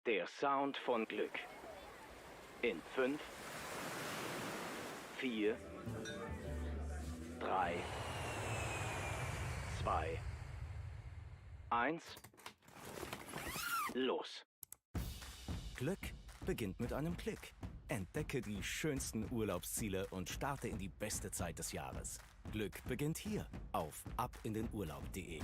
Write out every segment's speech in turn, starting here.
Der Sound von Glück. In 5, 4, 3, 2, 1, los. Glück beginnt mit einem Klick. Entdecke die schönsten Urlaubsziele und starte in die beste Zeit des Jahres. Glück beginnt hier auf abindenurlaub.de.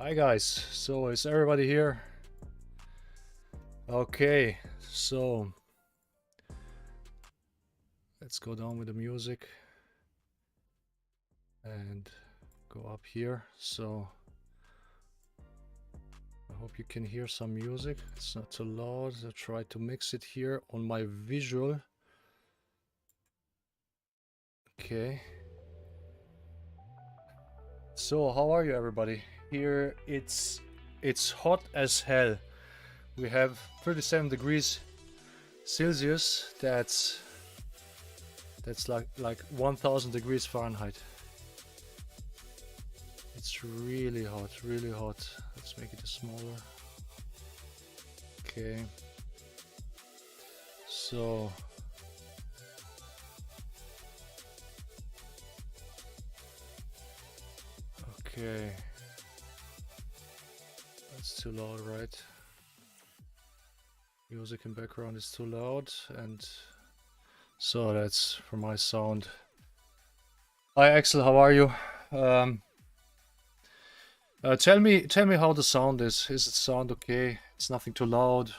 Hi guys, so is everybody here? Okay, so let's go down with the music and go up here. So I hope you can hear some music. It's not too loud. I'll try to mix it here on my visual. Okay. So how are you, everybody? Here it's hot as hell. We have 37 degrees Celsius. That's like 1000 degrees Fahrenheit. It's really hot, really hot. Let's make it smaller. Okay. So okay. That's too loud, right? Music in background is too loud, and so that's for my sound. Hi Axel, how are you? Tell me how the sound is. Is it sound okay? It's nothing too loud.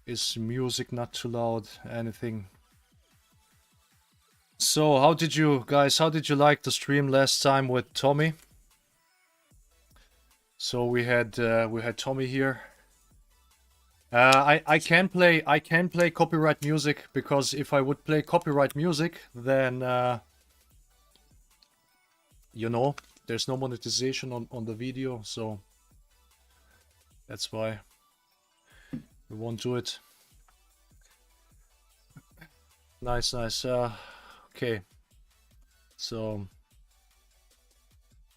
Is music not too loud? Anything? So how did you like the stream last time with Tommy? So we had Tommy here. I can play copyright music, because if I would play copyright music, then you know, there's no monetization on the video, so that's why we won't do it. Nice. Okay. So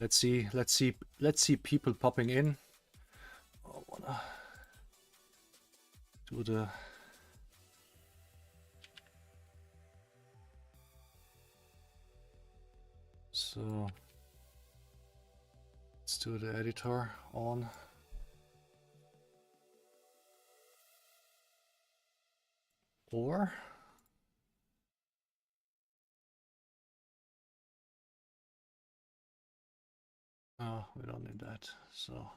let's see people popping in. I wanna do the so let's do the editor on. Or oh, we don't need that. So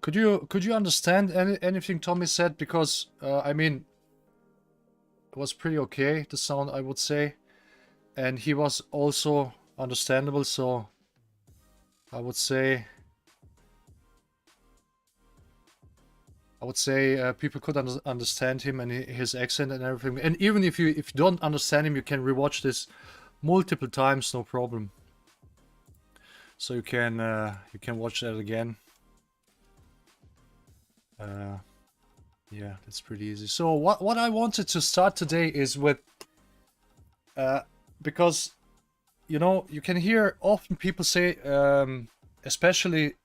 could you understand anything Tommy said? Because I mean, it was pretty okay, the sound, I would say, and he was also understandable. So I would say people could understand him and his accent and everything. And even if you don't understand him, you can rewatch this multiple times, no problem. So you can watch that again. Yeah, that's pretty easy. So what I wanted to start today is with because you know, you can hear often people say, especially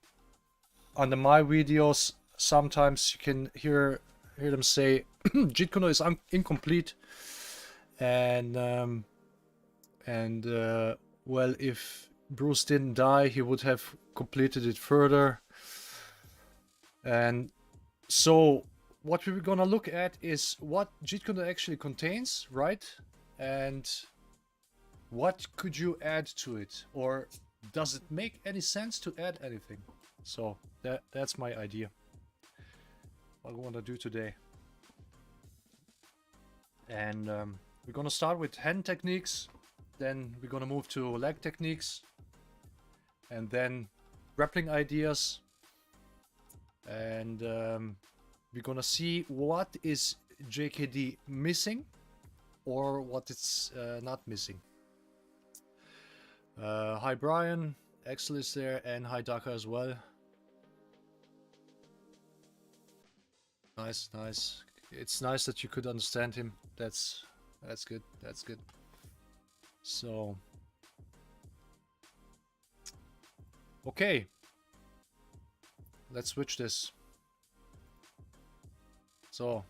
under my videos, sometimes you can hear them say Jeet Kune Do is incomplete, and well, if Bruce didn't die, he would have completed it further. And so what we're gonna look at is what Jeet Kune Do actually contains, right? And what could you add to it, or does it make any sense to add anything? So that's my idea. What I want to do today. And we're gonna start with hand techniques, then we're gonna move to leg techniques, and then grappling ideas, and we're gonna see what is JKD missing, or what it's not missing. Hi Brian, Axel is there, and hi Daka as well. Nice. It's nice that you could understand him. That's good. That's good. So okay, let's switch this. So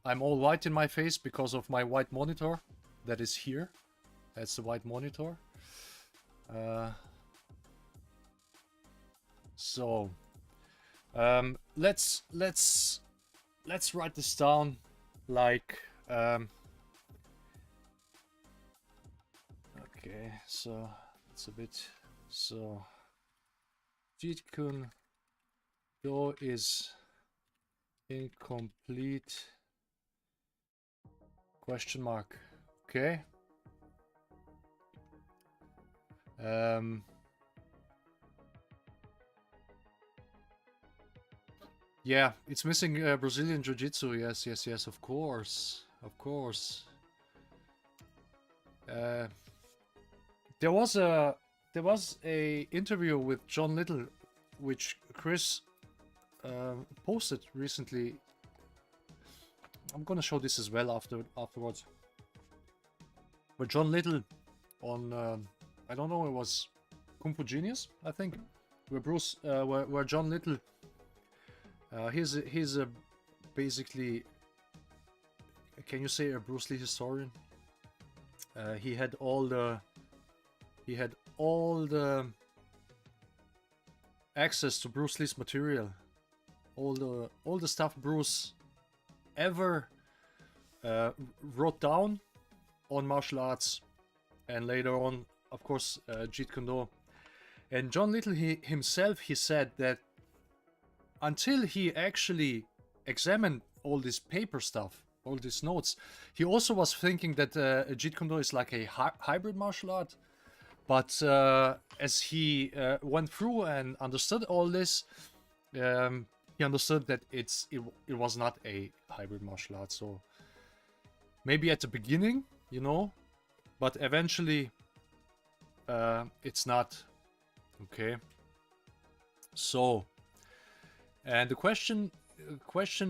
I'm all white in my face because of my white monitor that is here. That's the white monitor. So let's write this down like okay, Okay, so it's a bit so. Jeet Kune Do is incomplete. Question mark. Okay. Yeah, it's missing Brazilian Jiu-Jitsu. Yes, yes, yes. Of course, of course. There was a interview with John Little, which Chris posted recently. I'm gonna show this as well afterwards. But John Little on I don't know, it was Kung Fu Genius, I think, where John Little he's a basically, can you say, a Bruce Lee historian? He had all the access to Bruce Lee's material, all the stuff Bruce ever wrote down on martial arts, and later on, of course, Jeet Kune Do. And John Little himself said that until he actually examined all this paper stuff, all these notes, he also was thinking that Jeet Kune Do is like a hybrid martial art. But as he went through and understood all this, he understood that it was not a hybrid martial art. So maybe at the beginning, you know, but eventually it's not. Okay. So, and the question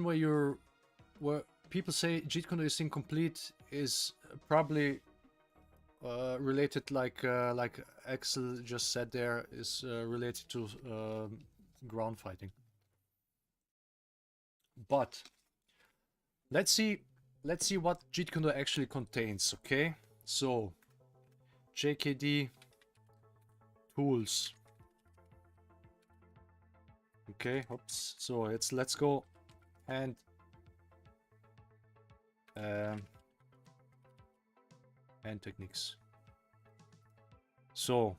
where people say Jeet Kune Do is incomplete is probably related, like Axel just said there, is related to ground fighting. But let's see what Jeet Kune Do actually contains. Okay, so JKD tools. Okay, oops. So let's go and hand techniques. So,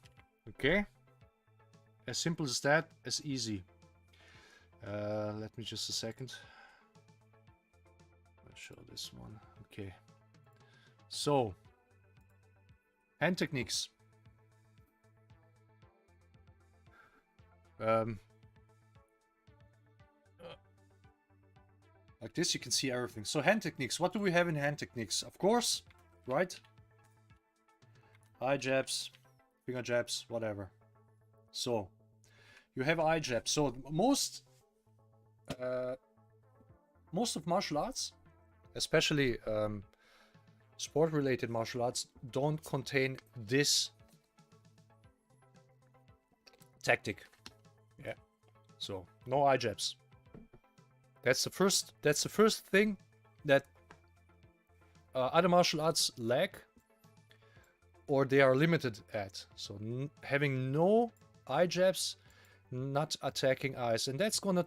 okay, as simple as that, as easy. Let me just a second. I'll show this one. Okay. So, hand techniques. Like this, you can see everything. So hand techniques. What do we have in hand techniques? Of course, right? Eye jabs, finger jabs, whatever. So you have eye jabs. So most of martial arts, especially sport-related martial arts, don't contain this tactic. Yeah. So no eye jabs. That's the first thing that other martial arts lack, or they are limited at. So having no eye jabs, not attacking eyes, and that's gonna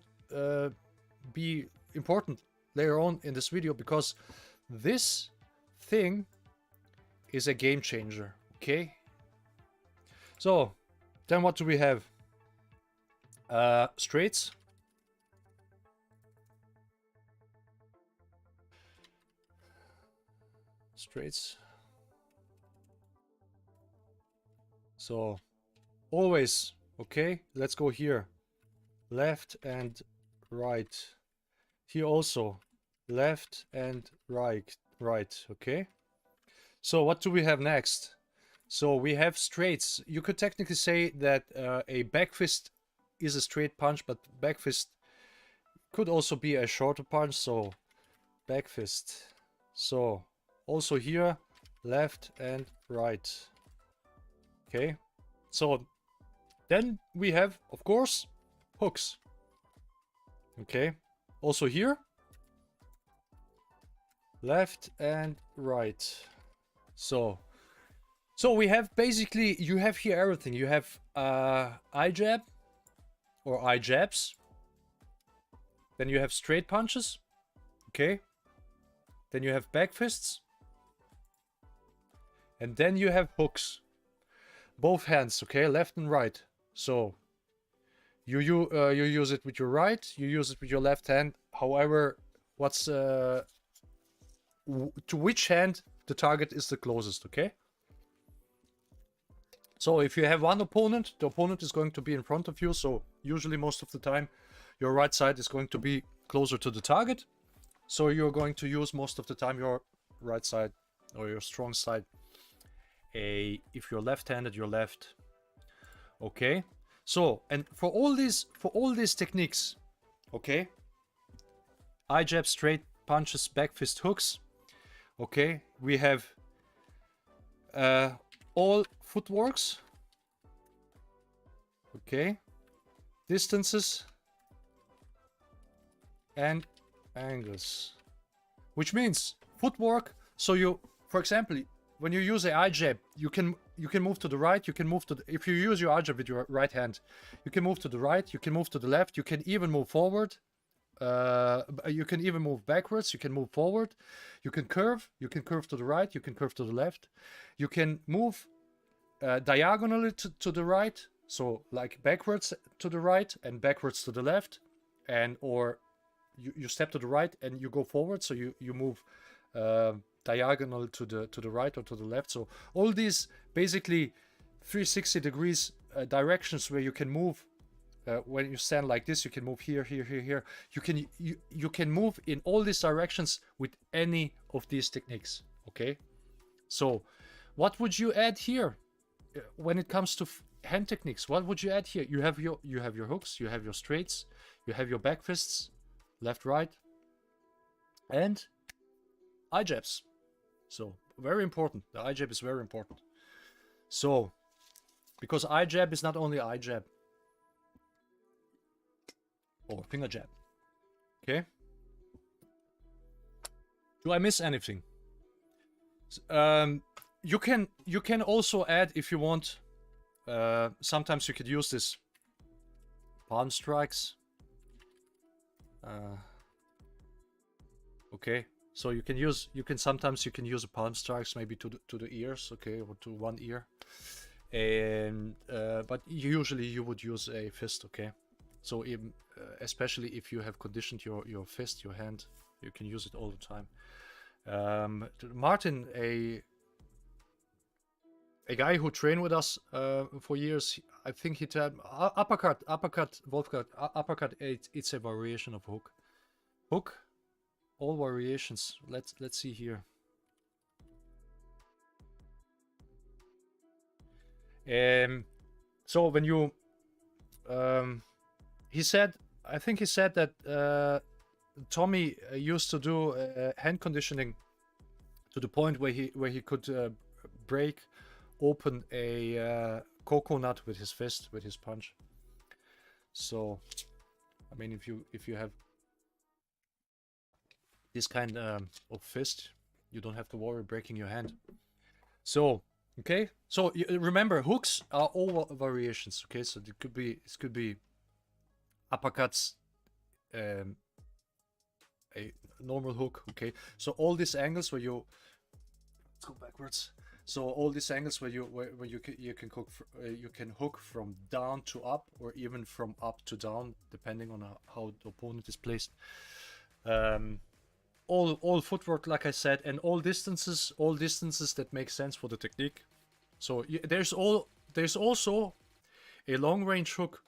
be important later on in this video, because this thing is a game changer. Okay. So then what do we have? Straights. Straights. So always, okay, let's go here. Left and right. Here also. Left and right. Okay. So what do we have next? So we have straights. You could technically say that a back fist is a straight punch, but back fist could also be a shorter punch. So back fist. So also here, left and right. Okay. So then we have, of course, hooks. Okay. Also here, left and right. So we have basically, you have here everything. You have eye jab or eye jabs. Then you have straight punches. Okay. Then you have back fists. And then you have hooks. both hands, okay, left and right. So you use it with your right, you use it with your left hand. However, what's to which hand the target is the closest, okay? So if you have one opponent, the opponent is going to be in front of you. So usually most of the time, your right side is going to be closer to the target. So you're going to use most of the time your right side or your strong side. If you're left-handed, your left. Okay. So, and for all these techniques, okay, eye jab, straight punches, back fist, hooks, okay, we have all footworks, okay, distances and angles, which means footwork. So you, for example, when you use a eye jab, you can move to the right, you can move to the, if you use your eye jab with your right hand, you can move to the right, you can move to the left, you can even move forward, you can even move backwards, you can move forward, you can curve to the right, you can curve to the left, you can move diagonally to the right, so like backwards to the right and backwards to the left, and or you step to the right and you go forward, so you move diagonal to the right or to the left. So all these basically 360 degrees directions where you can move. When you stand like this, you can move here, here, here, here. You can move in all these directions with any of these techniques. Okay, so what would you add here when it comes to hand techniques? What would you add here? You have your hooks, you have your straights, you have your back fists, left, right, and eye jabs. So very important. The eye jab is very important. So because eye jab is not only eye jab or finger jab. Okay. Do I miss anything? You can also add, if you want. Sometimes you could use this palm strikes. Okay, so sometimes you can use a palm strikes maybe to the ears, okay, or to one ear, and but usually you would use a fist, okay. So even, especially if you have conditioned your fist, your hand, you can use it all the time. Martin, a guy who trained with us for years, I think he said uppercut, Wolfgang, uppercut. It's a variation of hook. Hook, all variations. Let's see here. So when you he said, I think he said that Tommy used to do hand conditioning to the point where he could break open a coconut with his fist, with his punch. So, I mean, if you have this kind of fist, you don't have to worry breaking your hand. So, okay. So remember, hooks are all variations. Okay, so it could be uppercuts, a normal hook. Okay, so all these angles where you go backwards. So all these angles where you can hook from down to up, or even from up to down, depending on how the opponent is placed. All footwork, like I said, and all distances that make sense for the technique. So there's also a long range hook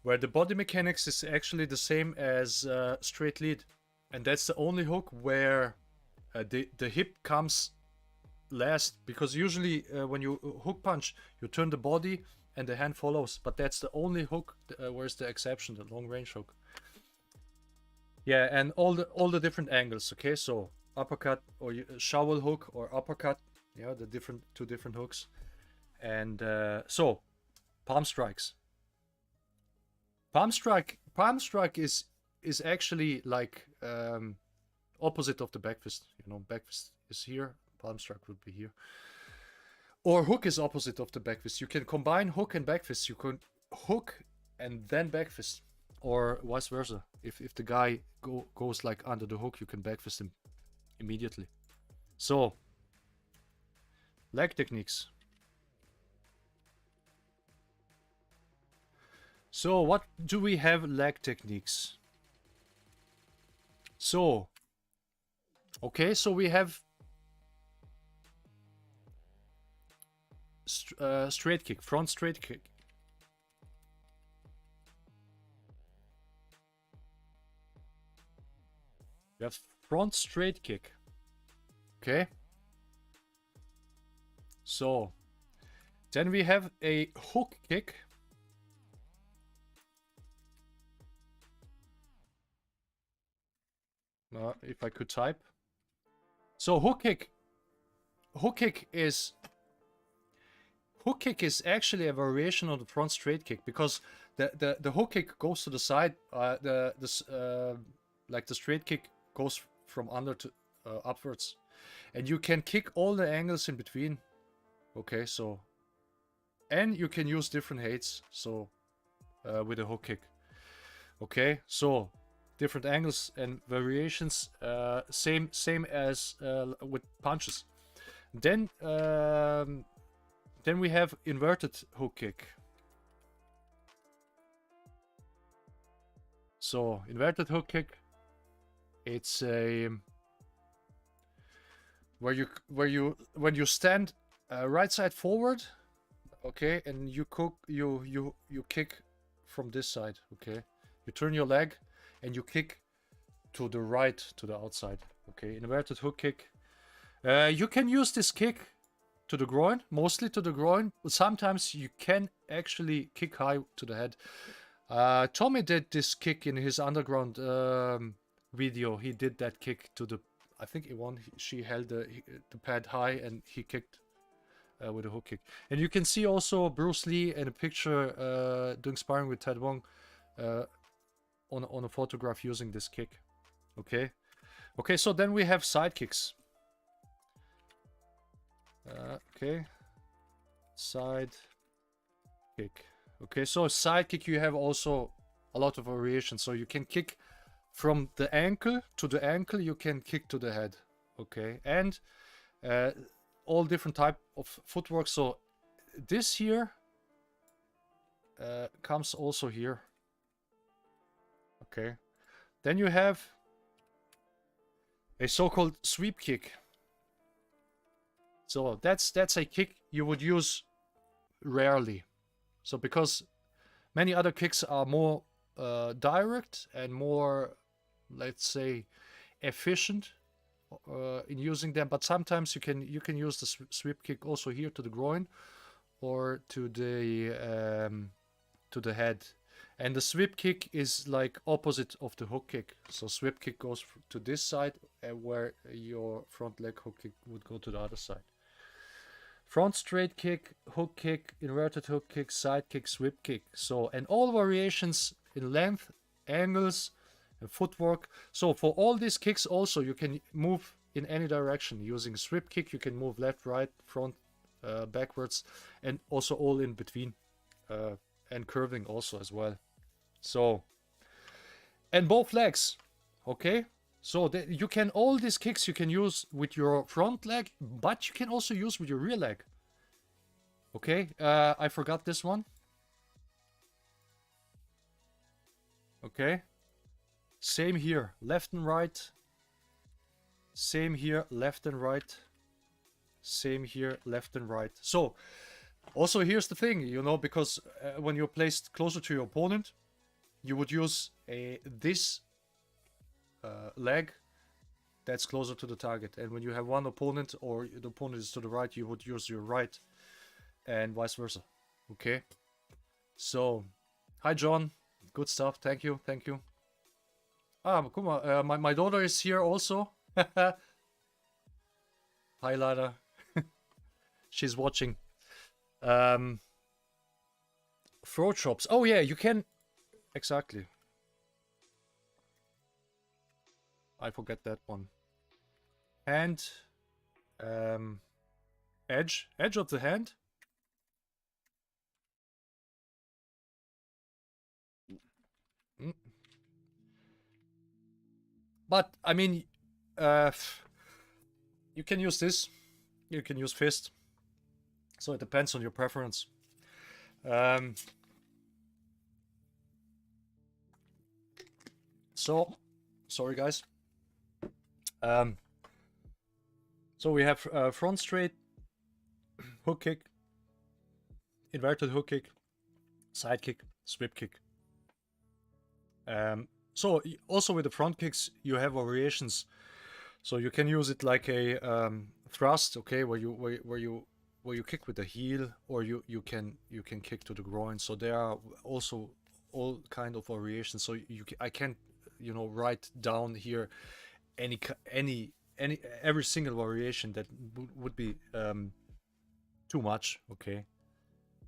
where the body mechanics is actually the same as straight lead, and that's the only hook where the hip comes last, because usually when you hook punch, you turn the body and the hand follows, but that's the only hook where's the exception, the long range hook. Yeah, and all the different angles. Okay, so uppercut or shovel hook or uppercut, yeah, the two different hooks. And so palm strikes. Palm strike is actually like opposite of the back fist. You know, back fist is here, palm strike would be here. Or hook is opposite of the back fist. You can combine hook and back fist. You can hook and then back fist, or vice versa. If the guy goes like under the hook, you can back fist him immediately. So leg techniques. So what do we have leg techniques? So, okay, so we have straight kick, front straight kick. We have front straight kick. Okay. So, then we have a hook kick. If I could type. So hook kick is actually a variation of the front straight kick, because the hook kick goes to the side. Like the straight kick goes from under to upwards, and you can kick all the angles in between. Okay, so, and you can use different heights. So with a hook kick. Okay, so different angles and variations, same as with punches. Then we have inverted hook kick. So inverted hook kick, it's a when you stand right side forward, okay, and you kick from this side, okay. You turn your leg and you kick to the right, to the outside. Okay, inverted hook kick. You can use this kick to the groin, mostly to the groin, but sometimes you can actually kick high to the head. Tommy did this kick in his underground video. He did that kick to the, I think he won. She held the pad high and he kicked with a hook kick. And you can see also Bruce Lee in a picture doing sparring with Ted Wong on a photograph using this kick. Okay. Okay, so then we have side kicks. Okay. Side kick. Okay, so side kick, you have also a lot of variations. So you can kick from the ankle to the ankle, you can kick to the head. Okay, and all different type of footwork. So this here comes also here. Okay, then you have a so-called sweep kick. So that's a kick you would use rarely. So because many other kicks are more direct and more, let's say, efficient in using them, but sometimes you can use the sweep kick also here to the groin or to the head. And the sweep kick is like opposite of the hook kick. So sweep kick goes to this side, where your front leg hook kick would go to the other side. Front straight kick, hook kick, inverted hook kick, side kick, sweep kick. So, and all variations in length, angles, and footwork. So for all these kicks also, you can move in any direction. Using sweep kick, you can move left, right, front, backwards, and also all in between. And curving also as well. So, and both legs, okay? So you can, all these kicks you can use with your front leg, but you can also use with your rear leg. Okay, I forgot this one. Okay, same here, left and right. Same here, left and right. Same here, left and right. So, also here's the thing, you know, because when you're placed closer to your opponent, you would use this leg that's closer to the target. And when you have one opponent, or the opponent is to the right, you would use your right, and vice versa. Okay. So, hi John, good stuff. Thank you, thank you. Ah, guck mal, my daughter is here also. Hi Lada. She's watching. Throat chops. Oh yeah, you can. Exactly. I forget that one. Hand. Edge of the hand. But I mean, you can use this. You can use fist. So it depends on your preference. So, sorry guys. So we have front straight, hook kick, inverted hook kick, side kick, sweep kick. So also with the front kicks you have variations. So you can use it like a thrust, okay, where you kick with the heel, or you can kick to the groin. So there are also all kind of variations. So I can't, you know, write down here every single variation. That would be too much, okay.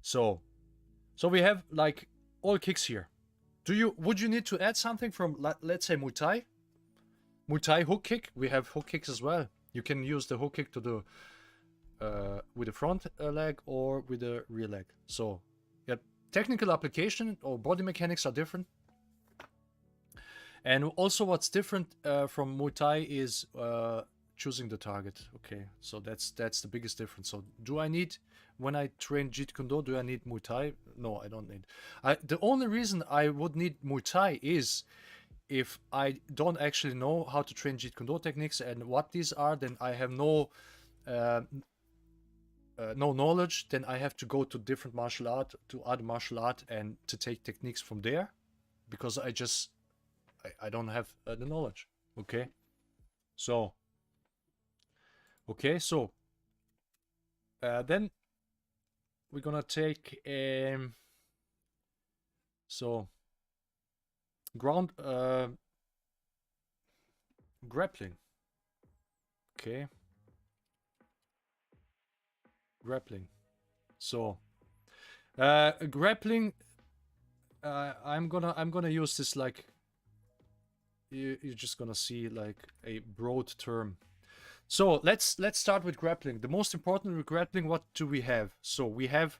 So we have like all kicks here. Would you need to add something from, let's say, Muay Thai? Muay Thai hook kick. We have hook kicks as well. You can use the hook kick to the with the front leg or with the rear leg. So yeah, technical application or body mechanics are different. And also what's different from Muay Thai is choosing the target. Okay, so that's the biggest difference. So do I need, when I train Jeet Kune Do, do I need Muay Thai? No, I don't need. The only reason I would need Muay Thai is if I don't actually know how to train Jeet Kune Do techniques and what these are, then I have no knowledge. Then I have to go to different martial art, to other martial art, and to take techniques from there, because I don't have the knowledge. Okay, so then we're gonna take so ground grappling. Okay, grappling. So grappling, I'm gonna use this like, you're just gonna see like a broad term. So let's start with grappling. The most important with grappling, what do we have? So we have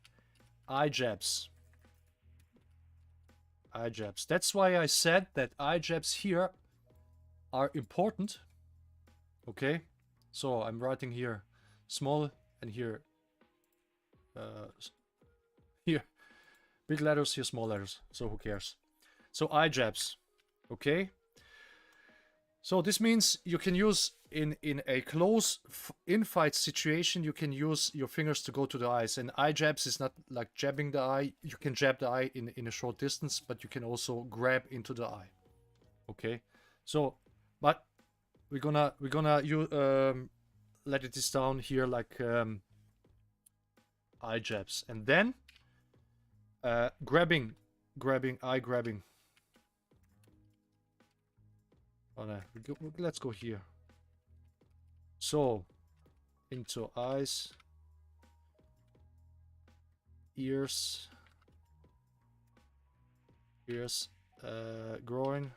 eye jabs. Eye jabs. That's why I said that eye jabs here are important. Okay, so I'm writing here small, and here here big letters, here small letters, so who cares. So eye jabs. Okay, so this means you can use in a close in-fight situation, you can use your fingers to go to the eyes. And eye jabs is not like jabbing the eye. You can jab the eye in a short distance, but you can also grab into the eye. Okay, so but we're gonna let it down here like eye jabs, and then grabbing, eye grabbing. Oh no, let's go here. So into eyes, ears, groin,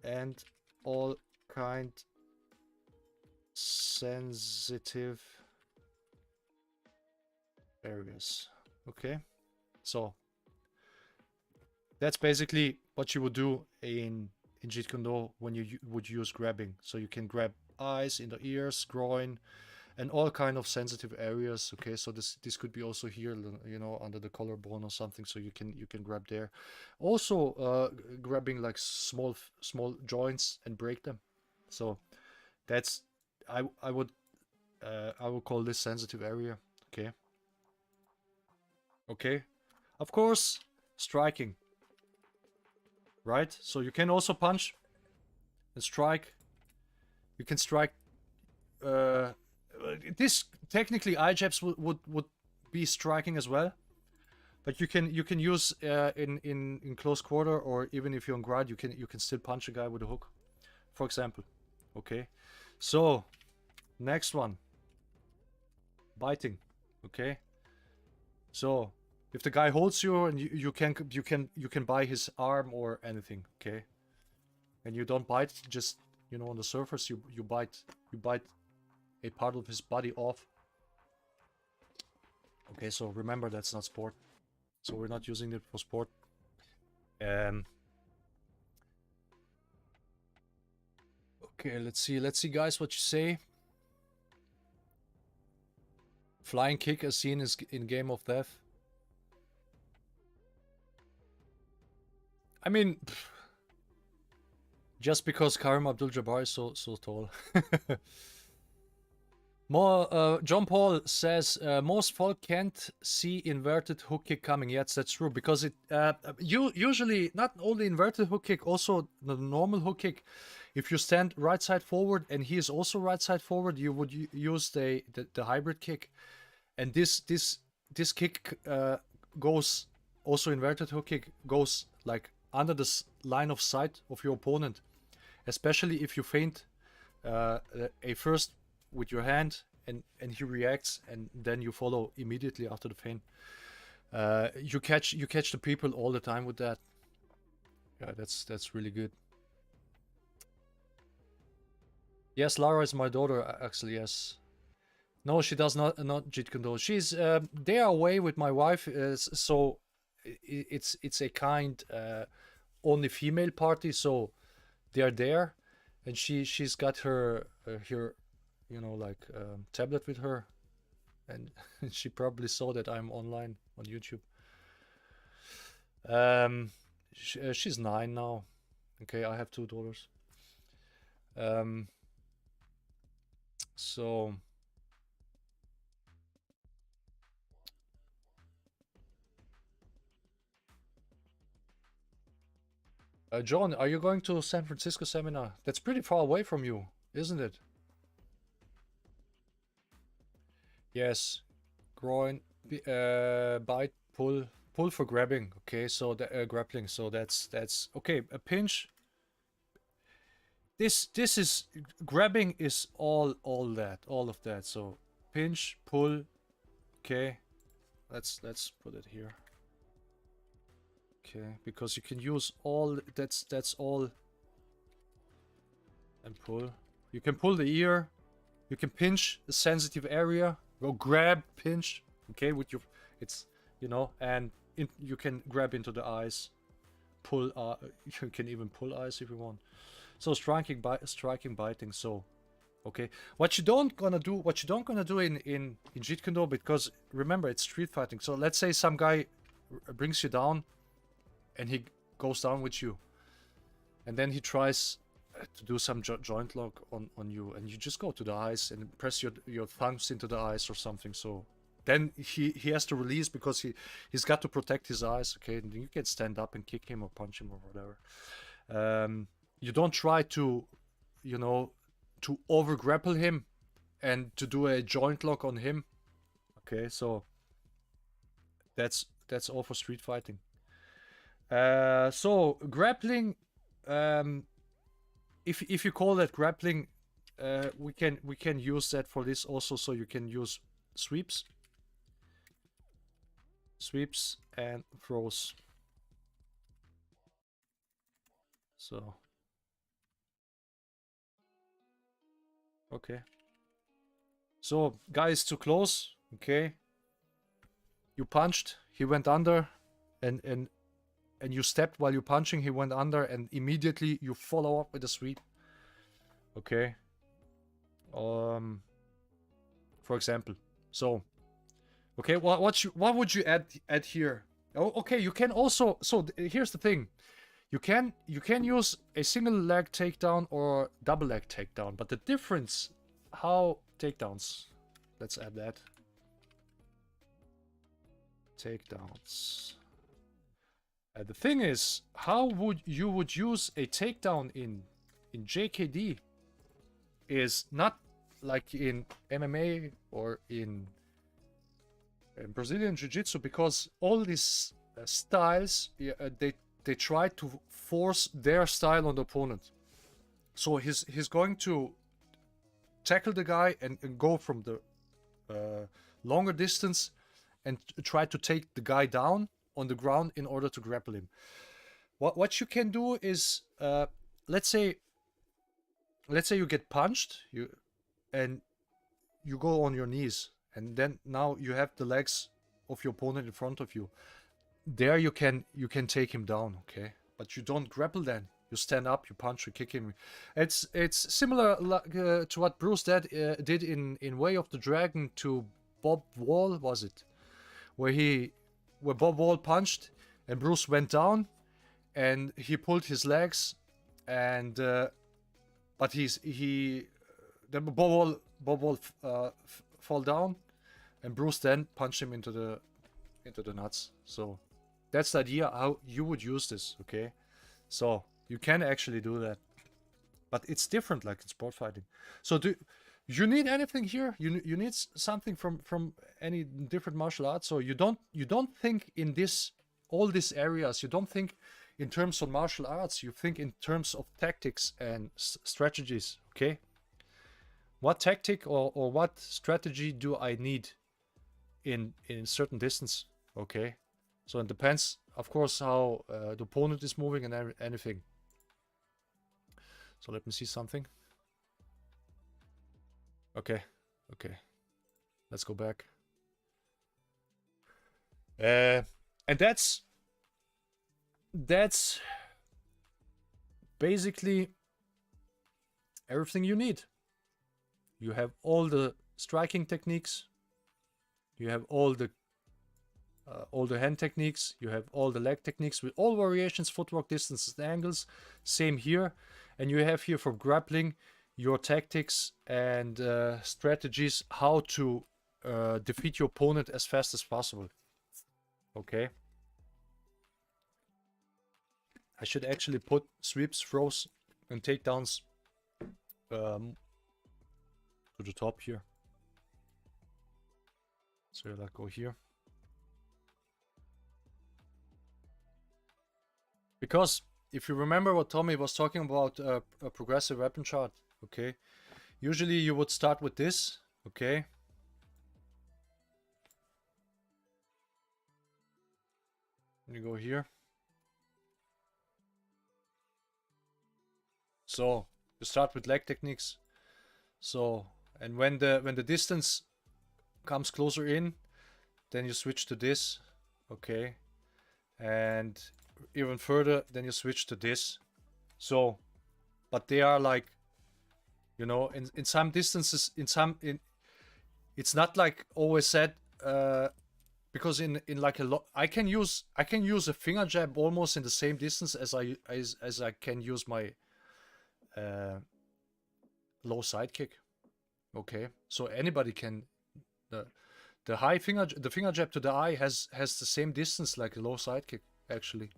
and all kind sensitive areas. Okay, so that's basically what you would do in Jeet Kune Do when you would use grabbing. So you can grab eyes, in the ears, groin, and all kind of sensitive areas. Okay, so this could be also here, you know, under the collarbone or something. So you can grab there. Also grabbing like small joints and break them. So that's I would call this sensitive area. Okay. Okay, of course, striking. Right, so you can also punch and strike. You can strike. This technically eye jabs would be striking as well, but you can use in close quarter, or even if you're on guard, you can still punch a guy with a hook, for example. Okay, so next one, biting. Okay, so if the guy holds you and you can bite his arm or anything, okay, and you don't bite, just, you know, on the surface, you bite a part of his body off. Okay, so remember, that's not sport, so we're not using it for sport. Okay, let's see guys, what you say. Flying kick as seen is in Game of Death. I mean, Just because Karim Abdul-Jabbar is so tall. More, John Paul says most folk can't see inverted hook kick coming. Yes, that's true, because it you usually not only inverted hook kick, also the normal hook kick. If you stand right side forward and he is also right side forward, you would use the hybrid kick, and this kick goes also inverted hook kick goes like under the line of sight of your opponent, especially if you feint a first with your hand and he reacts and then you follow immediately after the feint. You catch the people all the time with that. Yeah, that's really good. Yes, Lara is my daughter, actually. Yes. No, she does not Jeet Kune Do. She's they are away with my wife, so it's a kind only female party, so they are there, and she's got her you know, like tablet with her, and she probably saw that I'm online on YouTube. She's 9 now. Okay, I have 2 daughters. So John, are you going to San Francisco seminar? That's pretty far away from you, isn't it? Yes. Groin, bite, pull for grabbing. Okay, so the grappling. So that's okay. A pinch. This is grabbing is all of that. So pinch, pull. Okay, let's put it here. Okay, because you can use all, that's all. And pull. You can pull the ear. You can pinch the sensitive area. Go grab, pinch. Okay, with your, it's, you know, and you can grab into the eyes. Pull. You can even pull eyes if you want. So striking, biting. So, okay. What you don't gonna do in Jeet Kune Do, because remember it's street fighting. So let's say some guy brings you down, and he goes down with you, and then he tries to do some joint lock on you, and you just go to the eyes and press your thumbs into the eyes or something. So then he has to release, because he's got to protect his eyes. Okay, and you can stand up and kick him or punch him or whatever. You don't try to, you know, to over grapple him and to do a joint lock on him. Okay, so that's all for street fighting. So grappling, if you call that grappling, we can use that for this also. So you can use sweeps and throws. So okay, so guy is too close. Okay, you punched, he went under, and you stepped while you're punching, he went under, and immediately you follow up with a sweep. Okay. For example. So, okay, what would you add here? Oh, okay, you can also, so here's the thing. You can use a single leg takedown or double leg takedown, but the difference, how takedowns, let's add that. Takedowns. The thing is, how would you use a takedown in JKD is not like in MMA or in Brazilian Jiu-Jitsu, because all these styles, they try to force their style on the opponent. So he's going to tackle the guy and go from the longer distance and try to take the guy down on the ground in order to grapple him. What you can do is, let's say you get punched, and you go on your knees, and then now you have the legs of your opponent in front of you. There you can take him down, okay? But you don't grapple then. You stand up, you punch, you kick him. It's similar to what Bruce did in Way of the Dragon to Bob Wall, was it? Where Bob Wall punched and Bruce went down and he pulled his legs and but the Bob will fall down, and Bruce then punched him into the nuts. So that's the idea how you would use this. Okay, so you can actually do that, but it's different like in sport fighting. So do you need anything here? You need something from any different martial arts? So you don't think in all these areas. You don't think in terms of martial arts. You think in terms of tactics and strategies. Okay. What tactic or what strategy do I need in certain distance? Okay. So it depends, of course, how the opponent is moving and anything. So let me see something. Okay. Let's go back. And that's basically everything you need. You have all the striking techniques. You have all the hand techniques. You have all the leg techniques with all variations, footwork, distances, and angles. Same here. And you have here for grappling your tactics and strategies how to defeat your opponent as fast as possible. Okay. I should actually put sweeps, throws, and takedowns to the top here. So let's go here. Because if you remember what Tommy was talking about, a progressive weapon chart, okay? Usually you would start with this, okay? You go here. So you start with leg techniques. So, and when the distance comes closer in, then you switch to this, okay? And even further, then you switch to this. So, but they are like, you know, in some distances, it's not like always said, because in like a lot, I can use a finger jab almost in the same distance as I can use my low side kick. Okay, so anybody can. The finger jab to the eye has the same distance like a low side kick actually.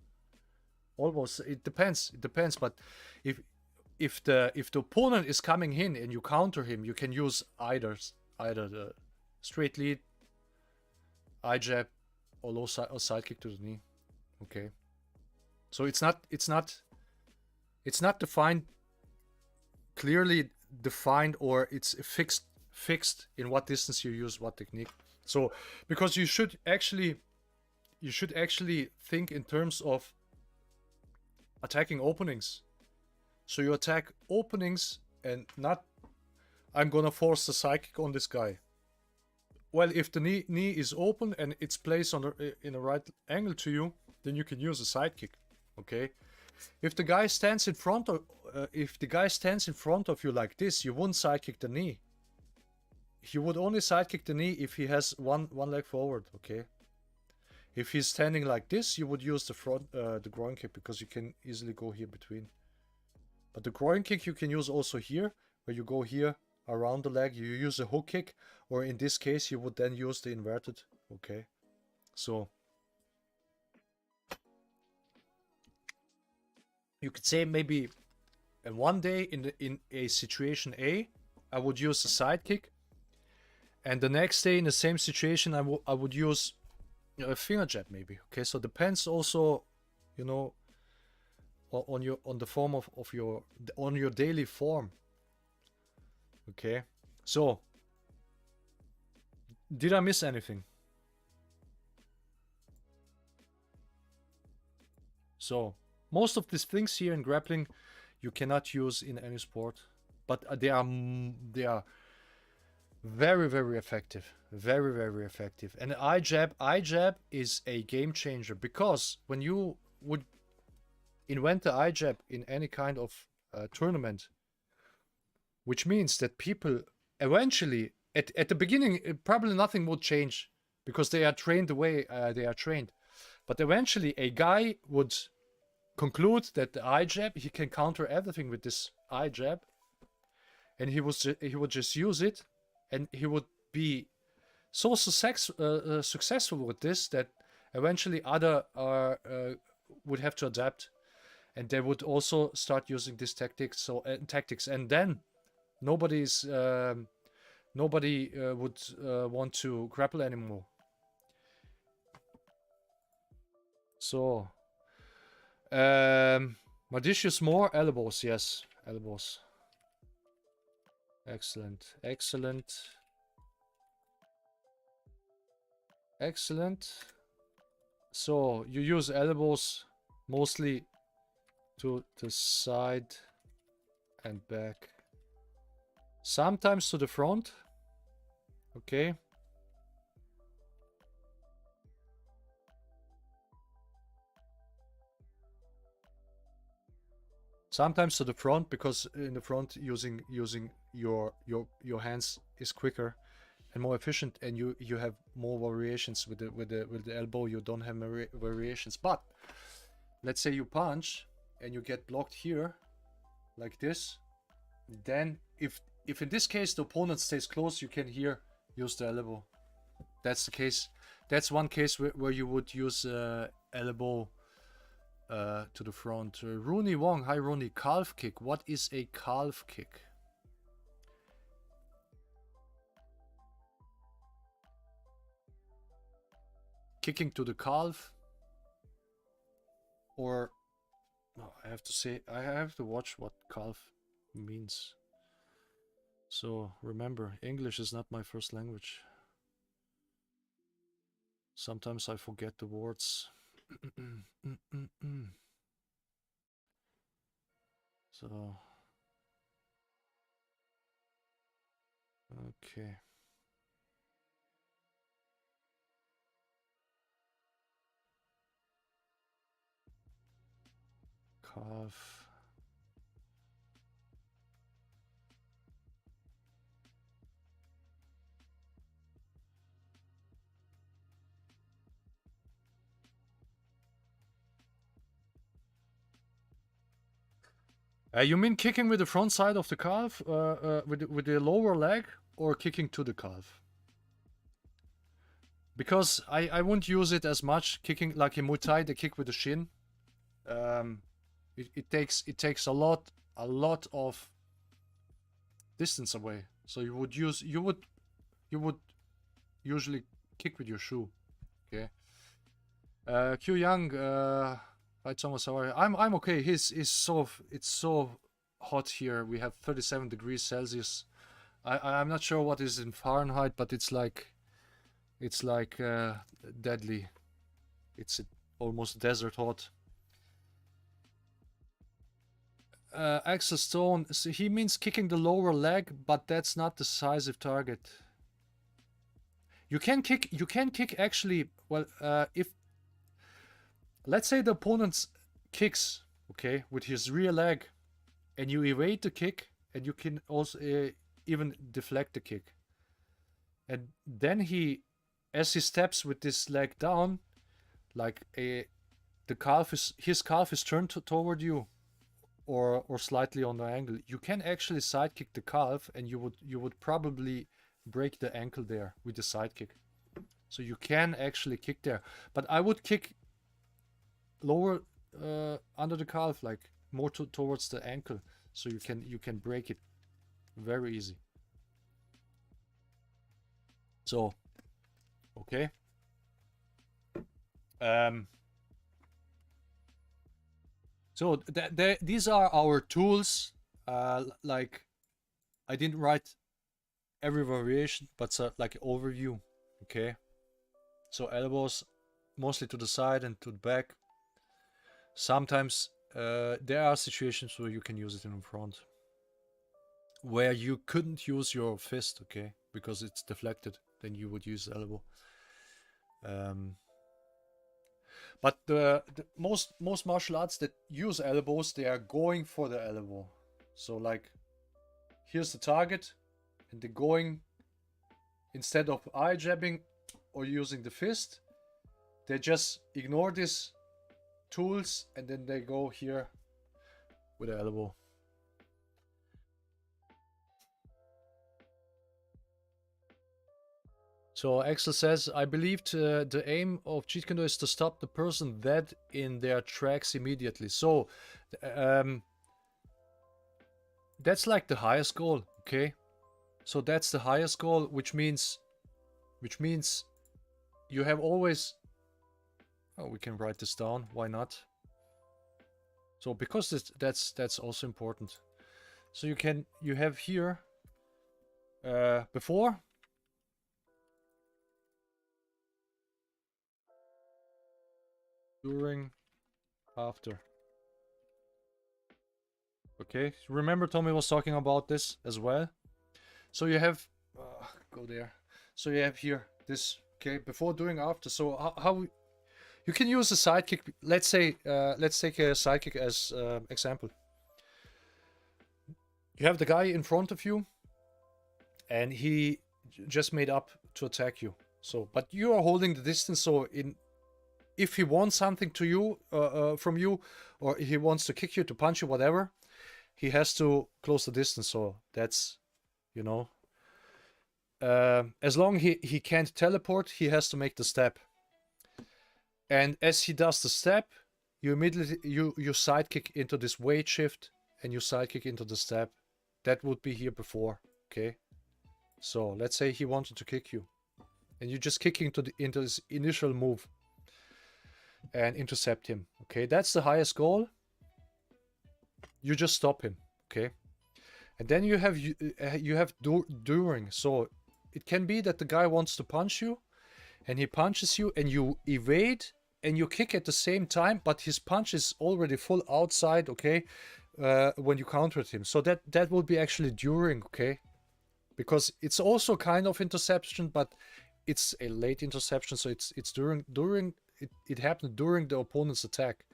Almost. It depends. But if the opponent is coming in and you counter him, you can use either the straight lead, eye jab, or low side kick to the knee. Okay. So it's not defined, clearly defined, or it's fixed in what distance you use what technique. So because you should actually think in terms of attacking openings. So you attack openings and not, I'm gonna force the side kick on this guy. Well, if the knee is open and it's placed on in a right angle to you, then you can use a side kick. Okay. If the guy stands in front of you like this, you wouldn't side kick the knee. He would only side kick the knee if he has one leg forward. Okay. If he's standing like this, you would use the groin kick, because you can easily go here between. But the groin kick you can use also here, where you go here around the leg. You use a hook kick, or in this case, you would then use the inverted. Okay. So you could say maybe one day in a situation A, I would use a side kick, and the next day in the same situation, I would use a finger jab maybe. Okay, so depends also, you know, on the form of your daily form. Okay, so did I miss anything? So most of these things here in grappling you cannot use in any sport, but they are very, very effective. Very, very effective. And eye jab is a game changer, because when you would invent the eye jab in any kind of tournament, which means that people eventually, at the beginning, probably nothing would change because they are trained the way they are trained. But eventually a guy would conclude that the eye jab, he can counter everything with this eye jab, and he would just use it, and he would be so successful with this that eventually other would have to adapt, and they would also start using this tactics. And then nobody would want to grapple anymore. So Modicious more elbows, yes, elbows. Excellent, excellent, excellent. So you use elbows mostly to the side and back, sometimes to the front. Okay. Sometimes to the front, because in the front using your hands is quicker and more efficient, and you have more variations with the elbow. You don't have variations. But let's say you punch and you get blocked here like this, then if in this case the opponent stays close, you can here use the elbow. That's the case. That's one case where you would use elbow to the front. Rooney Wong, hi Rooney. Calf kick. What is a calf kick? Kicking to the calf, or no, I have to say, I have to watch what calf means. So remember, English is not my first language. Sometimes I forget the words. So okay. Calf. You mean kicking with the front side of the calf, with the lower leg, or kicking to the calf? Because I won't use it as much. Kicking like in Muay Thai, the kick with the shin. It takes a lot of distance away. So you would usually kick with your shoe. Okay. Q Young, hi Thomas, how are you? I'm okay. It's so hot here. We have 37 degrees Celsius. I'm not sure what is in Fahrenheit, but it's like deadly. It's almost desert hot. Axel Stone, so he means kicking the lower leg, but that's not the decisive target. You can kick actually. Well, if let's say the opponent kicks, okay, with his rear leg, and you evade the kick, and you can also even deflect the kick, and then as he steps with this leg down, like his calf is turned toward you, or slightly on the angle, you can actually side kick the calf, and you would probably break the ankle there with the side kick. So you can actually kick there, but I would kick lower under the calf, like more towards the ankle, so you can break it very easy. So okay. So these are our tools. Like I didn't write every variation, but like overview. Okay. So elbows mostly to the side and to the back. Sometimes there are situations where you can use it in front, where you couldn't use your fist, okay, because it's deflected. Then you would use the elbow. But the most martial arts that use elbows, they are going for the elbow. So like, here's the target, and they're going, instead of eye jabbing or using the fist, they just ignore this tools, and then they go here with the elbow. So Axel says, I believe the aim of Jeet Kune Do is to stop the person dead in their tracks immediately. So that's like the highest goal, okay? So that's the highest goal, which means you have always... Oh, we can write this down. Why not? So because that's also important. So you have here before, during, after. Okay, remember Tommy was talking about this as well. So you have go there. So you have here this, okay, before, during, after. So how you can use a sidekick. Let's say let's take a sidekick as example. You have the guy in front of you, and he just made up to attack you. So, but you are holding the distance. So if he wants something to you from you, or he wants to kick you, to punch you, whatever, he has to close the distance. So that's, you know, as long he can't teleport, he has to make the step. And as he does the step, you immediately you sidekick into this weight shift, and you sidekick into the step. That would be here before, okay? So let's say he wanted to kick you, and you just kick into his initial move and intercept him, okay? That's the highest goal. You just stop him, okay? And then you have during. So it can be that the guy wants to punch you, and he punches you, and you evade, and you kick at the same time, but his punch is already full outside, okay? When you countered him. So that will be actually during, okay? Because it's also kind of interception, but it's a late interception, so it's during it happened during the opponent's attack.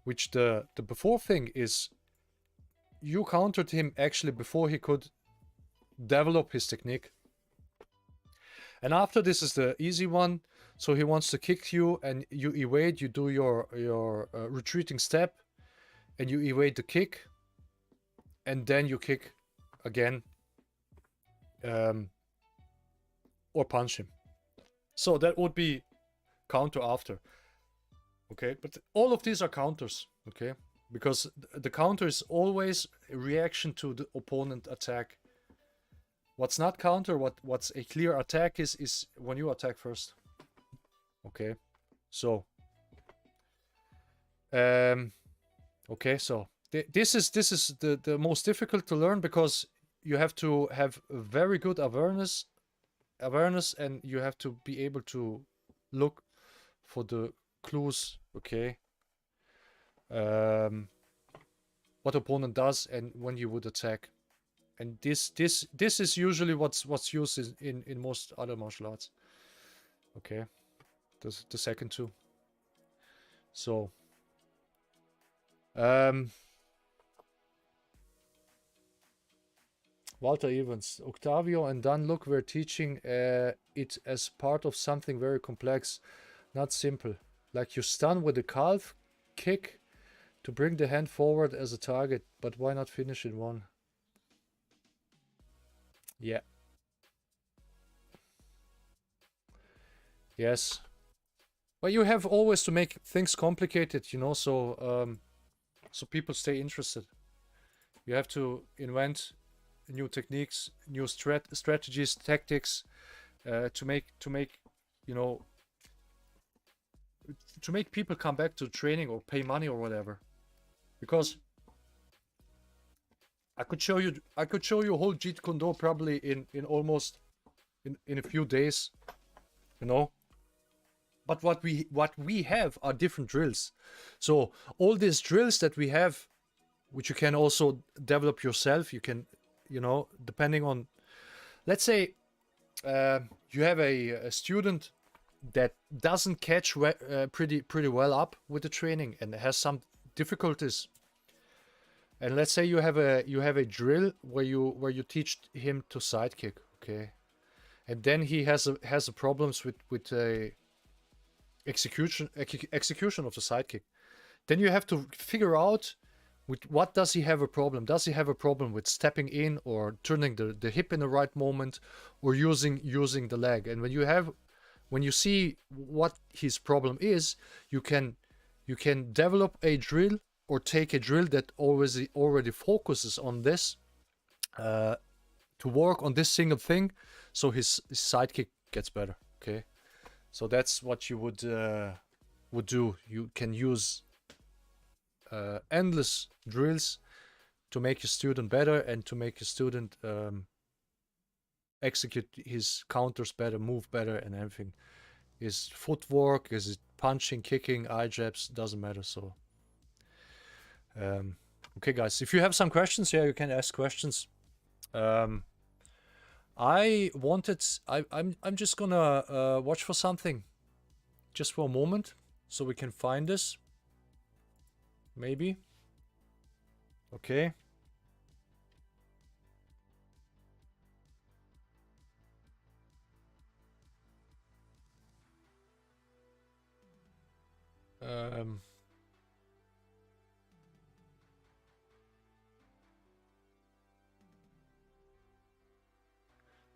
Which the before thing is, you countered him actually before he could develop his technique. And after this is the easy one. So he wants to kick you, and you evade, you do your retreating step, and you evade the kick, and then you kick again, or punch him. So that would be counter after. Okay, but all of these are counters, okay? Because the counter is always a reaction to the opponent attack. What's not counter, what's a clear attack is when you attack first. Okay, so okay, so this is the most difficult to learn, because you have to have very good awareness, and you have to be able to look for the clues, okay? What opponent does and when you would attack. And this is usually what's used in most other martial arts. Okay, the second two. So Walter Evans, Octavio and Dan Look were teaching it as part of something very complex, not simple. Like you stun with a calf kick to bring the hand forward as a target, but why not finish in one? Yeah. Yes. Well, you have always to make things complicated, you know, so so people stay interested. You have to invent new techniques, new strategies, tactics, to make you know, to make people come back to training or pay money or whatever. Because I could show you a whole Jeet Kune Do probably in almost in a few days, you know. But what we have are different drills. So all these drills that we have, which you can also develop yourself, you can, you know, depending on, let's say you have a student that doesn't catch pretty well up with the training and has some difficulties. And let's say you have a drill where you teach him to sidekick, okay, and then he has problems with execution of the sidekick. then you have to figure out with what does he have a problem. Does he have a problem with stepping in or turning the hip in the right moment, or using the leg? And when you see what his problem is, you can develop a drill or take a drill that already focuses on this, to work on this single thing, so his sidekick gets better. Okay, so that's what you would do. You can use endless drills to make your student better and to make your student execute his counters better, move better, and everything. His footwork, his punching, kicking, eye jabs, doesn't matter. So okay guys, if you have some questions, yeah, you can ask questions. I'm just gonna watch for something just for a moment so we can find this. Maybe. Okay.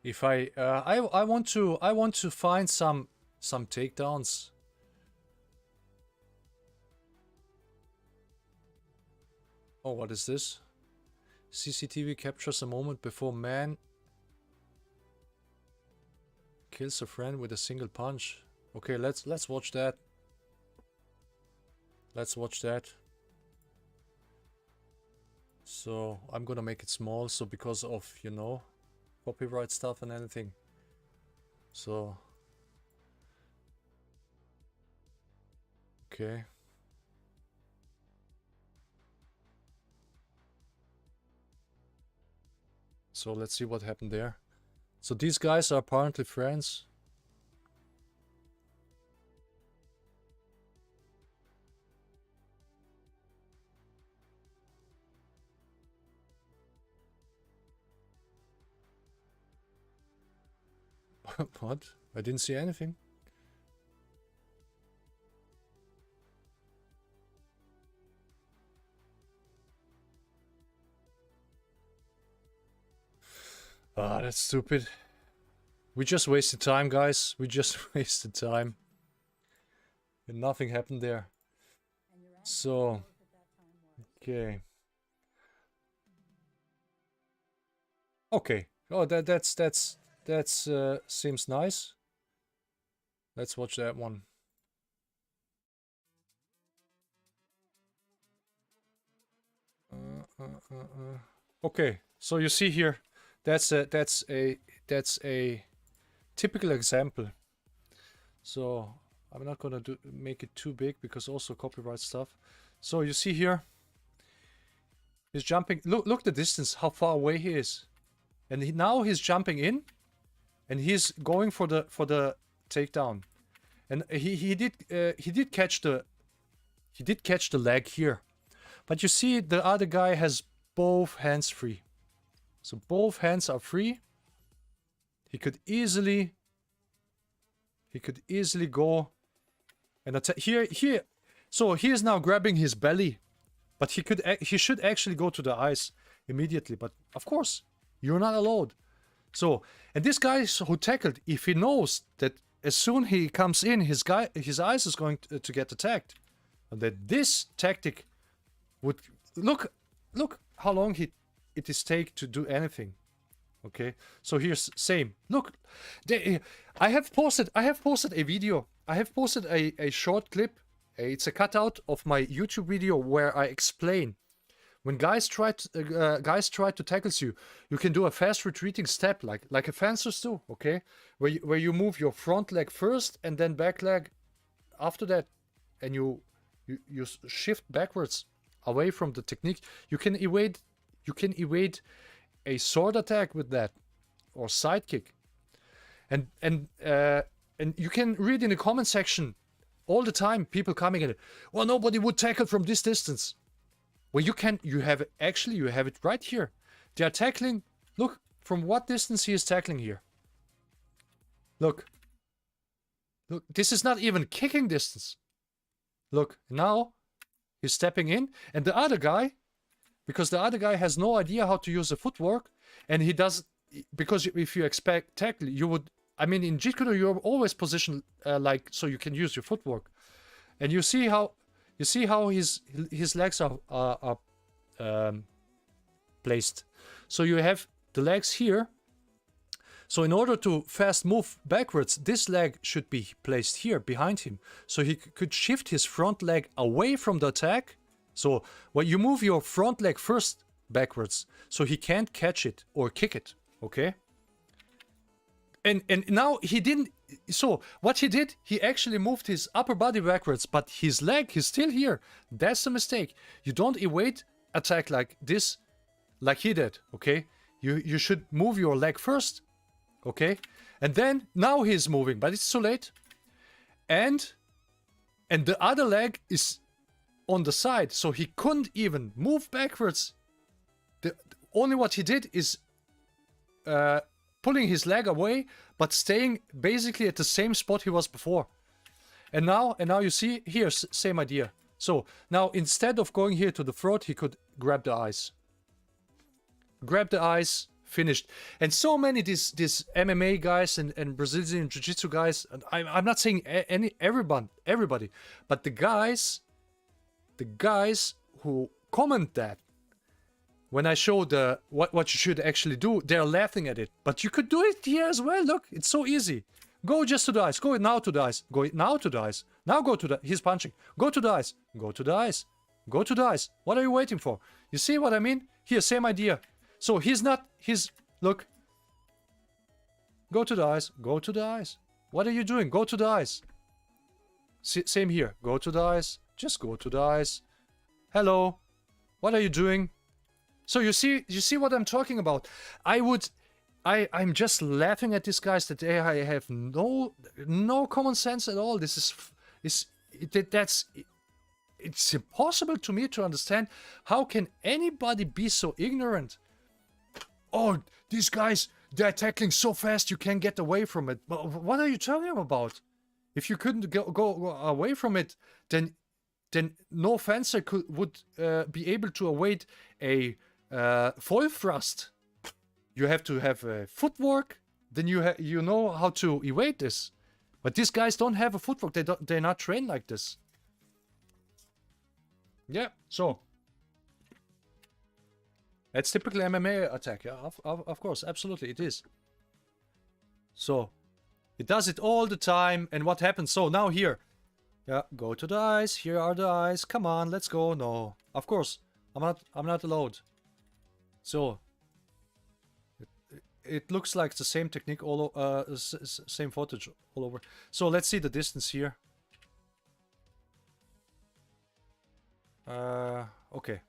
If I want to find some takedowns. Oh, what is this? CCTV captures a moment before man kills a friend with a single punch. Okay, let's watch that. Let's watch that. So I'm gonna make it small, so because of, you know, copyright stuff and anything. So okay. So let's see what happened there. So these guys are apparently friends. What? I didn't see anything. Ah, that's stupid. We just wasted time, guys. We just wasted time. And nothing happened there. So, okay. Okay. Oh, that's seems nice. Let's watch that one. Okay, so you see here, that's a typical example. So I'm not gonna make it too big because also copyright stuff. So you see here, he's jumping. Look the distance, how far away he is, and now he's jumping in, and he's going for the takedown, and he did catch the leg here, but you see the other guy has both hands free, so both hands are free. He could easily go and attack here. So he is now grabbing his belly, but he should actually go to the eyes immediately. But of course, you're not allowed. So, and this guy who tackled, if he knows that as soon he comes in, his eyes is going to get attacked, and that this tactic would look how long it is take to do anything. Okay, so here's same. Look, I have posted a video. I have posted a short clip. It's a cutout of my YouTube video where I explain when guys try to tackle you, you can do a fast retreating step like a fencers do. Okay, where you move your front leg first and then back leg after that, and you shift backwards away from the technique. You can evade a sword attack with that, or side kick, and you can read in the comment section all the time people coming in. Well, nobody would tackle from this distance. Well, you have it right here. They are tackling. Look from what distance he is tackling here. Look, this is not even kicking distance. Look, now He's stepping in, and the other guy, because the other guy has no idea how to use the footwork, and he does, because if you expect tackle, you would, I mean, in Jeet Kune Do, you're always positioned like, so you can use your footwork. And you see how his legs are placed. So you have the legs here. So in order to fast move backwards, this leg should be placed here behind him. So he could shift his front leg away from the attack. So when you move your front leg first backwards, so he can't catch it or kick it, okay? And now he didn't, so what he did, he actually moved his upper body backwards, but his leg is still here. That's the mistake. You don't evade attack like this, like he did, okay? You should move your leg first, okay? And then, now he's moving, but it's too late. And the other leg is on the side, so he couldn't even move backwards. Only what he did is pulling his leg away, but staying basically at the same spot he was before. And now you see here, same idea. So now instead of going here to the throat, he could grab the eyes. Grab the eyes, finished. And so many these MMA guys and Brazilian Jiu-Jitsu guys, and I'm not saying everybody, but the guys who comment that, when I show what you should actually do, they're laughing at it. But you could do it here as well. Look, it's so easy. Go just to the eyes. Go now to the eyes. Go now to the eyes. Now go to the... He's punching. Go to the eyes. Go to the eyes. Go to the eyes. What are you waiting for? You see what I mean? Here, same idea. So he's not... Look. Go to the eyes. Go to the eyes. What are you doing? Go to the eyes. Same here. Go to the eyes. Just go to the eyes. Hello. What are you doing? So you see what I'm talking about. I'm just laughing at these guys that they have no common sense at all. It's impossible to me to understand. How can anybody be so ignorant? Oh, these guys, they're tackling so fast you can't get away from it. But what are you talking about? If you couldn't go away from it, then no fencer would be able to avoid a foil thrust. You have to have a footwork, then you know how to evade this. But these guys don't have a footwork. They're not trained like this. Yeah, so it's typically MMA attack. Yeah, of course, absolutely it is. So it does it all the time. And what happens? So now here, yeah, go to the eyes. Here are the eyes. Come on, let's go. No, of course, I'm not allowed. So it looks like the same technique all same footage all over. So let's see the distance here. Okay.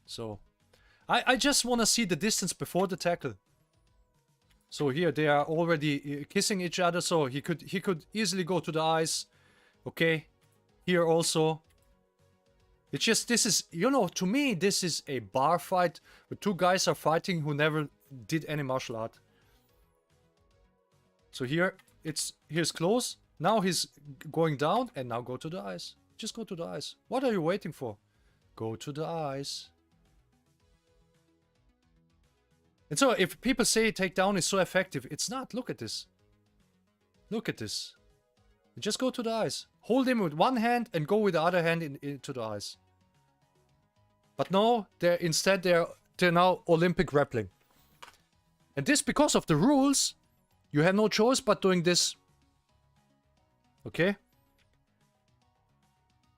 So I just want to see the distance before the tackle. So here they are already kissing each other, so he could easily go to the eyes. Okay. Here also. It's just, this is, you know, to me, this is a bar fight where two guys are fighting who never did any martial art. So here's close. Now he's going down, and now go to the eyes. Just go to the eyes. What are you waiting for? Go to the eyes. And so if people say takedown is so effective, it's not. Look at this. Look at this. Just go to the eyes. Hold him with one hand and go with the other hand into the eyes. But no, they're now Olympic grappling. And this, because of the rules, you have no choice but doing this. Okay?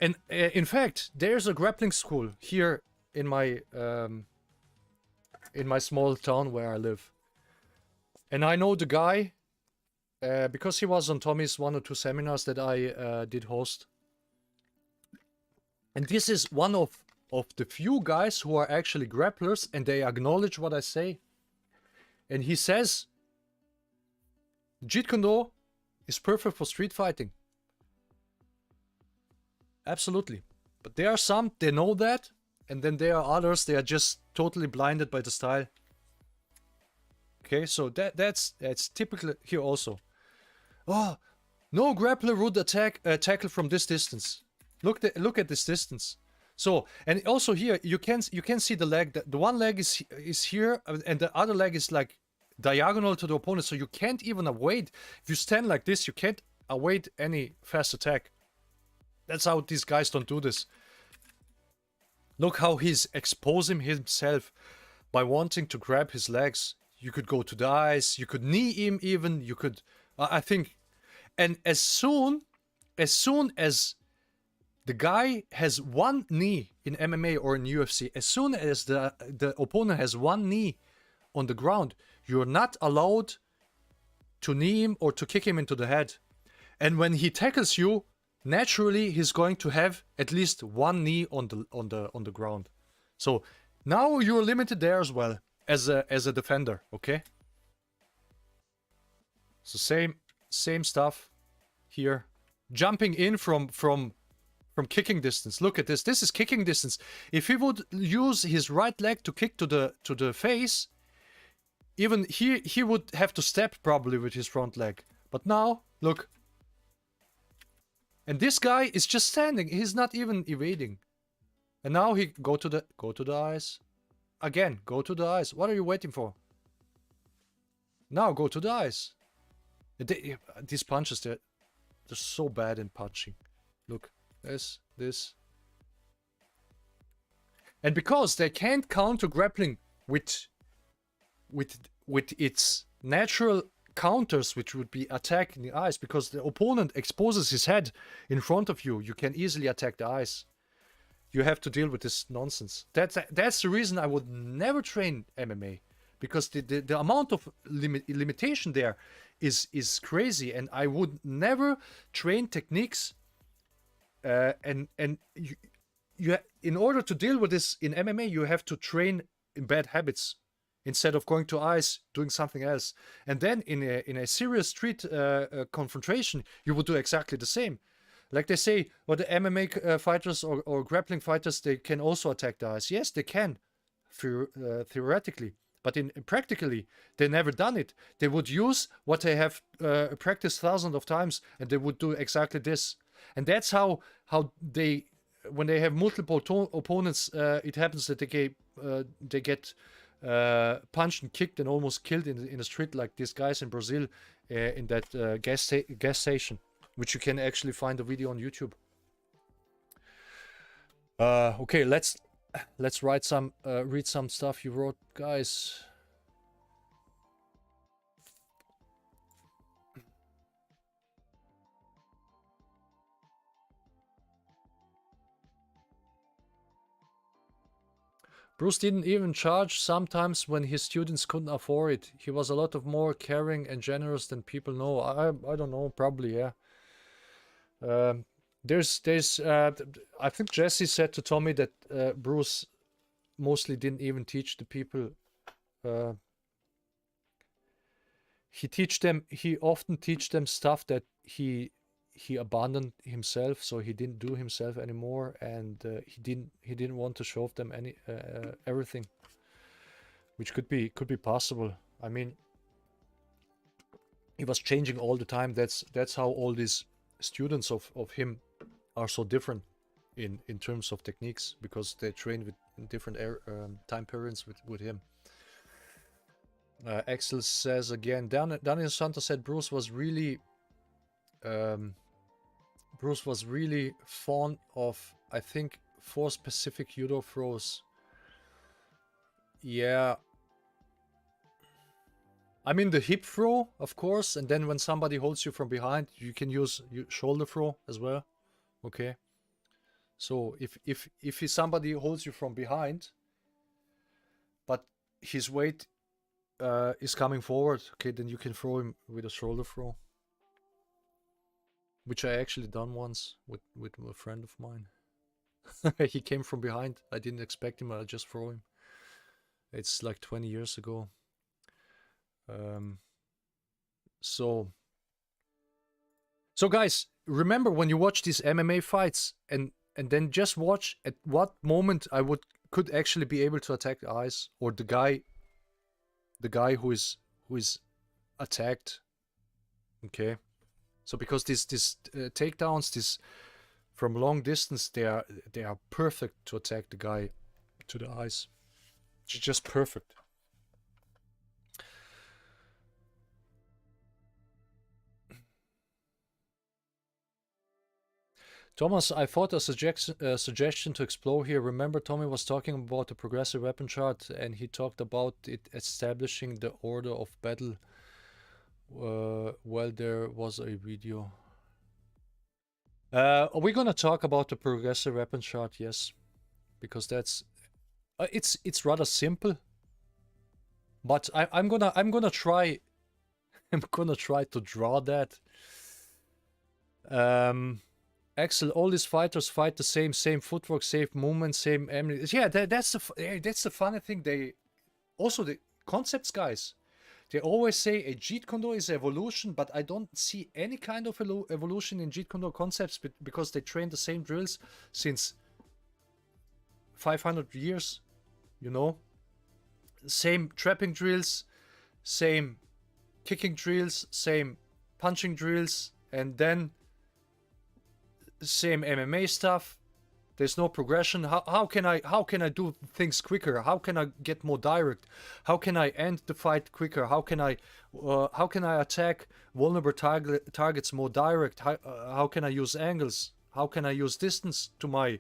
And in fact, there's a grappling school here in my small town where I live. And I know the guy because he was on Tommy's 1 or 2 seminars that I did host. And this is one of the few guys who are actually grapplers, and they acknowledge what I say. And he says, Jeet Kune Do is perfect for street fighting. Absolutely. But there are some, they know that, and then there are others, they are just totally blinded by the style. Okay, so that's typical here also. Oh, no grappler would tackle from this distance. Look at this distance. So, and also here you can see the leg. The one leg is here, and the other leg is like diagonal to the opponent. So you can't even await. If you stand like this, you can't await any fast attack. That's how these guys don't do this. Look how he's exposing himself by wanting to grab his legs. You could go to the eyes. You could knee him even. You could, I think, and as soon as the guy has one knee in MMA or in UFC, as soon as the opponent has one knee on the ground, you're not allowed to knee him or to kick him into the head. And when he tackles you, naturally he's going to have at least one knee on the ground. So now you're limited there as well as a defender, okay? So same stuff here. Jumping in from kicking distance. Look at this. This is kicking distance. If he would use his right leg to kick to the face, even he would have to step probably with his front leg. But now, look. And this guy is just standing. He's not even evading. And now he go to the eyes. Again, go to the eyes. What are you waiting for? Now go to the eyes. These punches, they're so bad in punching. Look, this. And because they can't counter grappling with its natural counters, which would be attack in the eyes, because the opponent exposes his head in front of you, you can easily attack the eyes. You have to deal with this nonsense. That's the reason I would never train MMA, because the amount of limitation there is crazy, and I would never train techniques. And you in order to deal with this in MMA, you have to train in bad habits instead of going to eyes, doing something else. And then in a serious street confrontation, you would do exactly the same. Like they say, well, the MMA fighters or grappling fighters, they can also attack the eyes. Yes, they can, theoretically. But practically, they never done it. They would use what they have practiced thousands of times, and they would do exactly this. And that's how they, when they have multiple opponents, it happens that they get punched and kicked and almost killed in the street, like these guys in Brazil in that gas station, which you can actually find a video on YouTube. Okay, let's read some stuff you wrote, guys. Bruce didn't even charge sometimes when his students couldn't afford it. He was a lot of more caring and generous than people know. I don't know, probably, yeah. I think Jesse said to Tommy that Bruce mostly didn't even teach the people. He often teach them stuff that he abandoned himself, so he didn't do himself anymore, and he didn't want to show them everything, which could be possible. I mean, he was changing all the time. That's how all these students of him are so different in terms of techniques, because they train with different time periods with him. Axel says again, Daniel Santos said Bruce was really fond of, I think, 4 specific judo throws. Yeah. I mean, the hip throw, of course, and then when somebody holds you from behind, you can use your shoulder throw as well. Okay. So if somebody holds you from behind, but his weight is coming forward, okay, then you can throw him with a shoulder throw. Which I actually done once with a friend of mine. He came from behind. I didn't expect him. I just throw him. It's like 20 years ago. So guys, remember when you watch these MMA fights, and then just watch at what moment I could actually be able to attack the eyes, or the guy who is attacked. Okay. So because these takedowns, from long distance, they are perfect to attack the guy to the eyes. Just perfect. Thomas, I thought a suggestion to explore here. Remember, Tommy was talking about the progressive weapon chart, and he talked about it establishing the order of battle. Well, there was a video. We're gonna talk about the progressive weapon chart, yes, because that's it's rather simple. But I'm gonna try. I'm gonna try to draw that. Axel, all these fighters fight the same footwork, same movement, same ammunition. Yeah, that's the funny thing. They also, the concepts guys, they always say a Jeet Kune Do is evolution, but I don't see any kind of evolution in Jeet Kune Do concepts because they train the same drills since 500 years, you know. Same trapping drills, same kicking drills, same punching drills, and then same MMA stuff. There's no progression. How can I do things quicker? How can I get more direct? How can I end the fight quicker? How can I attack vulnerable targets more direct? How can I use angles? How can I use distance to my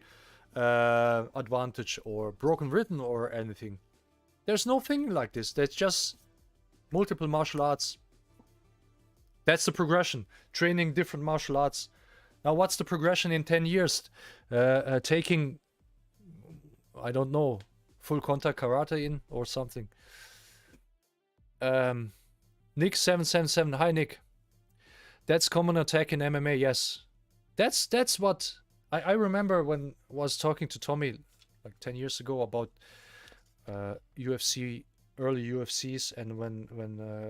advantage, or broken rhythm or anything? There's no thing like this. That's just multiple martial arts. That's the progression. Training different martial arts. Now, what's the progression in 10 years? Taking, I don't know, full contact karate in or something. Nick 777, hi Nick. That's common attack in MMA, yes. That's what I remember when I was talking to Tommy like 10 years ago about UFC, early UFCs, and when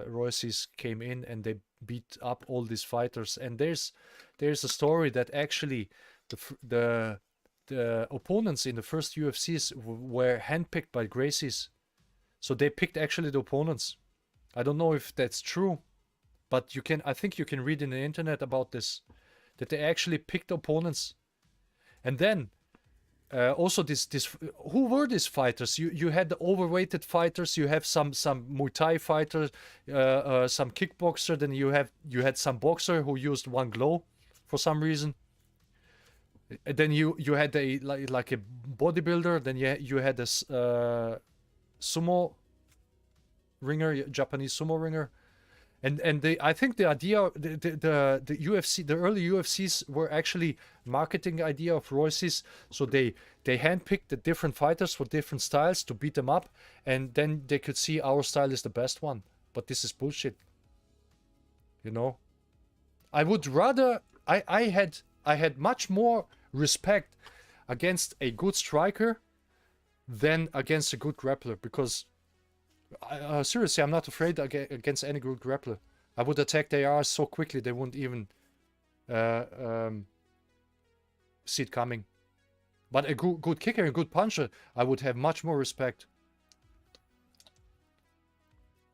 Royces came in and they beat up all these fighters. And there's a story that actually the opponents in the first UFCs were handpicked by Gracies. So they picked actually the opponents. I don't know if that's true, but I think you can read in the internet about this, that they actually picked opponents. And then also this who were these fighters? You had the overweighted fighters, you have some Muay Thai fighters, some kickboxer, then you had some boxer who used one glove for some reason. And then you had a like a bodybuilder, then you had this sumo ringer, Japanese sumo ringer. And I think the idea, the UFC, the early UFCs were actually marketing idea of Royce's. So they handpicked the different fighters for different styles to beat them up, and then they could see our style is the best one. But this is bullshit. You know, I would rather I had much more respect against a good striker than against a good grappler, because seriously, I'm not afraid against any good grappler. I would attack their arse so quickly they wouldn't even see it coming. But a good kicker and good puncher, I would have much more respect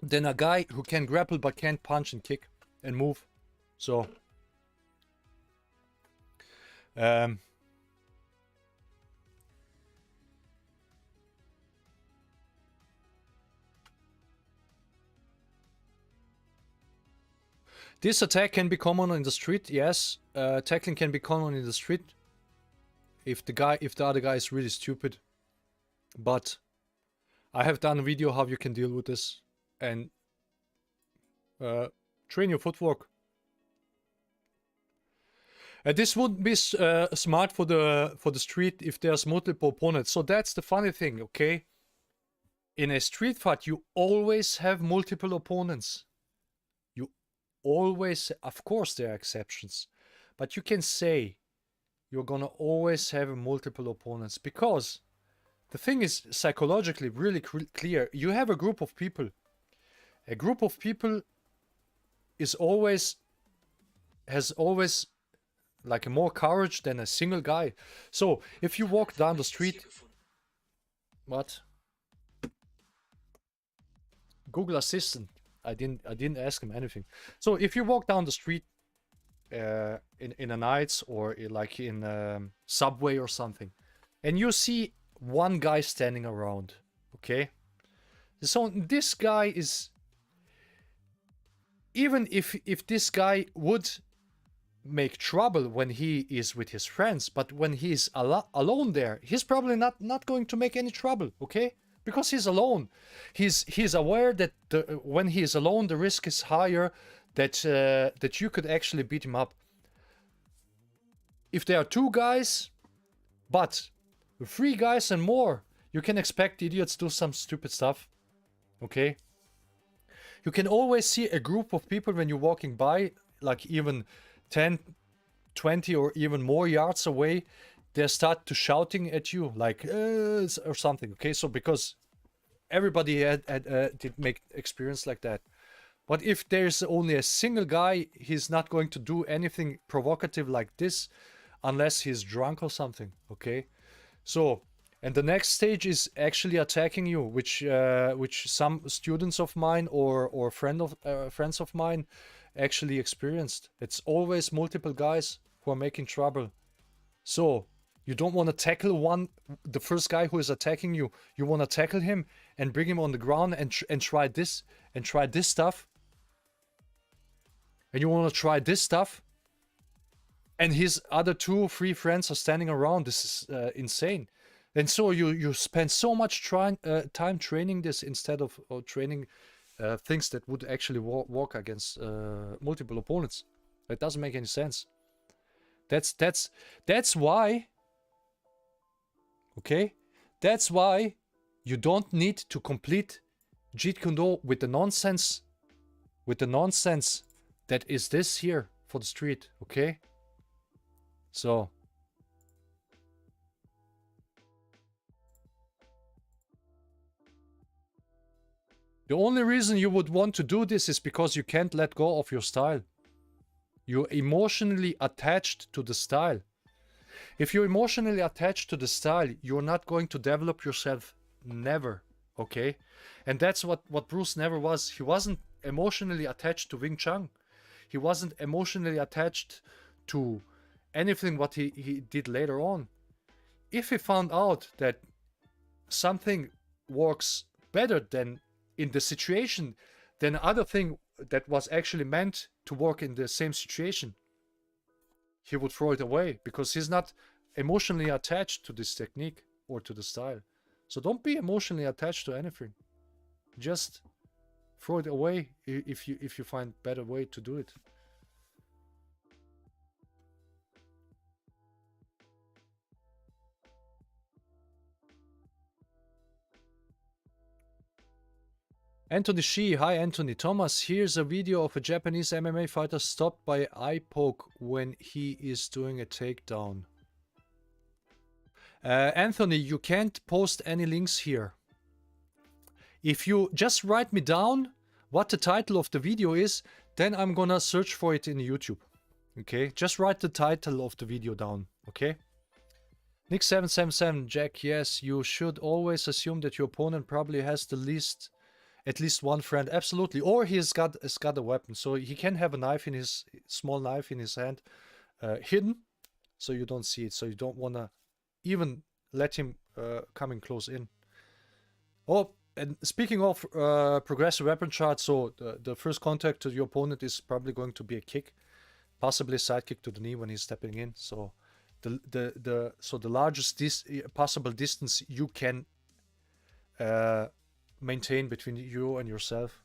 than a guy who can grapple but can't punch and kick and move. So this attack can be common in the street, yes. Tackling can be common in the street if the other guy is really stupid. But I have done a video how you can deal with this and train your footwork. This wouldn't be smart for the street if there's multiple opponents. So that's the funny thing, okay? In a street fight, you always have multiple opponents. Always, of course there are exceptions, but you can say you're gonna always have multiple opponents, because the thing is psychologically really clear. You have a group of people. A group of people has always like more courage than a single guy. So if you walk down the street, what? Google Assistant. I didn't ask him anything. So if you walk down the street in a night or like in subway or something, and you see one guy standing around, okay? So this guy is, even if this guy would make trouble when he is with his friends, but when he's alone there, he's probably not going to make any trouble, okay? Because he's alone. He's aware that when he is alone, the risk is higher that that you could actually beat him up. If there are two guys, but three guys and more, you can expect idiots to do some stupid stuff, okay? You can always see a group of people when you're walking by, like even 10, 20 or even more yards away, they start to shouting at you like or something, okay? So because everybody did make experience like that. But if there's only a single guy, he's not going to do anything provocative like this unless he's drunk or something, okay? So, and the next stage is actually attacking you, which some students of mine or friends of mine actually experienced. It's always multiple guys who are making trouble. So you don't want to tackle the first guy who is attacking you. You want to tackle him and bring him on the ground and try this stuff. And you want to try this stuff. And his other 2 or 3 friends are standing around. This is insane. And so you spend so much time training this instead of training things that would actually work against multiple opponents. That doesn't make any sense. That's why. Okay, that's why you don't need to complete Jeet Kune Do with the nonsense that is this here for the street. Okay, so. The only reason you would want to do this is because you can't let go of your style. You're emotionally attached to the style. If you're emotionally attached to the style, you're not going to develop yourself. Never. Okay? And that's what Bruce never was. He wasn't emotionally attached to Wing Chun. He wasn't emotionally attached to anything what he did later on. If he found out that something works better than in the situation than other thing that was actually meant to work in the same situation, he would throw it away because he's not emotionally attached to this technique or to the style. So don't be emotionally attached to anything. Just throw it away if you find better way to do it. Anthony Shi, hi Anthony. Thomas, here's a video of a Japanese MMA fighter stopped by eye poke when he is doing a takedown. Anthony, you can't post any links here. If you just write me down what the title of the video is, then I'm gonna search for it in YouTube. Okay, just write the title of the video down. Okay. Nick777, Jack, yes, you should always assume that your opponent probably has at least one friend. Absolutely. Or he's got a weapon, so he can have a knife in his small knife in his hand, hidden, so you don't see it. So you don't want to even let him coming close in. Oh, and speaking of progressive weapon chart, so the first contact to your opponent is probably going to be a kick, possibly a side kick to the knee when he's stepping in. So the largest possible distance you can maintain between you and yourself.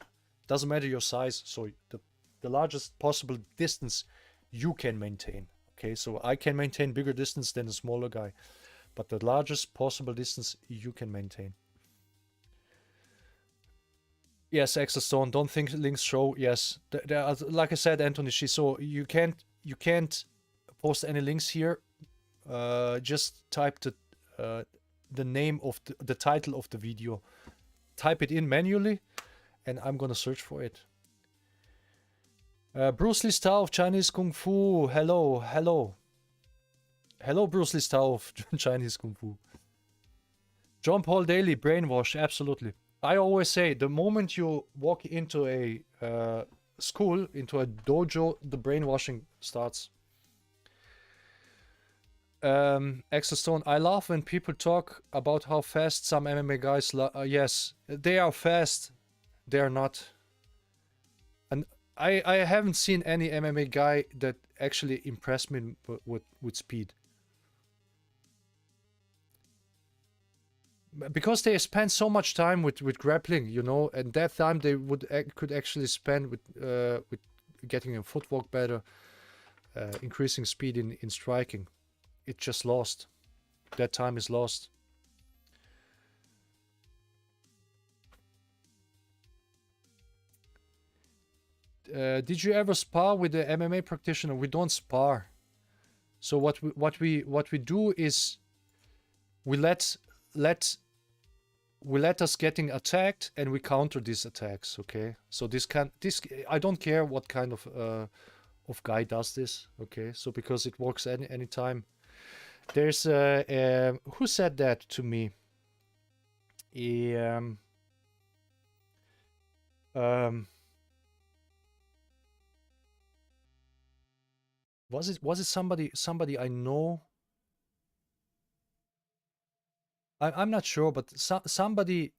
Doesn't matter your size, so the largest possible distance you can maintain. Okay, so I can maintain bigger distance than a smaller guy, but the largest possible distance you can maintain. Yes, Exostone, don't think links show. Yes, there are, like I said, Anthony, so you can't post any links here. Just type the name of the title of the video. Type it in manually, and I'm gonna search for it. Bruce Lee style of Chinese Kung Fu. Hello, hello. Hello, Bruce Lee style of Chinese Kung Fu. John Paul Daly, brainwash, absolutely. I always say, the moment you walk into a school, into a dojo, the brainwashing starts. Axel Stone, I laugh when people talk about how fast some MMA guys. Yes, they are fast. They are not. And I haven't seen any MMA guy that actually impressed me with speed. Because they spend so much time with grappling, you know, and that time they could actually spend with getting a footwork better, increasing speed in striking. It just lost. That time is lost. Did you ever spar with the MMA practitioner? We don't spar. So what we do is we let us getting attacked and we counter these attacks. Okay. So this I don't care what kind of guy does this. Okay. So because it works any time. There's who said that to me? Was it somebody I know? I'm not sure, but somebody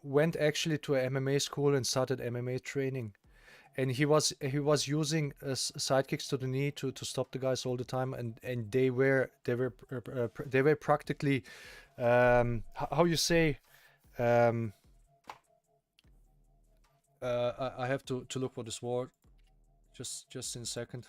went actually to a MMA school and started MMA training. And he was using sidekicks to the knee to stop the guys all the time, and they were practically how you say I have to look for this word just in a second.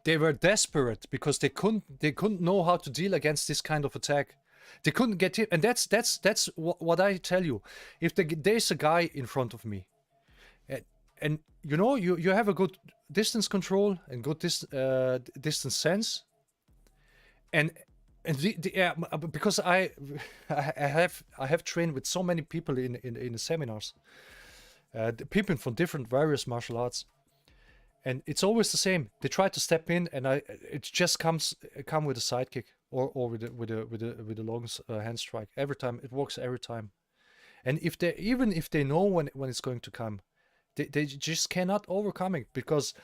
They were desperate because they couldn't know how to deal against this kind of attack. They couldn't get it, and that's what I tell you. If there's a guy in front of me, and you know you have a good distance control and good distance sense, and because I have trained with so many people in the seminars, people from different various martial arts. And it's always the same. They try to step in, and it just come with a sidekick or with a long hand strike. Every time it works every time. And even if they know when it's going to come, they just cannot overcome it, because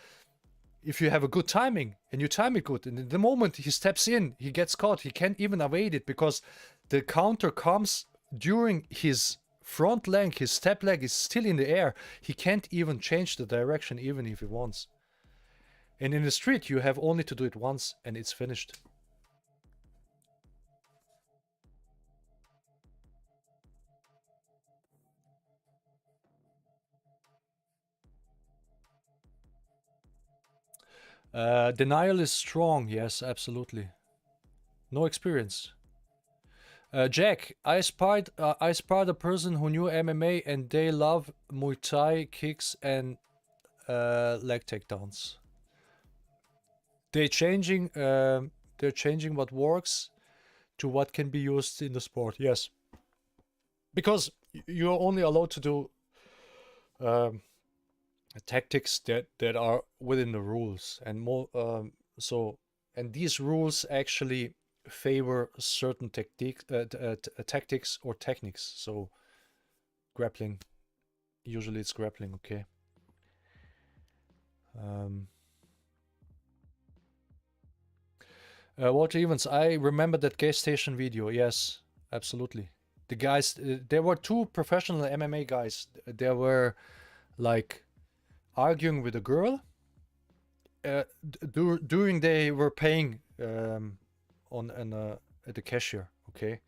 if you have a good timing and you time it good, and the moment he steps in, he gets caught. He can't even evade it because the counter comes during his front leg, his step leg is still in the air. He can't even change the direction even if he wants. And in the street, you have only to do it once and it's finished. Denial is strong. Yes, absolutely. No experience. Jack, I sparred a person who knew MMA and they love Muay Thai kicks and leg takedowns. They're changing what works to what can be used in the sport. Yes, because you're only allowed to do tactics that are within the rules, and more and these rules actually favor certain tactics or techniques. So grappling, usually it's grappling. Okay. Walter Evans, I remember that gas station video. Yes, absolutely. The guys, there were two professional MMA guys. They were like arguing with a girl during they were paying at the cashier. Okay.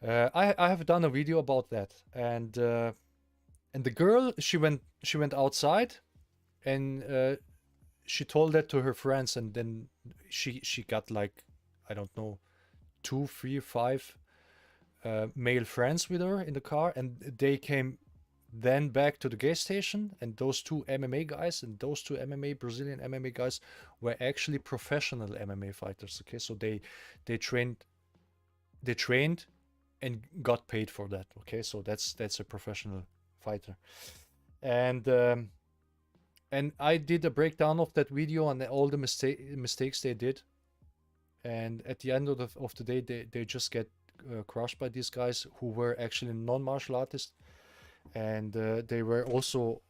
I have done a video about that, and the girl, she went outside, and she told that to her friends, and then she got like, I don't know, 2, 3, 5 male friends with her in the car, and they came then back to the gas station, and those two MMA guys and those two Brazilian MMA guys were actually professional MMA fighters. Okay, so they trained and got paid for that. Okay, so that's a professional fighter. And I did a breakdown of that video and all the mistakes they did. And at the end of the day, they just crushed by these guys who were actually non-martial artists, and they were also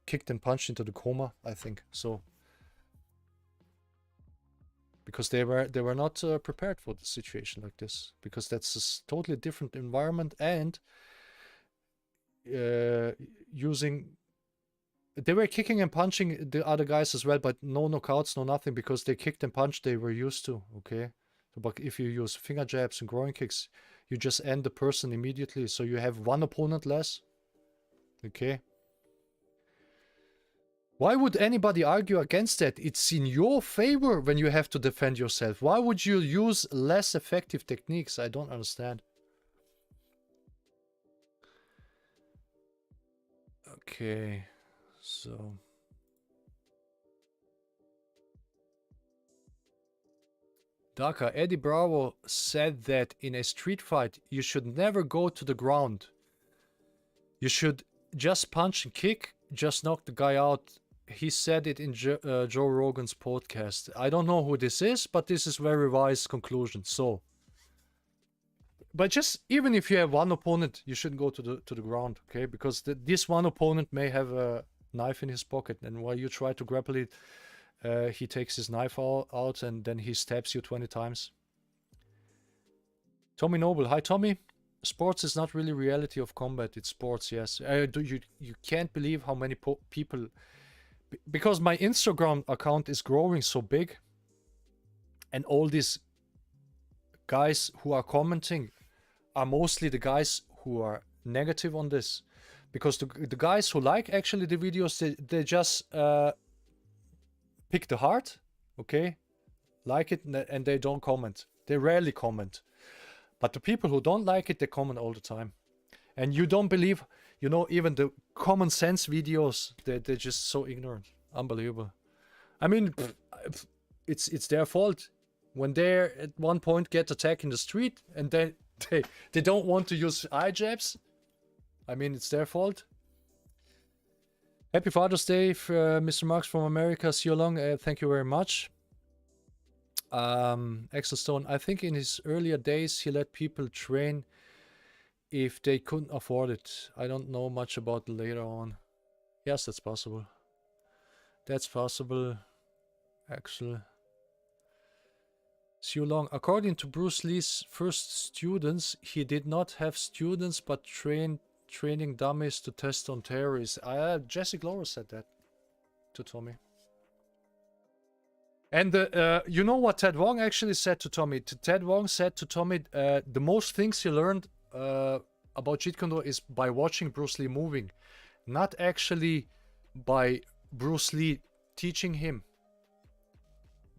kicked and punched into the coma, I think. So because they were not prepared for the situation like this, because that's a totally different environment, and using. They were kicking and punching the other guys as well, but no knockouts, no nothing, because they kicked and punched they were used to, okay? So, but if you use finger jabs and groin kicks, you just end the person immediately, so you have one opponent less, okay? Why would anybody argue against that? It's in your favor when you have to defend yourself. Why would you use less effective techniques? I don't understand. Okay. So Daka, Eddie Bravo said that in a street fight you should never go to the ground. You should just punch and kick, just knock the guy out. He said it in Joe Rogan's podcast. I don't know who this is, but this is very wise conclusion. So, but just even if you have one opponent, you shouldn't go to the ground, okay? Because this one opponent may have a knife in his pocket, and while you try to grapple it, he takes his knife out and then he stabs you 20 times. Tommy Noble, hi Tommy. Sports is not really reality of combat, it's sports, yes. You can't believe how many people, because my Instagram account is growing so big, and all these guys who are commenting are mostly the guys who are negative on this. Because the guys who like actually the videos, they just pick the heart, okay? Like it, and they don't comment. They rarely comment. But the people who don't like it, they comment all the time. And you don't believe, you know, even the common sense videos, they're just so ignorant. Unbelievable. I mean, it's their fault. When they at one point get attacked in the street and they don't want to use eye jabs, I mean, it's their fault. Happy Father's Day, Mr. Marks from America. See you along. Thank you very much. Axel Stone, I think in his earlier days he let people train if they couldn't afford it. I don't know much about it later on. Yes, that's possible. That's possible, Axel. See you long. According to Bruce Lee's first students, he did not have students but training dummies to test on terrorists. Jesse Glover said that to Tommy. And you know what Ted Wong actually said to Tommy? Ted Wong said to Tommy, the most things he learned about Jeet Kune Do is by watching Bruce Lee moving, not actually by Bruce Lee teaching him,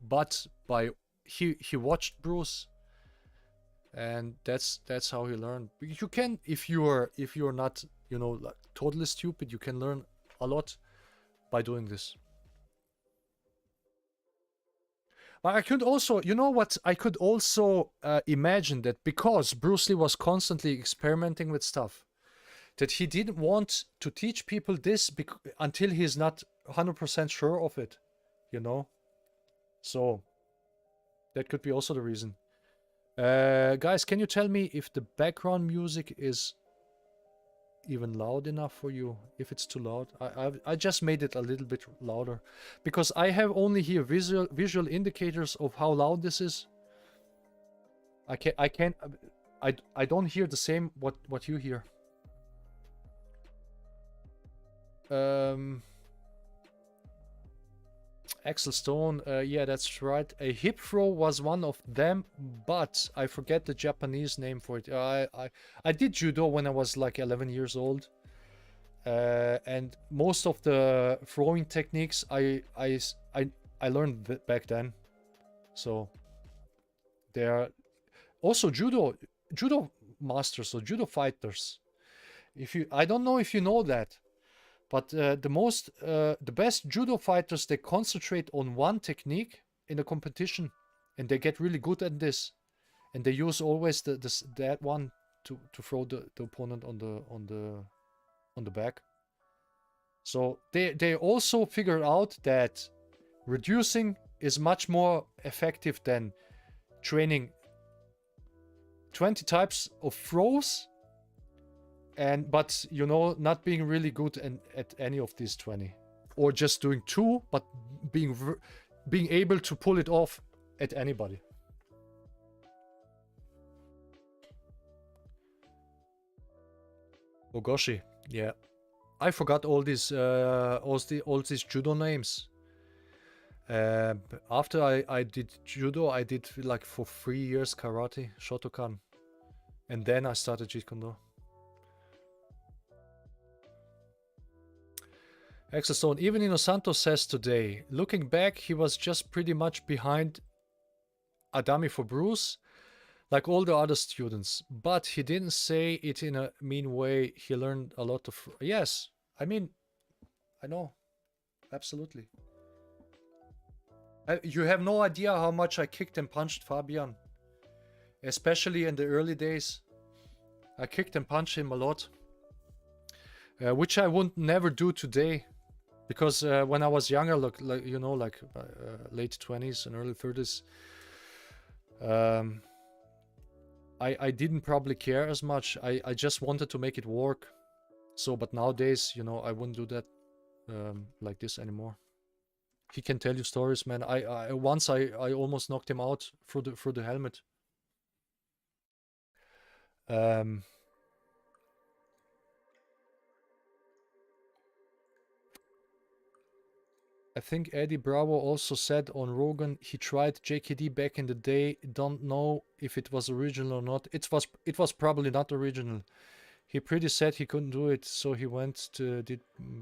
but by he watched Bruce, and that's how he learned. You can, if you're not, you know, like, totally stupid, you can learn a lot by doing this. But I could also, you know what, I could also imagine that because Bruce Lee was constantly experimenting with stuff, that he didn't want to teach people this until he's not 100% sure of it, you know? So, that could be also the reason. Guys, can you tell me if the background music is even loud enough for you? If it's too loud, I just made it a little bit louder because I have only here visual indicators of how loud this is. I don't hear the same what you hear. Axel Stone, yeah, that's right. A hip throw was one of them, but I forget the Japanese name for it. I did judo when I was like 11 years old, and most of the throwing techniques I learned back then. So there are also judo masters or judo fighters. I don't know if you know that. But the best judo fighters, they concentrate on one technique in a competition, and they get really good at this, and they use always that one to throw the opponent on the back. So they also figured out that reducing is much more effective than training 20 types of throws, but you know, not being really good at any of these 20, or just doing 2 but being able to pull it off at anybody. Ogoshi, yeah. I forgot all these judo names. After I did judo, I did like for 3 years karate, Shotokan. And then I started Jeet Kune Do. Exostone, even Inosanto says today, looking back, he was just pretty much behind Adami for Bruce, like all the other students. But he didn't say it in a mean way. He learned a lot of... Yes, I mean, I know. Absolutely. You have no idea how much I kicked and punched Fabian. Especially in the early days. I kicked and punched him a lot. Which I would never do today. Because when I was younger, you know, late 20s and early 30s, I didn't probably care as much. I just wanted to make it work. So, but nowadays, you know, I wouldn't do that like this anymore. He can tell you stories, man. Once I almost knocked him out through the helmet. I think Eddie Bravo also said on Rogan he tried JKD back in the day. Don't know if it was original or not. It was probably not original. He pretty said he couldn't do it, so he went to did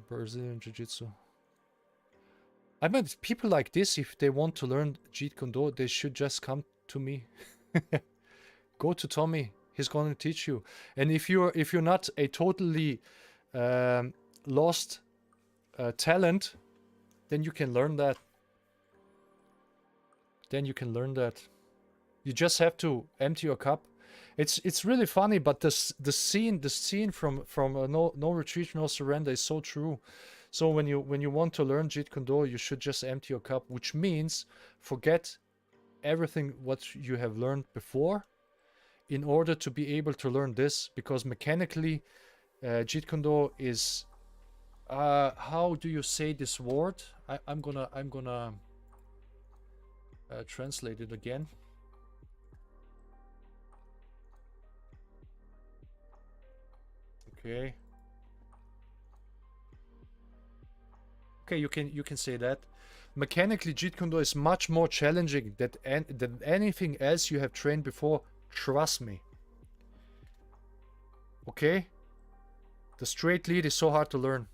Brazilian Jiu-Jitsu. I mean, people like this, if they want to learn Jeet Kune Do, they should just come to me. Go to Tommy. He's going to teach you. And if you're not a totally lost talent, then you can learn that. You just have to empty your cup. It's really funny, but the scene from no retreat, no surrender is so true. So when you want to learn Jeet Kune Do, you should just empty your cup, which means forget everything what you have learned before in order to be able to learn this, because mechanically Jeet Kune Do is how do you say this word? I'm gonna translate it again. Okay. Okay, you can say that. Mechanically, Jeet Kune Do is much more challenging than anything else you have trained before. Trust me. Okay? The straight lead is so hard to learn.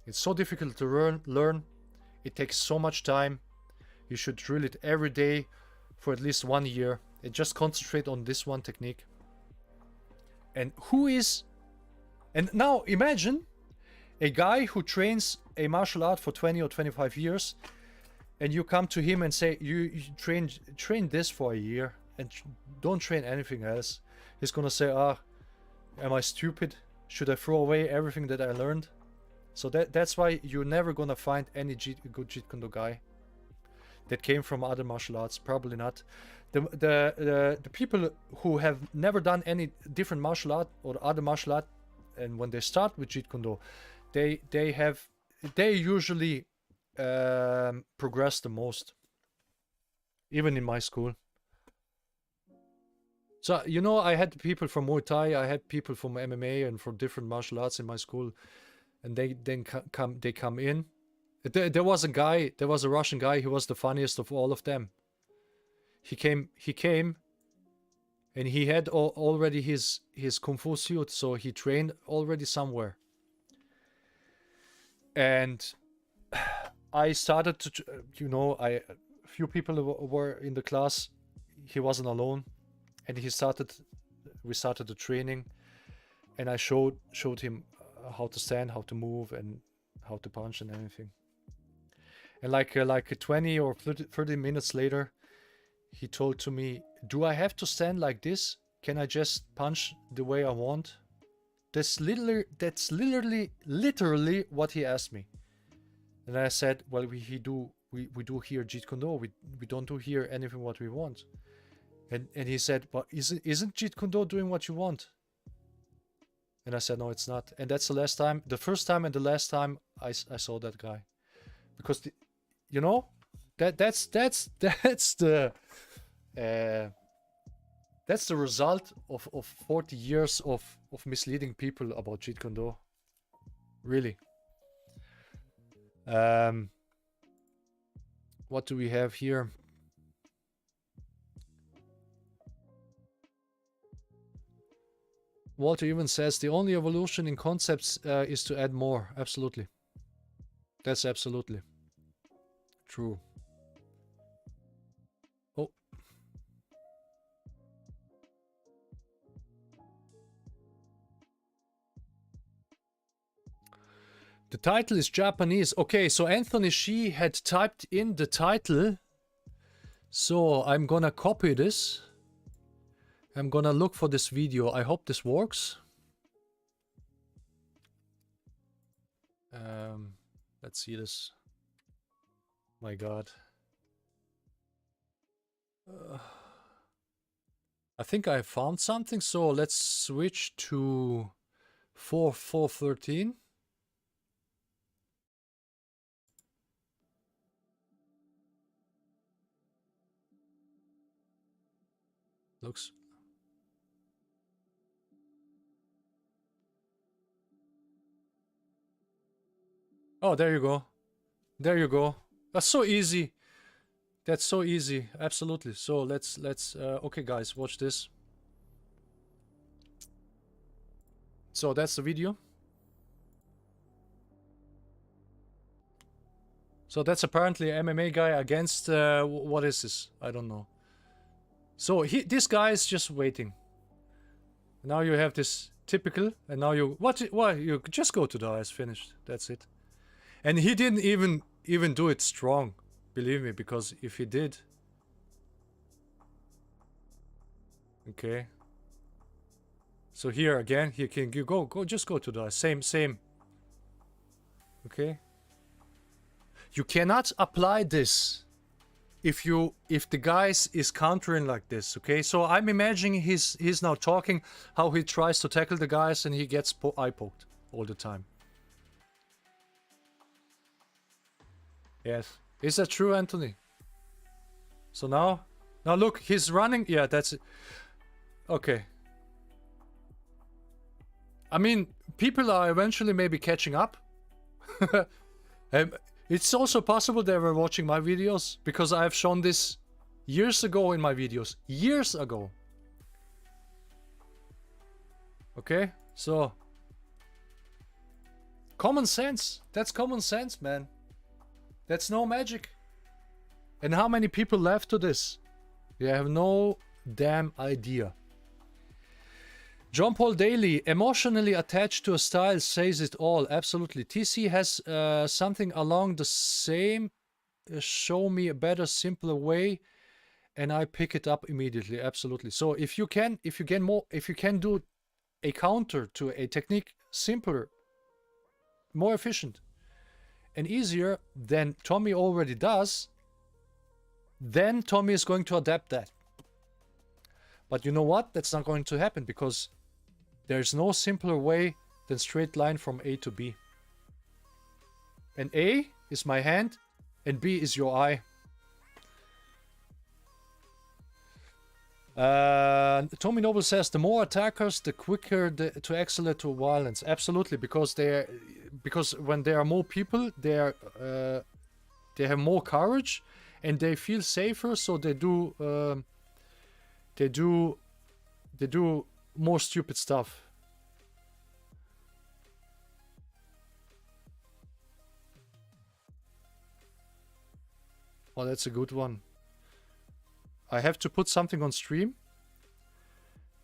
It's so difficult to learn. It takes so much time. You should drill it every day for at least 1 year and just concentrate on this one technique. And now imagine a guy who trains a martial art for 20 or 25 years, and you come to him and say, you train this for a year and don't train anything else. He's gonna say, am I stupid? Should I throw away everything that I learned? So that's why you're never gonna find any good Jeet Kune Do guy that came from other martial arts. Probably not. The people who have never done any different martial art or other martial art, and when they start with Jeet Kune Do, they usually progress the most. Even in my school. So, you know, I had people from Muay Thai, I had people from MMA and from different martial arts in my school, and they come in. There was a Russian guy who was the funniest of all of them. He came, and he had already his kung fu suit, so he trained already somewhere. And I started to, you know, a few people were in the class. He wasn't alone, and we started the training, and I showed him how to stand, how to move, and how to punch and everything. And like 20 or 30 minutes later, he told to me, "Do I have to stand like this? Can I just punch the way I want?" That's literally what he asked me. And I said, "Well, we do here Jeet Kune Do. We don't do here anything what we want." And he said, but isn't Jeet Kune Do doing what you want? And I said, no, it's not. And that's the first time and the last time I saw that guy. Because, you know, that's the result of 40 years of misleading people about Jeet Kune Do. Really. What do we have here? Walter even says the only evolution in concepts is to add more. Absolutely. That's absolutely true. Oh. The title is Japanese. Okay, so Anthony Shi had typed in the title. So I'm gonna copy this. I'm gonna look for this video. I hope this works. Let's see this. My God. I think I found something. So let's switch to 4.4.13. Looks. Oh, there you go. There you go. That's so easy. That's so easy. Absolutely. So let's okay guys, watch this. So that's the video. So that's apparently an MMA guy against what is this? I don't know. So this guy is just waiting. Now you have this typical, and now you you just go to the eyes, finished. That's it. And he didn't even do it strong, believe me, because if he did, okay. So here again, here can you just go to the eyes. Same. Okay. You cannot apply this if the guy is countering like this, okay? So I'm imagining he's now talking how he tries to tackle the guys and he gets eye poked all the time. Yes. Is that true, Anthony? So now look, he's running. Yeah, that's it. Okay. I mean, people are eventually maybe catching up. It's also possible they were watching my videos because I've shown this years ago in my videos. Years ago. Okay, so common sense. That's common sense, man. That's no magic. And how many people left to this? You have no damn idea. John Paul Daly, emotionally attached to a style, says it all. Absolutely. TC has something along the same. Show me a better, simpler way, and I pick it up immediately. Absolutely. So if you can do a counter to a technique simpler, more efficient, and easier than Tommy already does, then Tommy is going to adapt that. But you know what? That's not going to happen because there's no simpler way than straight line from A to B. And A is my hand and B is your eye. Tommy Noble says the more attackers, the quicker to accelerate to violence. Absolutely, because when there are more people, they have more courage and they feel safer, so they do more stupid stuff. Oh, that's a good one. I have to put something on stream.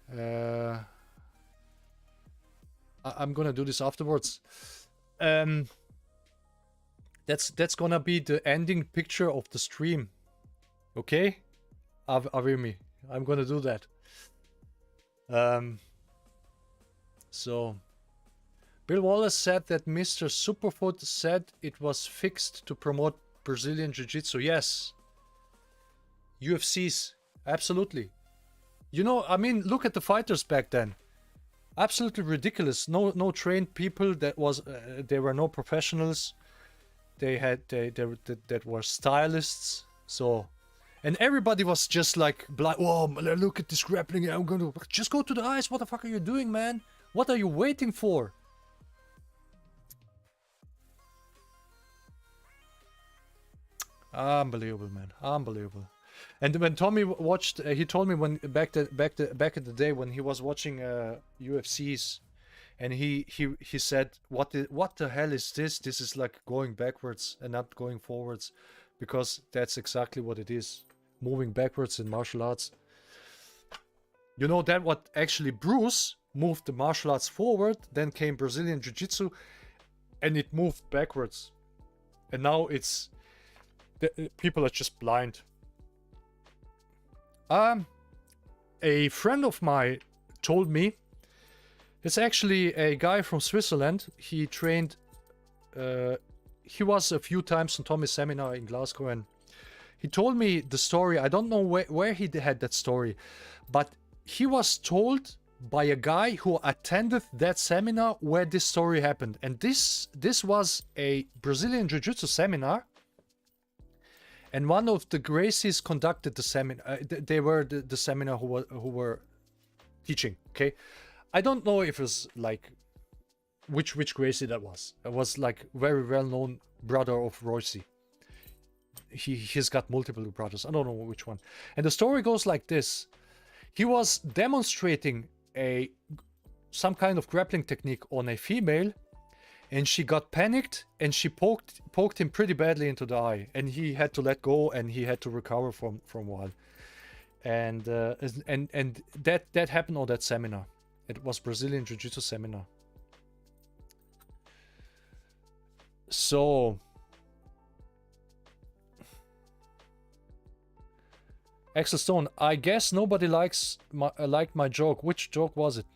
I'm gonna do this afterwards. That's gonna be the ending picture of the stream. Okay? Avimi. I'm gonna do that. So Bill Wallace said that Mr. Superfoot said it was fixed to promote Brazilian Jiu-Jitsu. Yes. UFCs, absolutely. You know, I mean, look at the fighters back then. Absolutely ridiculous. No trained people. That was they were no professionals. They that were stylists. So, and everybody was just like, whoa, look at this grappling. I'm gonna just go to the ice. What the fuck are you doing, man? What are you waiting for? Unbelievable, man. Unbelievable. And when Tommy watched, he told me when back in the day when he was watching UFCs, and he said, what the hell is this? This is like going backwards and not going forwards, because that's exactly what it is, moving backwards in martial arts. You know that what actually Bruce moved the martial arts forward, then came Brazilian Jiu-Jitsu, and it moved backwards, and now it's people are just blind. A friend of mine told me, it's actually a guy from Switzerland. He trained, he was a few times on Tommy's seminar in Glasgow, and he told me the story. I don't know where he had that story, but he was told by a guy who attended that seminar where this story happened. And this was a Brazilian Jiu-Jitsu seminar. And one of the Gracies conducted the seminar. They were the seminar who were teaching. Okay, I don't know if it was like which Gracie that was. It was like very well known brother of Royce. He's got multiple brothers. I don't know which one. And the story goes like this: he was demonstrating some kind of grappling technique on a female. And she got panicked, and she poked him pretty badly into the eye, and he had to let go, and he had to recover from a while. And that happened on that seminar. It was Brazilian Jiu-Jitsu seminar. So, Axel Stone, I guess nobody liked my joke. Which joke was it?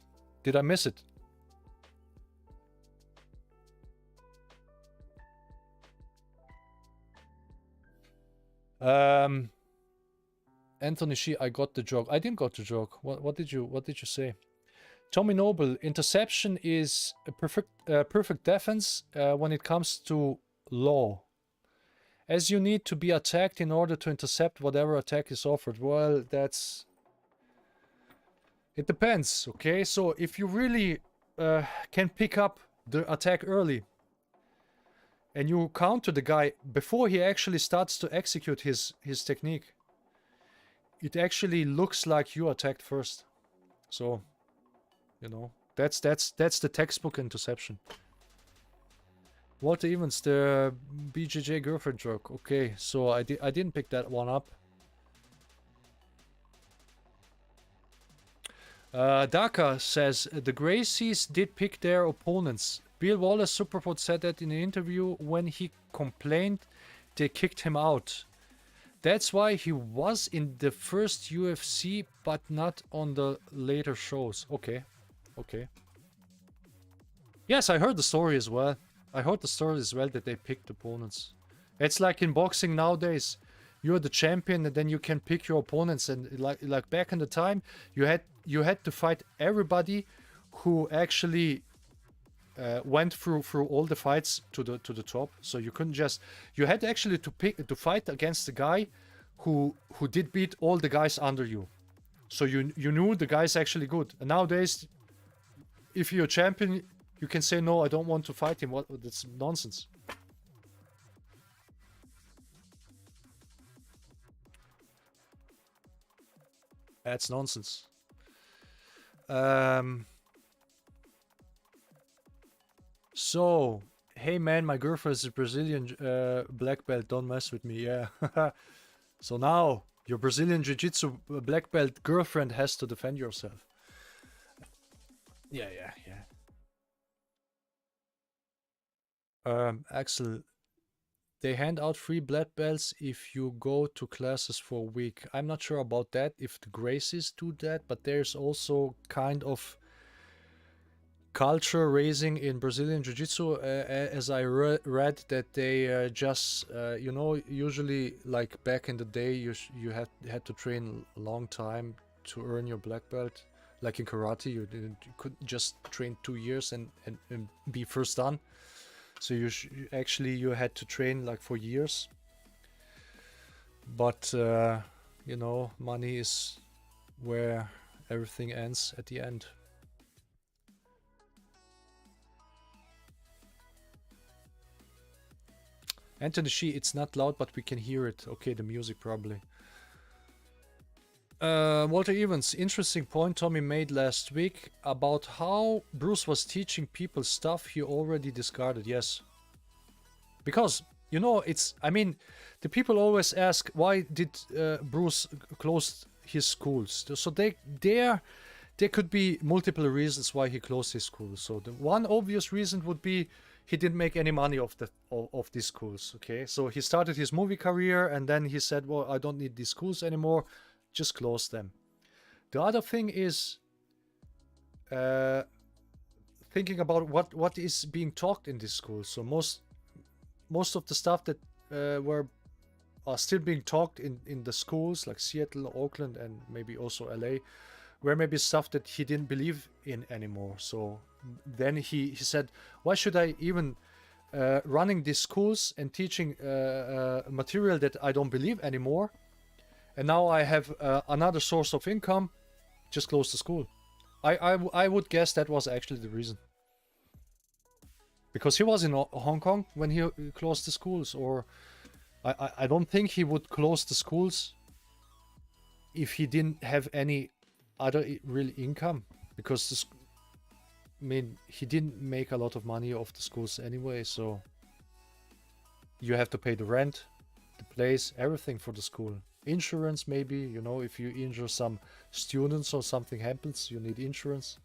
Did I miss it? Anthony Shee, I got the joke. I didn't got the joke. What did you say? Tommy Noble, interception is a perfect defense when it comes to law, as you need to be attacked in order to intercept whatever attack is offered. Well, it depends. Okay, so if you really can pick up the attack early, and you counter the guy before he actually starts to execute his technique, it actually looks like you attacked first. So, you know, that's the textbook interception. Walter Evans, the BJJ girlfriend joke. Okay, so I didn't pick that one up. Daka says the Gracies did pick their opponents. Bill Wallace Superpod said that in an interview when he complained they kicked him out. That's why he was in the first UFC but not on the later shows. Okay. Yes, I heard the story as well. That they picked opponents. It's like in boxing nowadays. You're the champion and then you can pick your opponents, and like back in the time you had to fight everybody who actually went through all the fights to the top. So you couldn't just, you had actually to fight against the guy who did beat all the guys under you. So you knew the guy's actually good. And nowadays, if you're a champion, you can say no, I don't want to fight him. That's nonsense. That's nonsense. So, hey man, my girlfriend is a Brazilian black belt. Don't mess with me, yeah. So now, your Brazilian Jiu-Jitsu black belt girlfriend has to defend yourself. Yeah. Axel, they hand out free black belts if you go to classes for a week. I'm not sure about that, if the Gracies do that, but there's also kind of culture raising in Brazilian Jiu-Jitsu, as I read that they just, usually like back in the day, you had to train a long time to earn your black belt. Like in karate, you couldn't just train 2 years and be first dan. So you had to train like for years. But you know, money is where everything ends at the end. Anthony Shee, it's not loud, but we can hear it. Okay, the music probably. Walter Evans, interesting point Tommy made last week about how Bruce was teaching people stuff he already discarded. Yes. Because, you know, I mean, the people always ask, why did Bruce close his schools? So there could be multiple reasons why he closed his schools. So the one obvious reason would be he didn't make any money of these schools. Okay, so he started his movie career and then he said, well, I don't need these schools anymore. Just close them. The other thing is thinking about what is being taught in these schools. So most of the stuff that are still being taught in the schools like Seattle, Oakland, and maybe also LA, were maybe stuff that he didn't believe in anymore. So then he said, why should I even running these schools and teaching material that I don't believe anymore? And now I have another source of income. Just close the school. I would guess that was actually the reason. Because he was in Hong Kong when he closed the schools. Or I don't think he would close the schools if he didn't have any other real income. Because, I mean, he didn't make a lot of money off the schools anyway. So you have to pay the rent, the place, everything for the school. Insurance, maybe, you know, if you injure some students or something happens, you need insurance.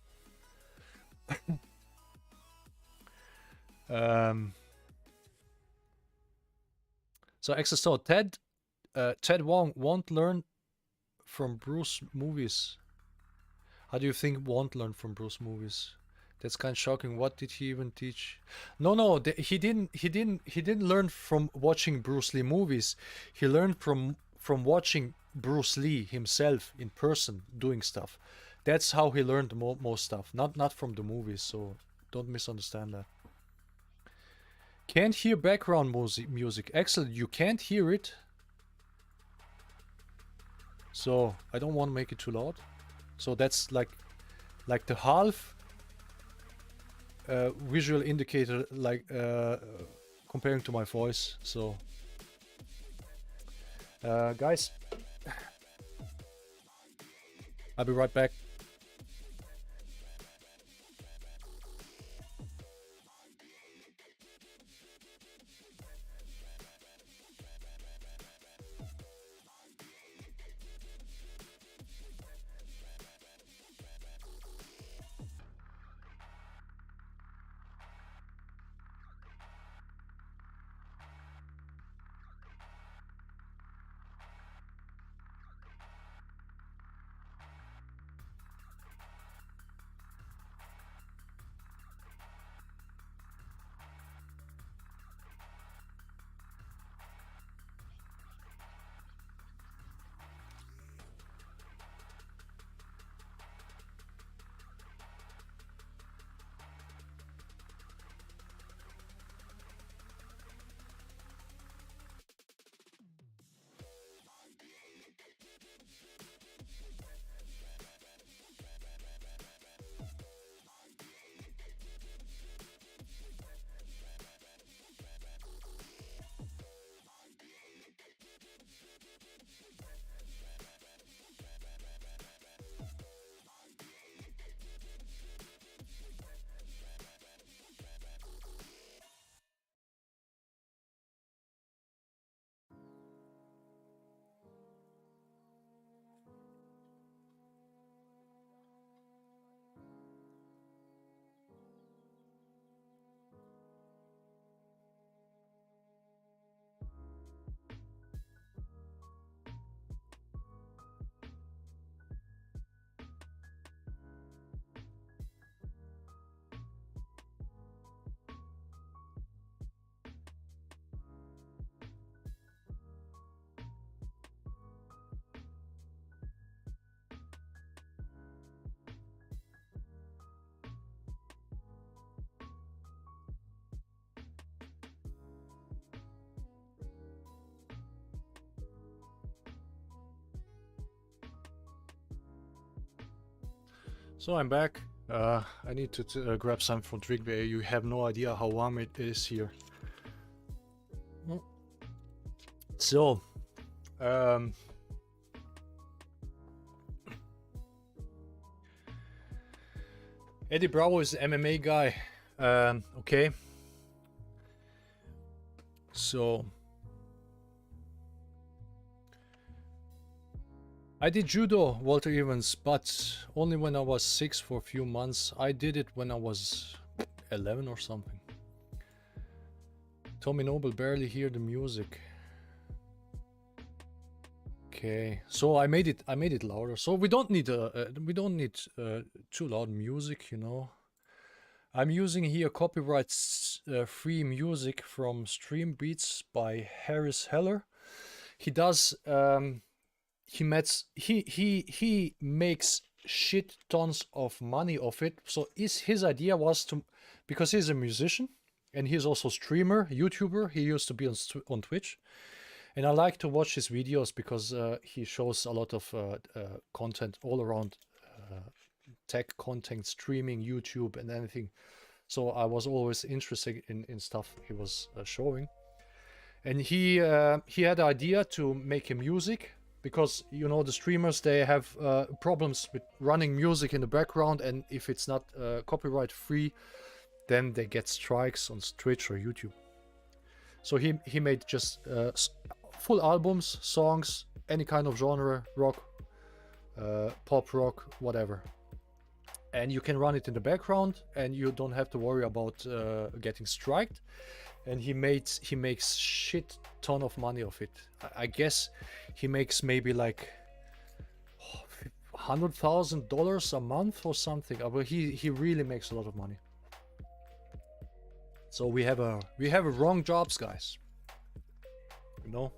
So Exo Ted Wong won't learn from Bruce movies. How do you think won't learn from Bruce movies? That's kind of shocking. What did he even teach? No, he didn't learn from watching Bruce Lee movies. He learned from watching Bruce Lee himself in person doing stuff. That's how he learned most stuff, not from the movies. So don't misunderstand that. Can't hear background music. Excellent, you can't hear it. So I don't want to make it too loud. So that's like the half visual indicator, like comparing to my voice. So guys, I'll be right back. So I'm back. I need to grab some from drink. You have no idea how warm it is here. So, Eddie Bravo is an MMA guy. Okay. So, I did judo, Walter Evans, but only when I was 6 for a few months. I did it when I was 11 or something. Tommy Noble, barely hear the music. Okay, so I made it louder. So we don't need too loud music, you know. I'm using here copyright free music from Stream Beats by Harris Heller. He does he makes shit tons of money of it. So his idea was to, because he's a musician and he's also streamer, YouTuber. He used to be on Twitch, and I like to watch his videos because he shows a lot of content all around tech content, streaming, YouTube, and anything. So I was always interested in stuff he was showing, and he had the idea to make a music. Because, you know, the streamers, they have problems with running music in the background, and if it's not copyright free, then they get strikes on Twitch or YouTube. So he made just full albums, songs, any kind of genre, rock, pop rock, whatever. And you can run it in the background, and you don't have to worry about getting striked. And he makes shit ton of money of it. I guess he makes maybe like $100,000 a month or something. But he really makes a lot of money. So we have a wrong jobs, guys. You know.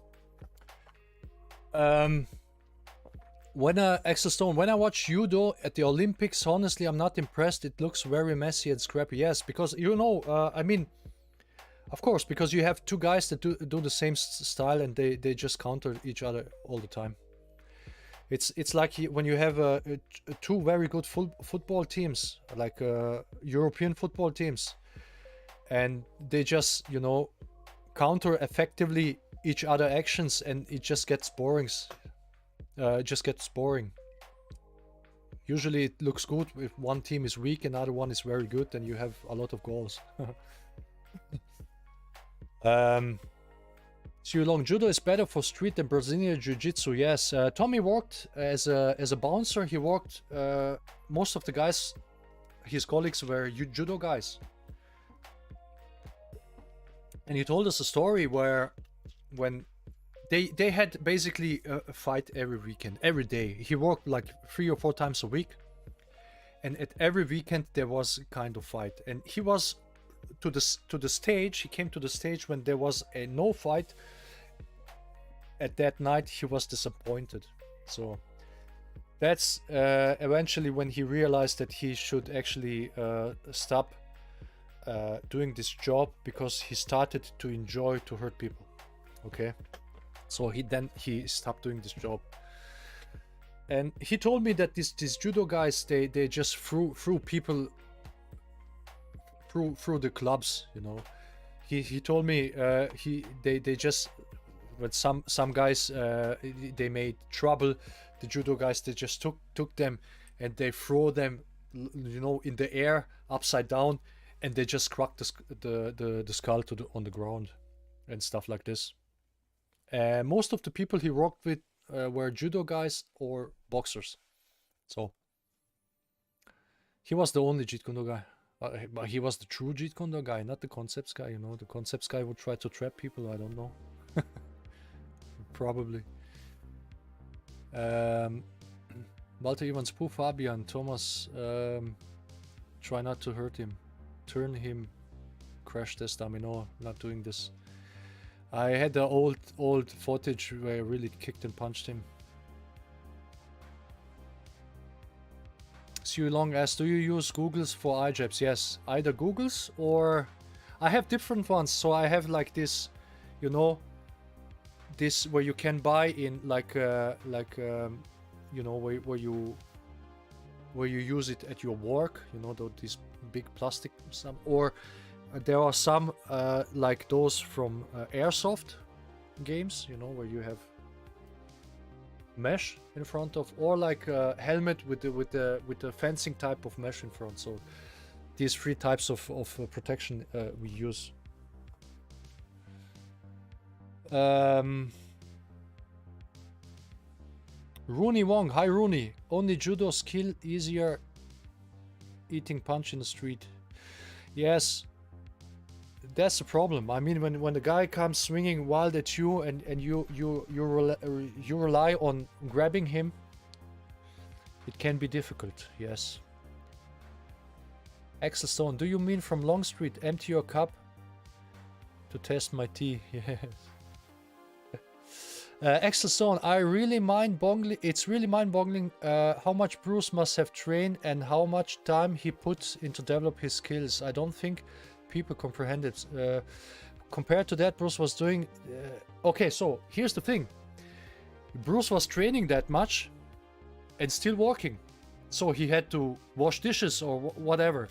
When I watch judo at the Olympics, honestly, I'm not impressed. It looks very messy and scrappy. Yes, because, you know, I mean, of course, because you have two guys that do the same style, and they just counter each other all the time. It's like when you have two very good football teams, like European football teams, and they just, you know, counter effectively each other actions, and it just gets boring. Usually it looks good if one team is weak and the other one is very good, then you have a lot of goals. Long judo is better for street than Brazilian jiu-jitsu. Yes, Tommy worked as a bouncer. He worked most of the guys, his colleagues, were judo guys, and he told us a story where when they had basically a fight every weekend, every day. He worked like 3 or 4 times a week, and at every weekend there was a kind of fight, and he was to the stage. He came to the stage when there was a no fight. At that night he was disappointed. So that's eventually when he realized that he should actually stop doing this job, because he started to enjoy to hurt people. Okay, so he stopped doing this job. And he told me that these judo guys, they just threw people through the clubs, you know. He told me they just, when some guys they made trouble, the judo guys, they just took them and they throw them, you know, in the air upside down, and they just cracked the skull on the ground and stuff like this. Most of the people he worked with were judo guys or boxers. So he was the only Jeet Kune Do guy. But he was the true Jeet Kune Do guy, not the concepts guy, you know. The concepts guy would try to trap people, I don't know. Probably. Walter Evans, Pooh, Fabian, Thomas, try not to hurt him. Turn him, crash test dummy. No, not doing this. I had the old footage where I really kicked and punched him. Sue Long asks, do you use Googles for iJabs? Yes, either Googles or I have different ones. So I have like this, you know, this where you can buy in like you know, where you where you use it at your work, you know, these big plastic some, or there are some like those from airsoft games, you know, where you have mesh in front of, or like a helmet with the fencing type of mesh in front. So these three types of protection we use. Rooney Wong, hi Rooney. Only judo skill, easier eating punch in the street. Yes, that's the problem. I mean, when the guy comes swinging wild at you and you rely on grabbing him, it can be difficult. Yes. Axel Stone, do you mean from Long Street? Empty your cup to test my tea. Yes. Axel Stone, it's really mind-boggling how much Bruce must have trained and how much time he puts into develop his skills. I don't think people comprehend it. Compared to that, Bruce was doing... okay, so here's the thing. Bruce was training that much and still working. So he had to wash dishes or whatever.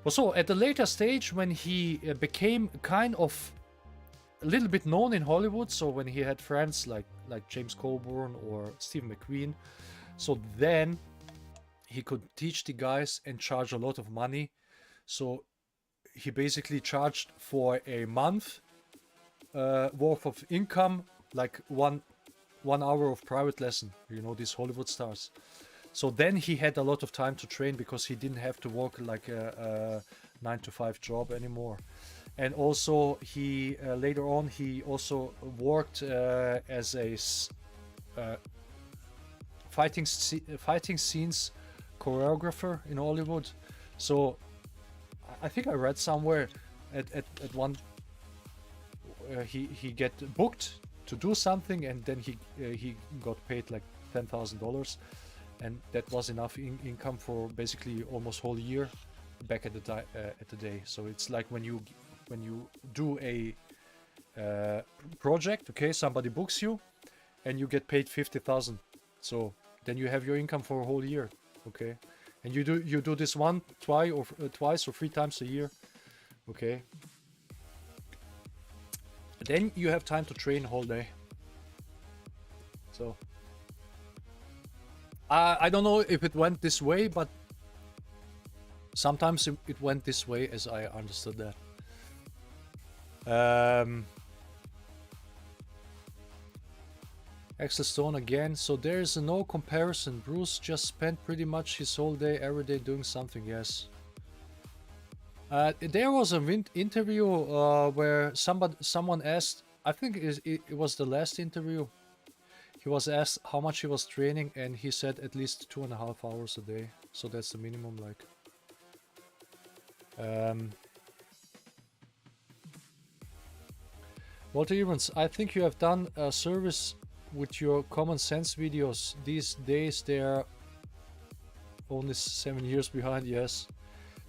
But so at the later stage, when he became kind of a little bit known in Hollywood, so when he had friends like James Coburn or Steve McQueen, so then he could teach the guys and charge a lot of money. So he basically charged for a month worth of income, like one hour of private lesson, you know, these Hollywood stars. So then he had a lot of time to train because he didn't have to work like a 9-to-5 job anymore. And also he later on he also worked as a fighting scenes choreographer in Hollywood. So I think I read somewhere at one he get booked to do something, and then he got paid like $10,000, and that was enough income for basically almost whole year back at the day. So it's like when you do a project, okay, somebody books you and you get paid 50,000, so then you have your income for a whole year, okay, and you do this twice or 3 times a year, okay, then you have time to train whole day. So I don't know if it went this way, but sometimes it went this way, as I understood that. Axel Stone again. So there is no comparison. Bruce just spent pretty much his whole day, every day doing something. Yes. There was an interview where someone asked, I think it was the last interview. He was asked how much he was training, and he said at least 2.5 hours a day. So that's the minimum, like. Walter Evans, I think you have done a service with your common sense videos. These days they are only 7 years behind. Yes.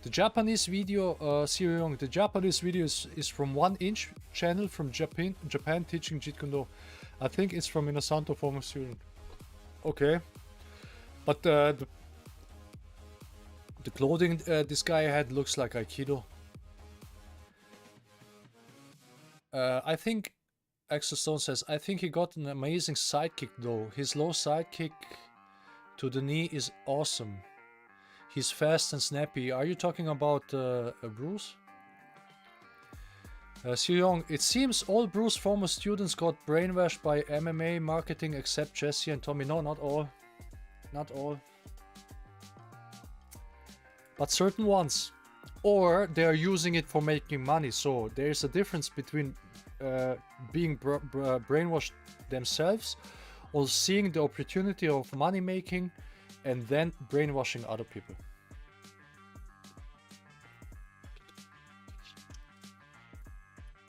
The Japanese video, Siriong, the Japanese video is from 1inch channel from Japan teaching Jeet Kune Do. I think it's from Minasanto, former student. Okay. But the clothing this guy had looks like Aikido. I think Axel Stone says, I think he got an amazing sidekick though. His low sidekick to the knee is awesome. He's fast and snappy. Are you talking about Bruce? Young, it seems all Bruce former students got brainwashed by MMA marketing except Jesse and Tommy. No, not all. Not all. But certain ones. Or they're using it for making money. So there's a difference between being brainwashed themselves or seeing the opportunity of money making and then brainwashing other people.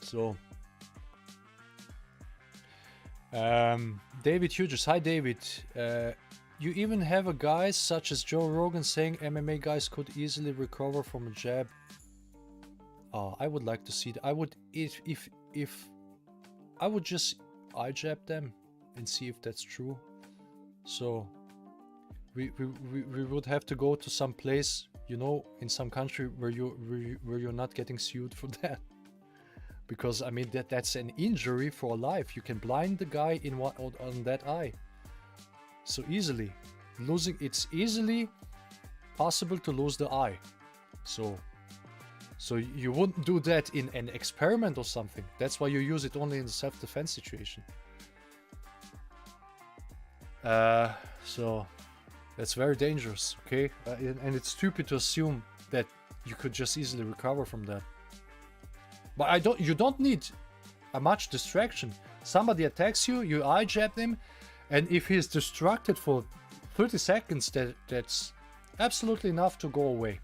So David Hughes, hi David. You even have a guys such as Joe Rogan saying MMA guys could easily recover from a jab. Oh, I would like to see that. I would if I would just eye jab them and see if that's true. So we would have to go to some place, you know, in some country where you're not getting sued for that. Because I mean that's an injury for life. You can blind the guy in one on that eye so easily. It's easily possible to lose the eye. So you wouldn't do that in an experiment or something. That's why you use it only in a self-defense situation. So that's very dangerous, okay? And it's stupid to assume that you could just easily recover from that. But you don't need a much distraction. Somebody attacks you, you eye jab him, and if he's distracted for 30 seconds, that's absolutely enough to go away.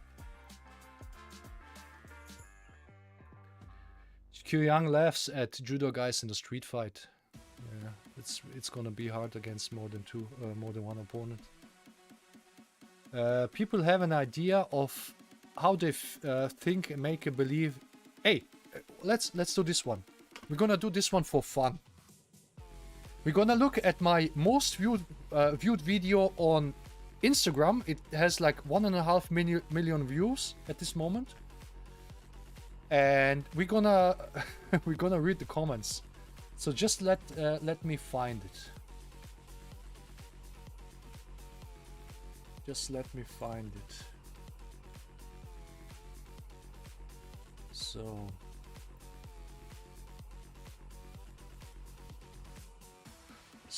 Q Young laughs at judo guys in the street fight. Yeah, it's gonna be hard against more than one opponent. People have an idea of how they think and make a believe. Hey, let's do this one. We're gonna do this one for fun. We're gonna look at my most viewed video on Instagram. It has like 1.5 million views at this moment. And we're gonna read the comments. So just let me find it. Just let me find it. So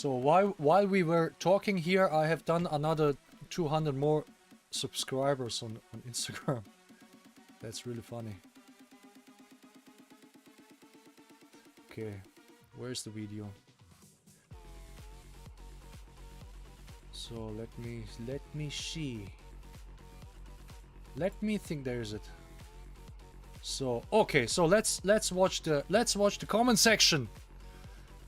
while we were talking here, I have done another 200 more subscribers on Instagram. That's really funny. Okay, where's the video? So let me see. Let me think. There is it. So okay, so let's watch the comment section.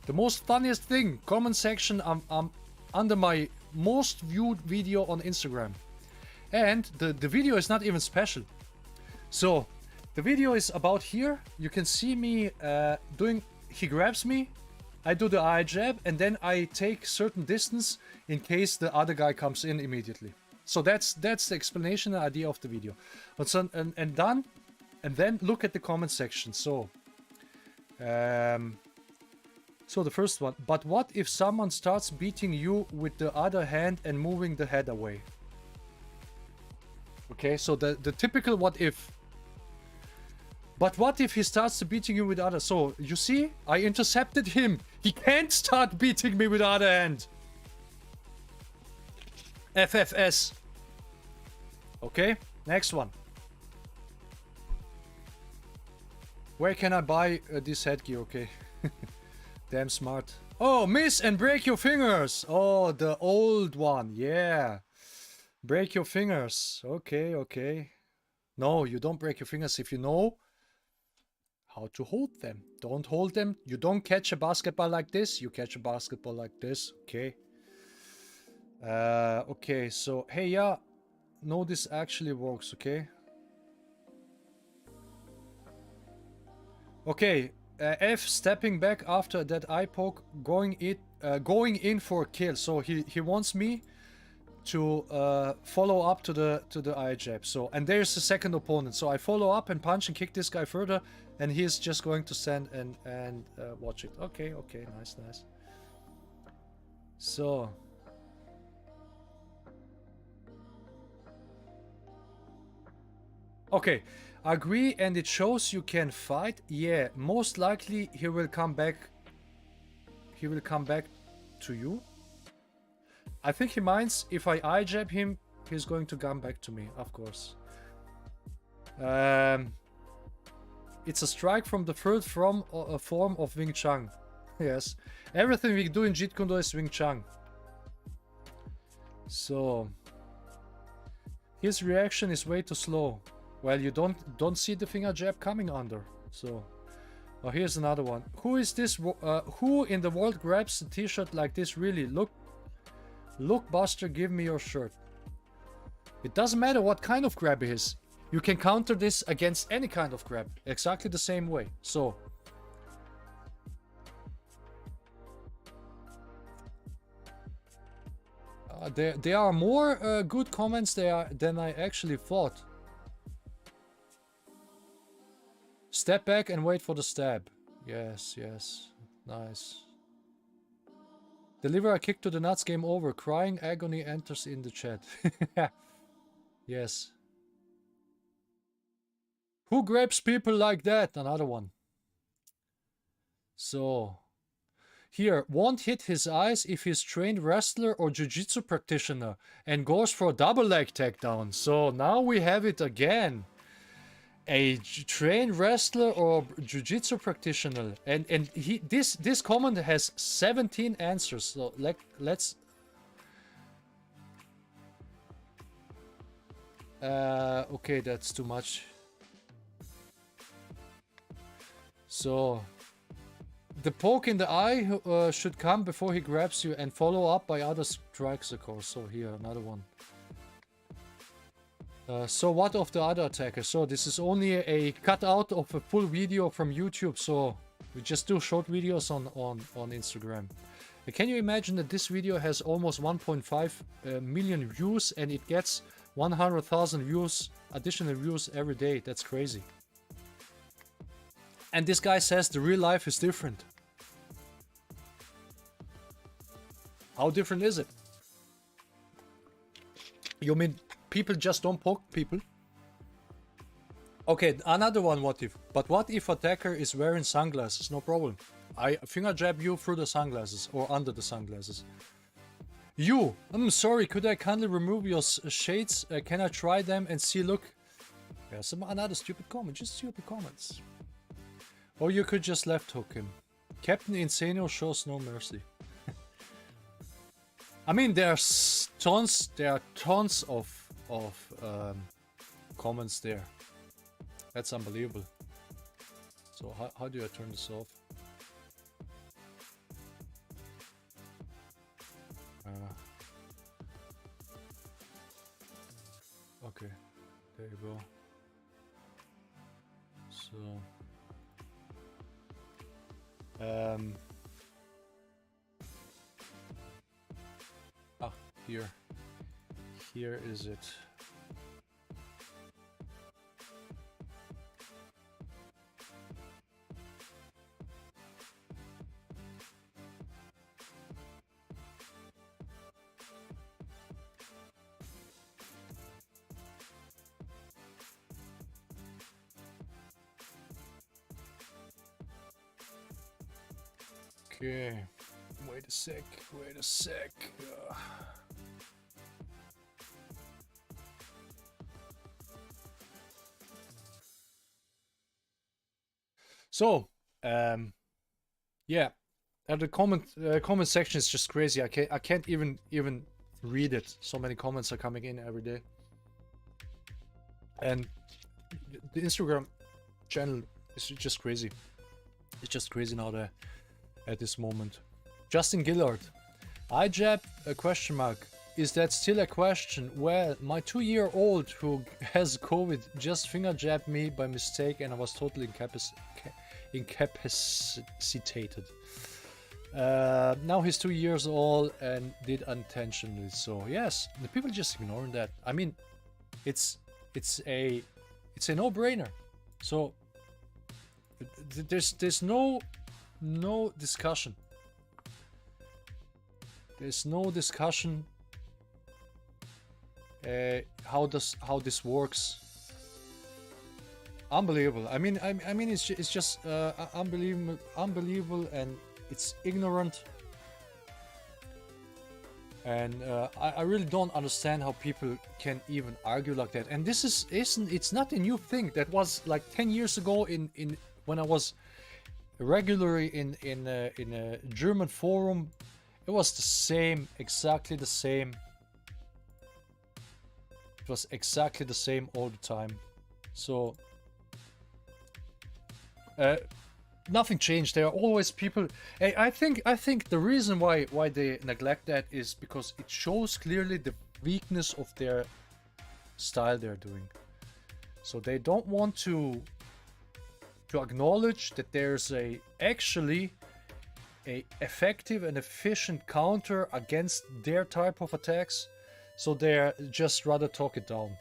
The most funniest thing, comment section. I'm under my most viewed video on Instagram, and the video is not even special. So the video is about here. You can see me doing. He grabs me, I do the eye jab, and then I take certain distance in case the other guy comes in immediately. So that's the explanation and idea of the video. But so, and then look at the comment section. So so the first one. But what if someone starts beating you with the other hand and moving the head away? Okay, so the typical what if. But what if he starts beating you with the other? So, you see? I intercepted him. He can't start beating me with the other hand. FFS. Okay, next one. Where can I buy this headgear? Okay. Damn smart. Oh, miss and break your fingers. Oh, the old one. Yeah. Break your fingers. Okay, okay. No, you don't break your fingers if you know how to hold them. Don't hold them. You don't catch a basketball like this. You catch a basketball like this. Okay. Okay, so hey, yeah. No, this actually works. Okay. Okay. F stepping back after that eye poke, going in for a kill. So he wants me to follow up to the eye jab. So, and there's the second opponent. So I follow up and punch and kick this guy further, and he's just going to stand and watch it. Okay, okay, nice, nice. So okay, agree, and it shows you can fight. Yeah, most likely he will come back. He will come back to you. I think he minds if I eye jab him, he's going to come back to me, of course. It's a strike from the third form of Wing Chun. Yes, everything we do in Jeet Kune Do is Wing Chun. So his reaction is way too slow. Well, you don't see the finger jab coming under. So, oh, here's another one. Who is this? Who in the world grabs a T-shirt like this? Really? Look, Buster, give me your shirt. It doesn't matter what kind of grab it is. You can counter this against any kind of grab. Exactly the same way. So. There are more good comments there than I actually thought. Step back and wait for the stab. Yes, yes. Nice. Deliver a kick to the nuts, game over. Crying agony enters in the chat. Yes. Who grabs people like that? Another one. So, here, won't hit his eyes if he's trained wrestler or jiu-jitsu practitioner and goes for a double leg takedown. So now we have it again. A trained wrestler or jiu-jitsu practitioner, and this comment has 17 answers. So let's okay, that's too much. So the poke in the eye should come before he grabs you, and follow up by other strikes, of course. So here, another one. So what of the other attackers? So this is only a cutout of a full video from YouTube. So we just do short videos on Instagram. Can you imagine that this video has almost 1.5 million views, and it gets 100,000 views, additional views every day? That's crazy. And this guy says the real life is different. How different is it? You mean people just don't poke people? Okay, another one, what if? But what if attacker is wearing sunglasses? No problem. I finger jab you through the sunglasses or under the sunglasses. You, I'm sorry, could I kindly remove your shades? Can I try them and see, look? Yeah, another stupid comment, just stupid comments. Or you could just left hook him. Captain Insano shows no mercy. I mean, there are tons of comments there. That's unbelievable. So how do I turn this off? Okay, there you go. So here is it. Okay, wait a sec. So, yeah, the comment section is just crazy. I can't even read it. So many comments are coming in every day, and the Instagram channel is just crazy. It's just crazy now there at this moment. Justin Gillard, I jab a question mark. Is that still a question? Well, my 2-year-old who has COVID just finger jabbed me by mistake, and I was totally incapacitated. Now he's 2 years old and did unintentionally. So yes, the people just ignoring that. I mean, it's a no-brainer. So there's no discussion. There's no discussion how this works. Unbelievable. I mean it's just unbelievable, and it's ignorant. And I really don't understand how people can even argue like that. And this it's not a new thing. That was like 10 years ago in when I was regularly in a German forum. It was the same, exactly the same. It was exactly the same all the time. So nothing changed. There are always people. I think the reason why they neglect that is because it shows clearly the weakness of their style they're doing. So they don't want to acknowledge that there's actually a effective and efficient counter against their type of attacks. So they're just rather talk it down.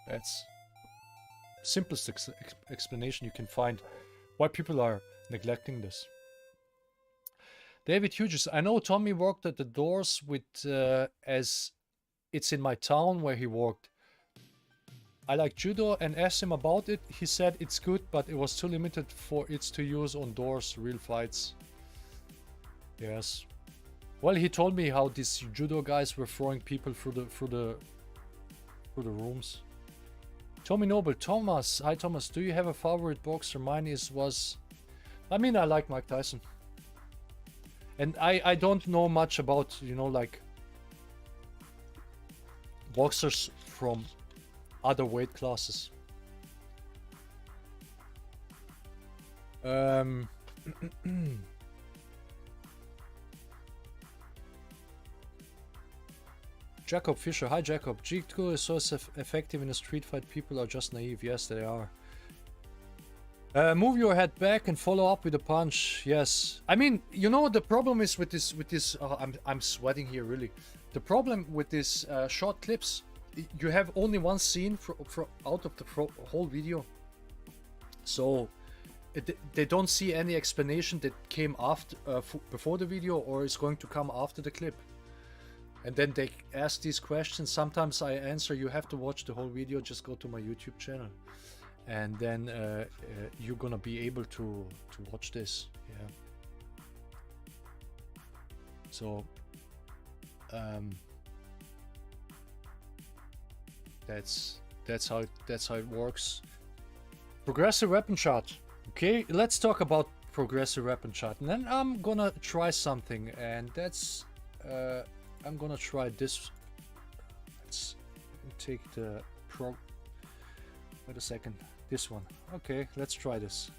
That's simplest explanation you can find why people are neglecting this. David Hughes, I know Tommy worked at the doors with as it's in my town where he worked. I like judo and asked him about it. He said it's good, but it was too limited for it to use on doors, real fights. Yes. Well, he told me how these judo guys were throwing people through the rooms. Tommy Noble, Thomas. Hi Thomas, do you have a favorite boxer? Mine was I mean, I like Mike Tyson. And I don't know much about, you know, like boxers from other weight classes. Jacob Fisher. Hi Jacob. Jeet Kune Do is so effective in a street fight. People are just naive. Yes, they are. Move your head back and follow up with a punch. Yes. I mean, you know, the problem is with this. I'm sweating here, really. The problem with this short clips, you have only one scene out of the whole video. So they don't see any explanation that came after, before the video or is going to come after the clip. And then they ask these questions. Sometimes I answer, you have to watch the whole video, just go to my YouTube channel. And then you're gonna be able to watch this. Yeah. So that's how it works. Progressive weapon shot. Okay, let's talk about progressive weapon shot. And then I'm gonna try something, and that's I'm gonna try this. Let's take the wait a second. This one. Okay, let's try this.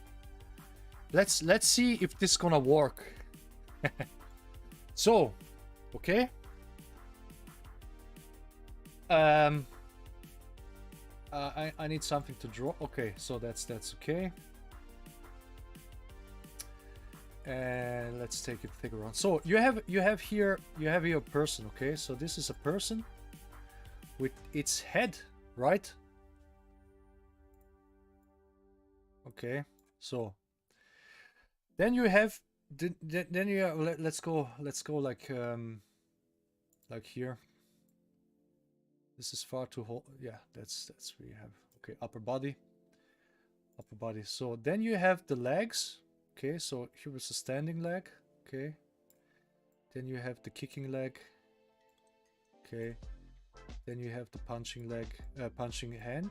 Let's see if this is gonna work. So, okay. I need something to draw. Okay, so that's okay. And let's take it figure on. So you have here a person. Okay, so this is a person with its head, right? Okay, so then you have then you have, let's go like here. This is far too whole. Yeah, that's we have. Okay, upper body. So then you have the legs. Okay, so here is a standing leg. Okay, then you have the kicking leg. Okay, then you have the punching leg, punching hand.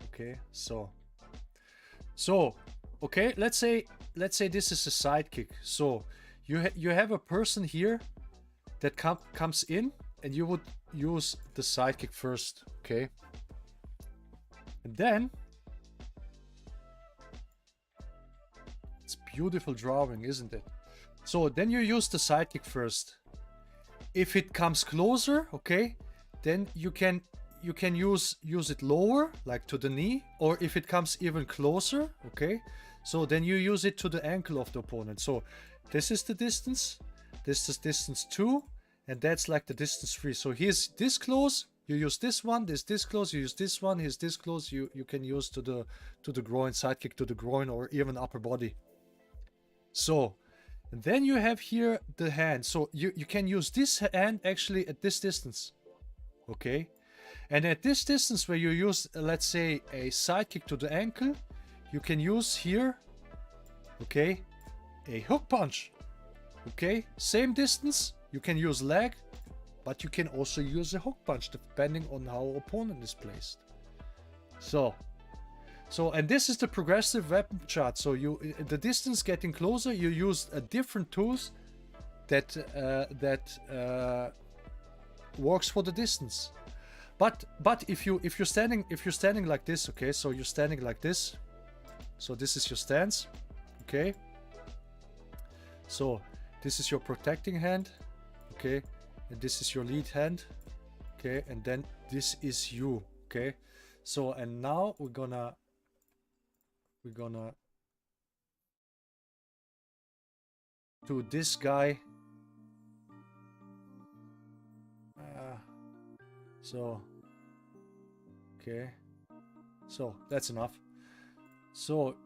Okay, so okay, let's say this is a sidekick. So you have a person here that comes in, and you would use the sidekick first. Okay, and then it's beautiful drawing, isn't it? So then you use the sidekick first. If it comes closer, okay, then you can use it lower, like to the knee, or if it comes even closer, okay, so then you use it to the ankle of the opponent. So this is the distance, this is distance 2, and that's like the distance 3. So here's this close, you use this one, this close, you use this one, here's this close, you can use to the groin, sidekick to the groin, or even upper body. So and then you have here the hand. So you can use this hand actually at this distance, okay. And at this distance where you use, let's say, a sidekick to the ankle, you can use here, okay, a hook punch. Okay, same distance, you can use leg, but you can also use a hook punch depending on how opponent is placed. So and this is the progressive weapon chart. So the distance getting closer, you use a different tools that works for the distance. But if you're standing like this, okay, so you're standing like this, so this is your stance, okay. So this is your protecting hand, okay, and this is your lead hand, okay, and then this is you, okay. So and now we're gonna to this guy. So, okay. So that's enough. So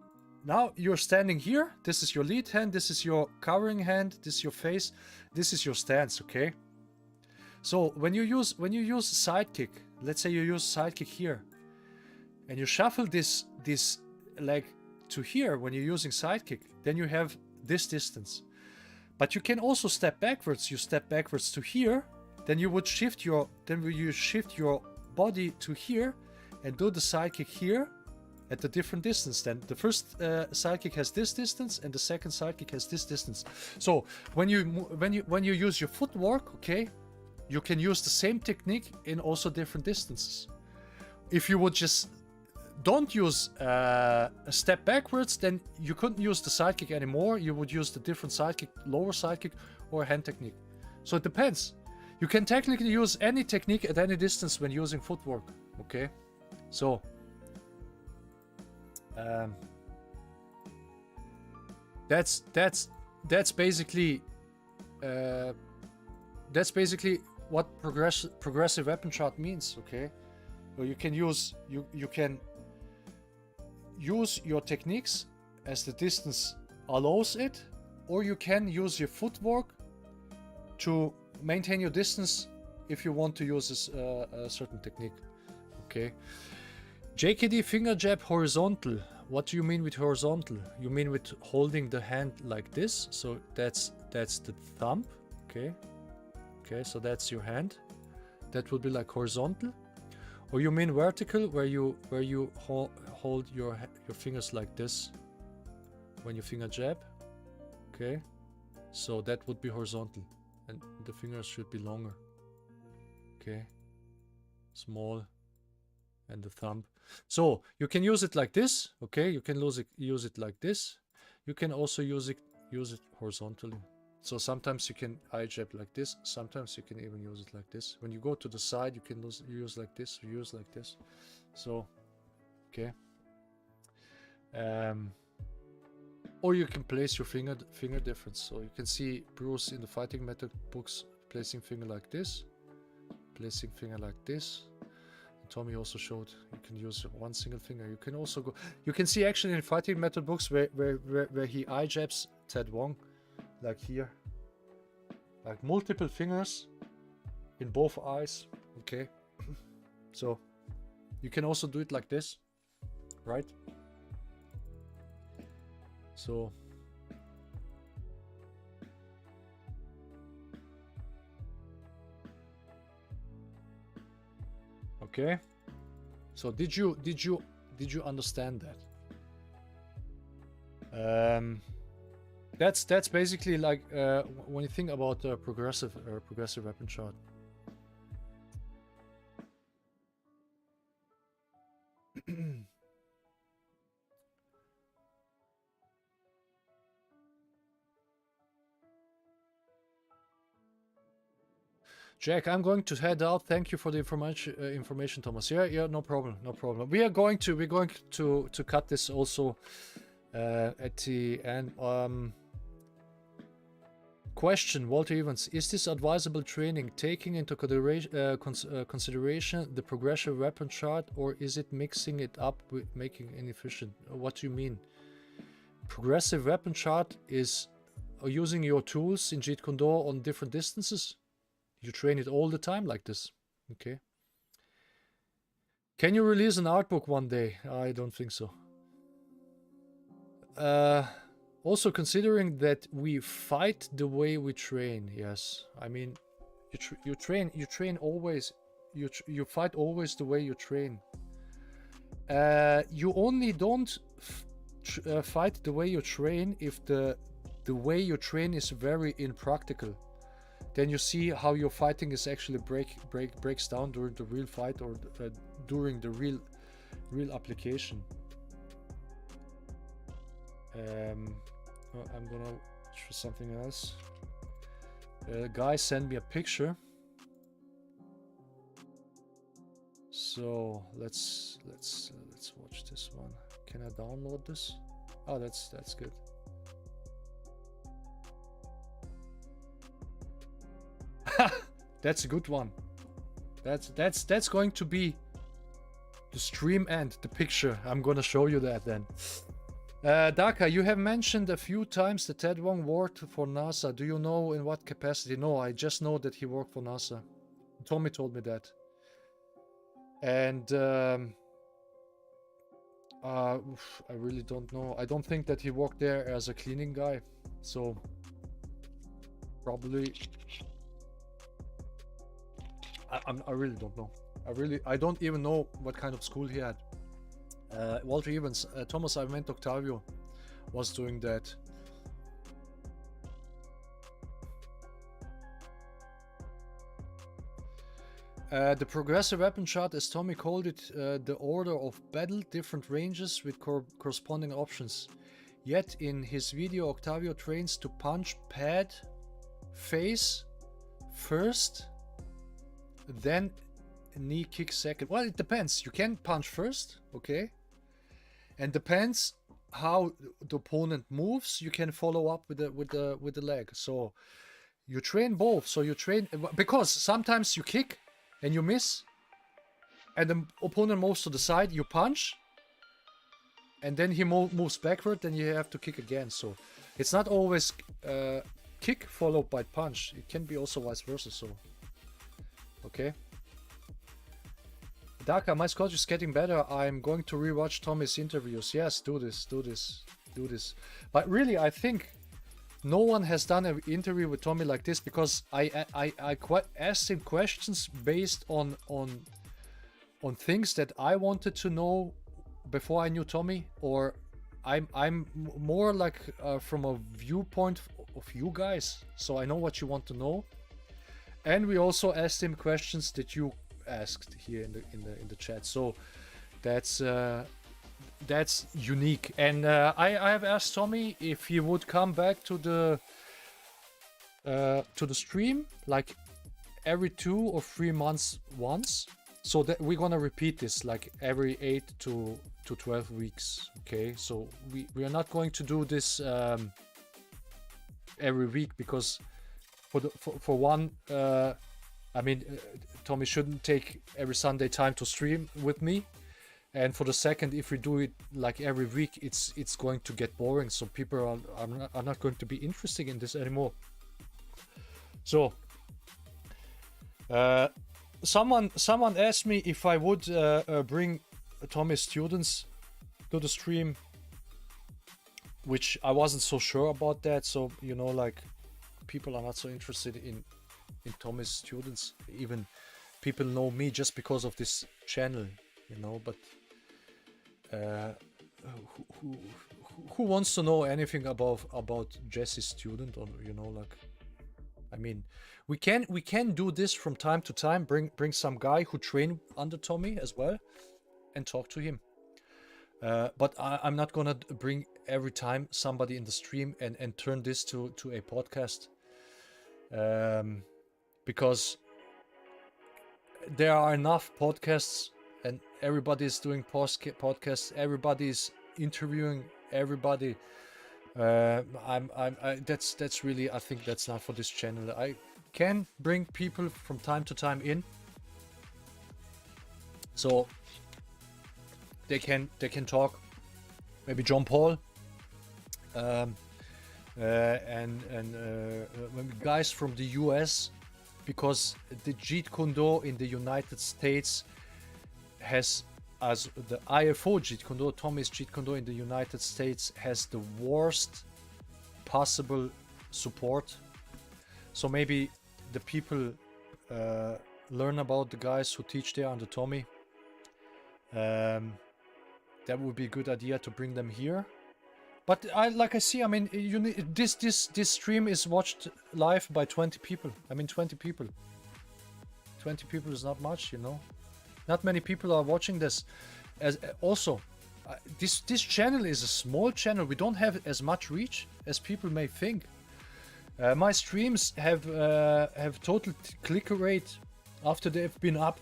now you're standing here. This is your lead hand. This is your covering hand. This is your face. This is your stance. Okay. So when you use sidekick, let's say you use sidekick here, and you shuffle this leg to here when you're using sidekick, then you have this distance. But you can also step backwards. You step backwards to here, then you would shift your body to here and do the sidekick here at a different distance. Then the first sidekick has this distance and the second sidekick has this distance. So when you use your footwork, okay, you can use the same technique in also different distances. If you would just don't use a step backwards, then you couldn't use the sidekick anymore. You would use the different sidekick, lower sidekick or hand technique. So it depends. You can technically use any technique at any distance when using footwork. Okay, so that's basically what progressive weapon chart means. Okay, so you can use your techniques as the distance allows it, or you can use your footwork to maintain your distance if you want to use a certain technique. Okay, JKD finger jab horizontal. What do you mean with horizontal? You mean with holding the hand like this? So that's the thumb. Okay, so that's your hand. That would be like horizontal. Or you mean vertical, where you hold your fingers like this when you finger jab. Okay, so that would be horizontal, and the fingers should be longer. Okay, small, and the thumb. So you can use it like this. Okay, you can use it like this. You can also use it horizontally. So sometimes you can eye jab like this. Sometimes you can even use it like this. When you go to the side, you can use like this. Use like this. So, okay. Or you can place your finger difference. So you can see Bruce in the fighting method books placing finger like this, placing finger like this. And Tommy also showed you can use one single finger. You can also go. You can see actually in fighting method books where he eye jabs Ted Wong. Like here, like multiple fingers in both eyes. Okay, so you can also do it like this, right? So okay, so did you understand that? That's basically like when you think about progressive weapon chart. Jack, I'm going to head out. Thank you for the information, Thomas. Yeah, no problem. We're going to cut this also at the end. Question, Walter Evans, is this advisable training taking into consideration the progressive weapon chart, or is it mixing it up with making it inefficient? What do you mean? Progressive weapon chart is using your tools in Jeet Kune Do on different distances. You train it all the time like this. Okay. Can you release an art book one day? I don't think so. Also considering that we fight the way we train. Yes, I mean you train always, you fight always the way you train. You only don't fight the way you train if the way you train is very impractical. Then you see how your fighting is actually breaks down during the real fight, or during the real application. I'm gonna show something else. Guys, send me a picture. So let's watch this one. Can I download this? Oh, that's good. That's a good one. That's going to be the stream and the picture. I'm gonna show you that then. Daka, you have mentioned a few times that Ted Wong worked for NASA. Do you know in what capacity? No, I just know that he worked for NASA. Tommy told me that. And I really don't know. I don't think that he worked there as a cleaning guy. So probably I really don't know. I don't even know what kind of school he had. Walter Evans, Thomas Armento Octavio was doing that. The progressive weapon chart, as Tommy called it, the order of battle, different ranges with corresponding options. Yet in his video, Octavio trains to punch, pad, face first, then knee kick second. Well, it depends. You can punch first, okay? And depends how the opponent moves. You can follow up with the leg. So you train both. So you train because sometimes you kick and you miss, and the opponent moves to the side. You punch, and then he moves backward. Then you have to kick again. So it's not always kick followed by punch. It can be also vice versa. So okay. Daka, my Scottish is getting better. I'm going to rewatch Tommy's interviews. Yes, do this. But really, I think no one has done an interview with Tommy like this, because I asked him questions based on things that I wanted to know before I knew Tommy, or I'm more like from a viewpoint of you guys, so I know what you want to know. And we also asked him questions that you asked here in the chat, so that's unique. And I have asked Tommy if he would come back to the stream like every 2 or 3 months once, so that we're gonna repeat this like every 8 to 12 weeks. Okay, so we are not going to do this every week, because for one, I mean, Tommy shouldn't take every Sunday time to stream with me, and for the second, if we do it like every week, it's going to get boring. So people are not going to be interested in this anymore. So someone asked me if I would bring Tommy's students to the stream, which I wasn't so sure about that. So you know, like, people are not so interested in Tommy's students. Even people know me just because of this channel, you know. But who wants to know anything about Jesse's student? Or, you know, like, I mean, we can do this from time to time. Bring some guy who trained under Tommy as well, and talk to him. But I'm not gonna bring every time somebody in the stream and turn this to a podcast. Because there are enough podcasts, and everybody's doing podcasts. Everybody's interviewing everybody. That's really, I think that's not for this channel. I can bring people from time to time in, so they can talk. Maybe John Paul. And guys from the US, because the Jeet Kune Do in the United States has, as the IFO Jeet Kune Do, Tommy's Jeet Kune Do in the United States has the worst possible support. So maybe the people learn about the guys who teach there under Tommy. That would be a good idea to bring them here. But I mean, you need, this stream is watched live by 20 people. I mean, 20 people. 20 people is not much, you know. Not many people are watching this. As also, this channel is a small channel. We don't have as much reach as people may think. My streams have total click rate after they've been up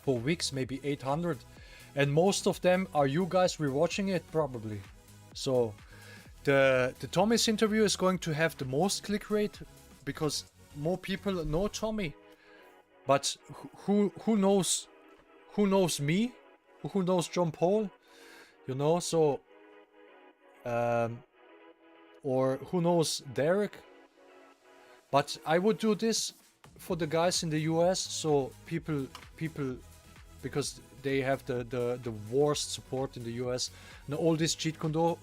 for weeks, maybe 800, and most of them are you guys rewatching it probably. So the Tommy's interview is going to have the most click rate because more people know Tommy. But who knows me? Who knows John Paul? You know, so or who knows Derek? But I would do this for the guys in the US, so people because they have the worst support in the US. And all this Jeet Kune Do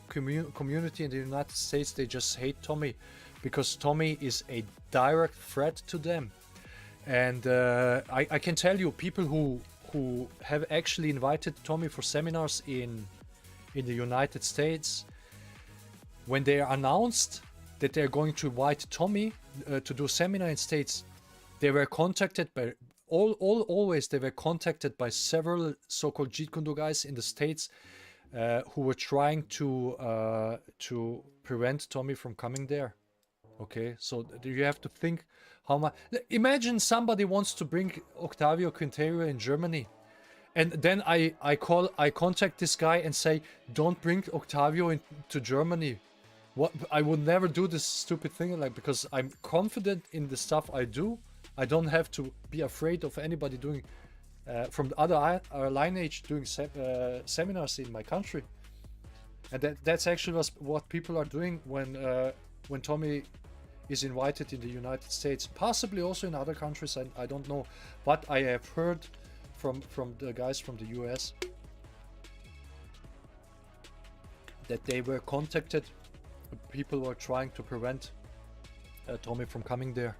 community in the United States, they just hate Tommy because Tommy is a direct threat to them. And I can tell you, people who have actually invited Tommy for seminars in the United States, when they announced that they're going to invite Tommy to do a seminar in States, they were contacted by always they were contacted by several so-called Jeet Kune Do guys in the States who were trying to prevent Tommy from coming there. Okay, so you have to think how much. Imagine somebody wants to bring Octavio Quintero in Germany, and then I contact this guy and say, don't bring Octavio into Germany. What, I would never do this stupid thing, like, because I'm confident in the stuff I do. I don't have to be afraid of anybody doing from the other lineage doing seminars in my country. And that's actually what people are doing when Tommy is invited in the United States, possibly also in other countries. I don't know, but I have heard from the guys from the US that they were contacted. People were trying to prevent Tommy from coming there.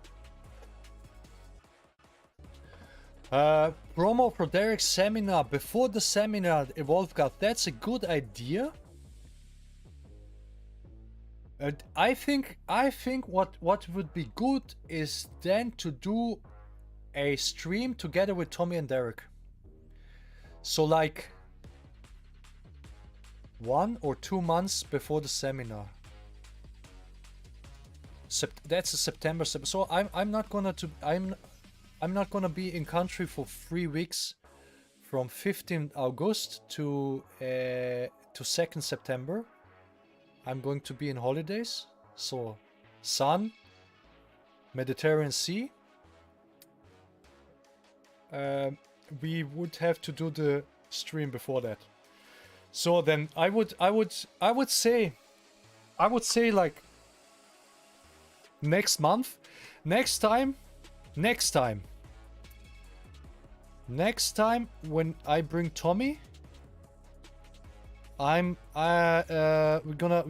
Promo for Derek's seminar before the seminar, Wolfgang. That's a good idea. I think what would be good is then to do a stream together with Tommy and Derek. So like 1 or 2 months before the seminar. That's a September. So I'm not gonna be in country for 3 weeks, from 15th August to 2nd September. I'm going to be in holidays, so sun, Mediterranean Sea. We would have to do the stream before that. So then I would say like next month, next time when I bring Tommy, we're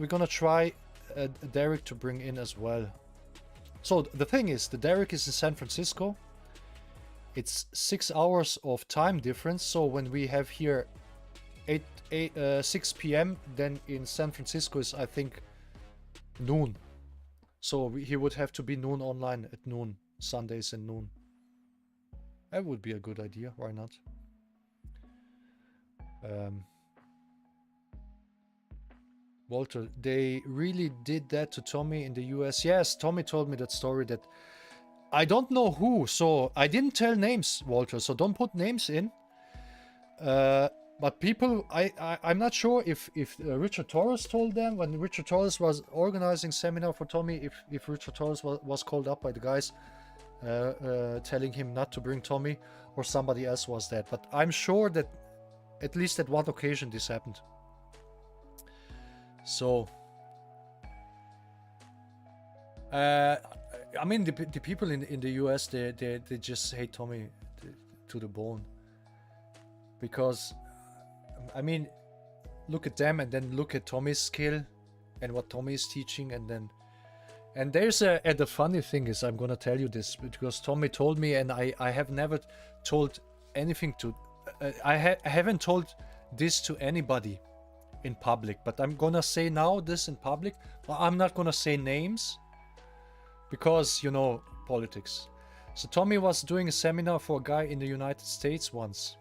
gonna try Derek to bring in as well. So the thing is, the Derek is in San Francisco. It's 6 hours of time difference. So when we have here 6 p.m., then in San Francisco is, I think, noon. So he would have to be noon online at noon, Sundays and noon. That would be a good idea. Why not? Walter, they really did that to Tommy in the US. Yes, Tommy told me that story. That I don't know who, so I didn't tell names, Walter, so don't put names in. But people, I'm not sure if Richard Torres told them when Richard Torres was organizing seminar for Tommy, if Richard Torres was called up by the guys telling him not to bring Tommy, or somebody else was that. But I'm sure that at least at one occasion this happened. So I mean, the people in the US, they just hate Tommy to the bone, because I mean, look at them and then look at Tommy's skill and what Tommy is teaching, and there's and the funny thing is, I'm gonna tell you this because Tommy told me, and I have never told anything to I haven't told this to anybody in public, but I'm gonna say now this in public. Well, I'm not gonna say names because, you know, politics. So Tommy was doing a seminar for a guy in the United States once,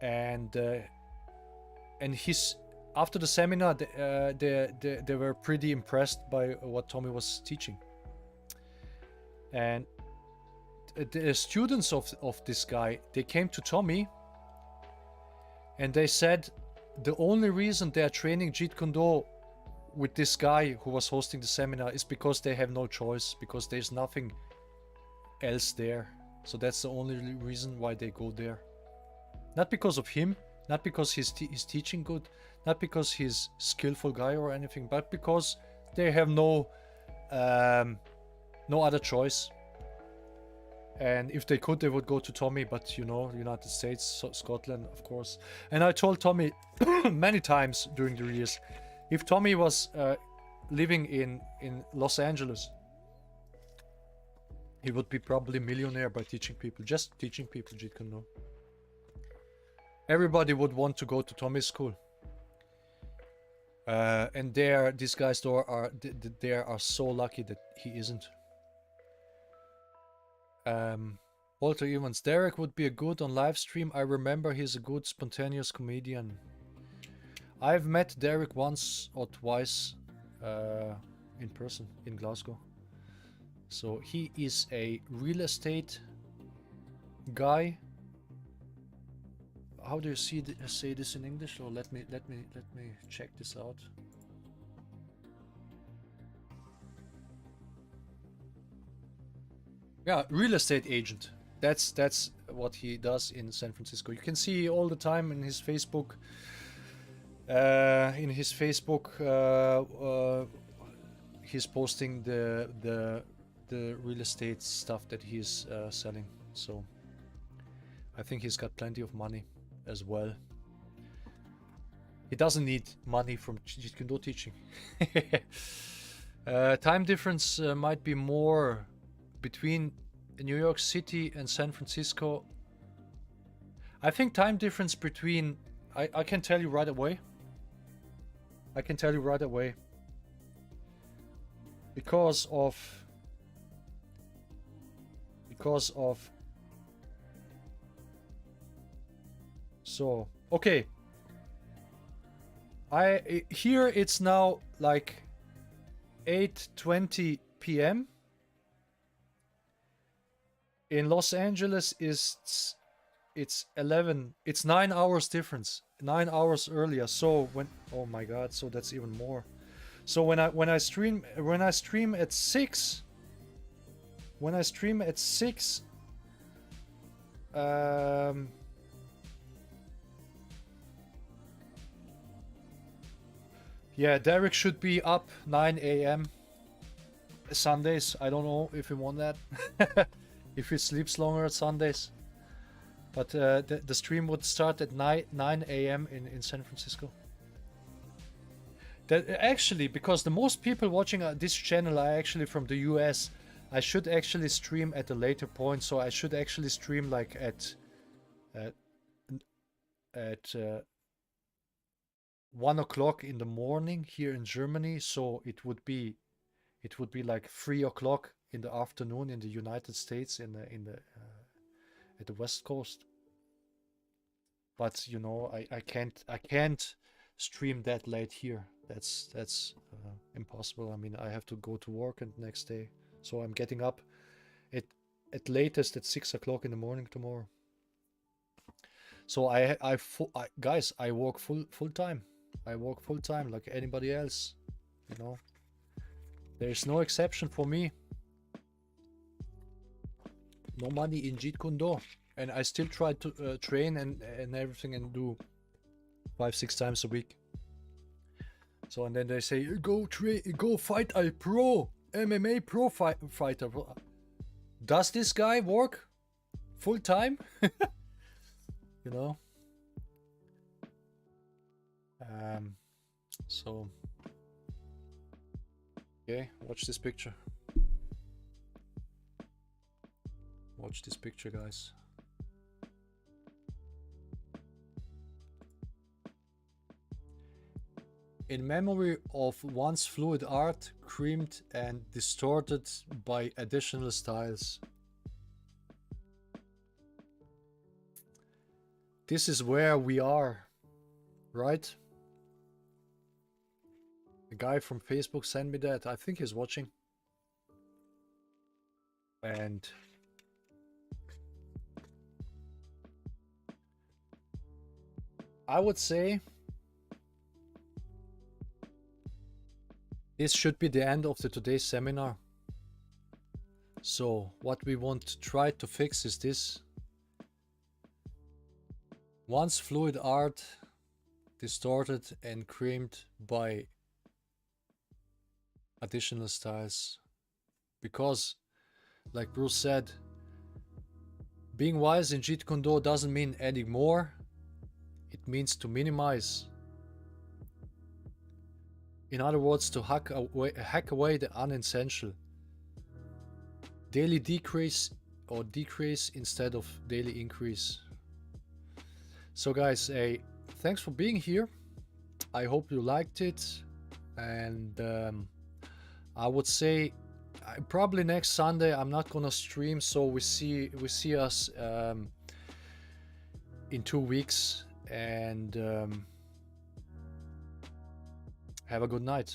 and he's after the seminar they were pretty impressed by what Tommy was teaching, and the students of this guy, they came to Tommy and they said the only reason they are training Jeet Kune Do with this guy who was hosting the seminar is because they have no choice, because there's nothing else there. So that's the only reason why they go there. Not because of him, not because he's teaching good, not because he's skillful guy or anything, but because they have no other choice. And if they could, they would go to Tommy, but you know, United States, Scotland, of course. And I told Tommy many times during the years, if Tommy was living in Los Angeles, he would be probably a millionaire by teaching people, just teaching people Jeet Kune Do. Everybody would want to go to Tommy's school. And these guys there are so lucky that he isn't. Walter Evans, Derek would be a good on live stream. I remember he's a good spontaneous comedian. I've met Derek once or twice in person in Glasgow. So he is a real estate guy. How do you say this in English? Or let me check this out. Yeah, real estate agent. That's what he does in San Francisco. You can see all the time in his Facebook. He's posting the real estate stuff that he's selling. So I think he's got plenty of money as well. He doesn't need money from Jeet Kune Do teaching. Time difference might be more between New York City and San Francisco. I think time difference between I can tell you right away. I can tell you right away. Because of so okay. Here it's now like 8:20 p.m. In Los Angeles it's 11. It's 9 hours difference. 9 hours earlier. So when oh my god, so that's even more. So when I stream at 6, yeah, Derek should be up 9 a.m. Sundays. I don't know if he want that. If he sleeps longer at Sundays. But the stream would start at 9 a.m. in San Francisco. That actually, because the most people watching this channel are actually from the US, I should actually stream at a later point. So I should actually stream like at 1 o'clock in the morning here in Germany. So it would be like 3 o'clock in the afternoon in the United States at the West Coast. But you know, I can't stream that late here. That's impossible. I mean, I have to go to work and next day, so I'm getting up at latest at 6 o'clock in the morning tomorrow. So guys, I work full time. I work full time like anybody else. You know, there's no exception for me. No money in Jeet Kune Do, and I still try to train and everything and do 5-6 times a week. So and then they say go fight a pro MMA fighter. Does this guy work full time? You know. So okay, watch this picture. Watch this picture, guys. In memory of once fluid art, creamed and distorted by additional styles. This is where we are, right? The guy from Facebook sent me that. I think he's watching. And I would say this should be the end of today's seminar. So what we want to try to fix is this. Once fluid art distorted and creamed by additional styles, because like Bruce said, being wise in Jeet Kune Do doesn't mean adding more, it means to minimize. In other words, to hack away the unessential. Daily decrease or decrease instead of daily increase. So guys, thanks for being here. I hope you liked it, and I would say probably next Sunday I'm not gonna stream, so we see us in 2 weeks, and have a good night.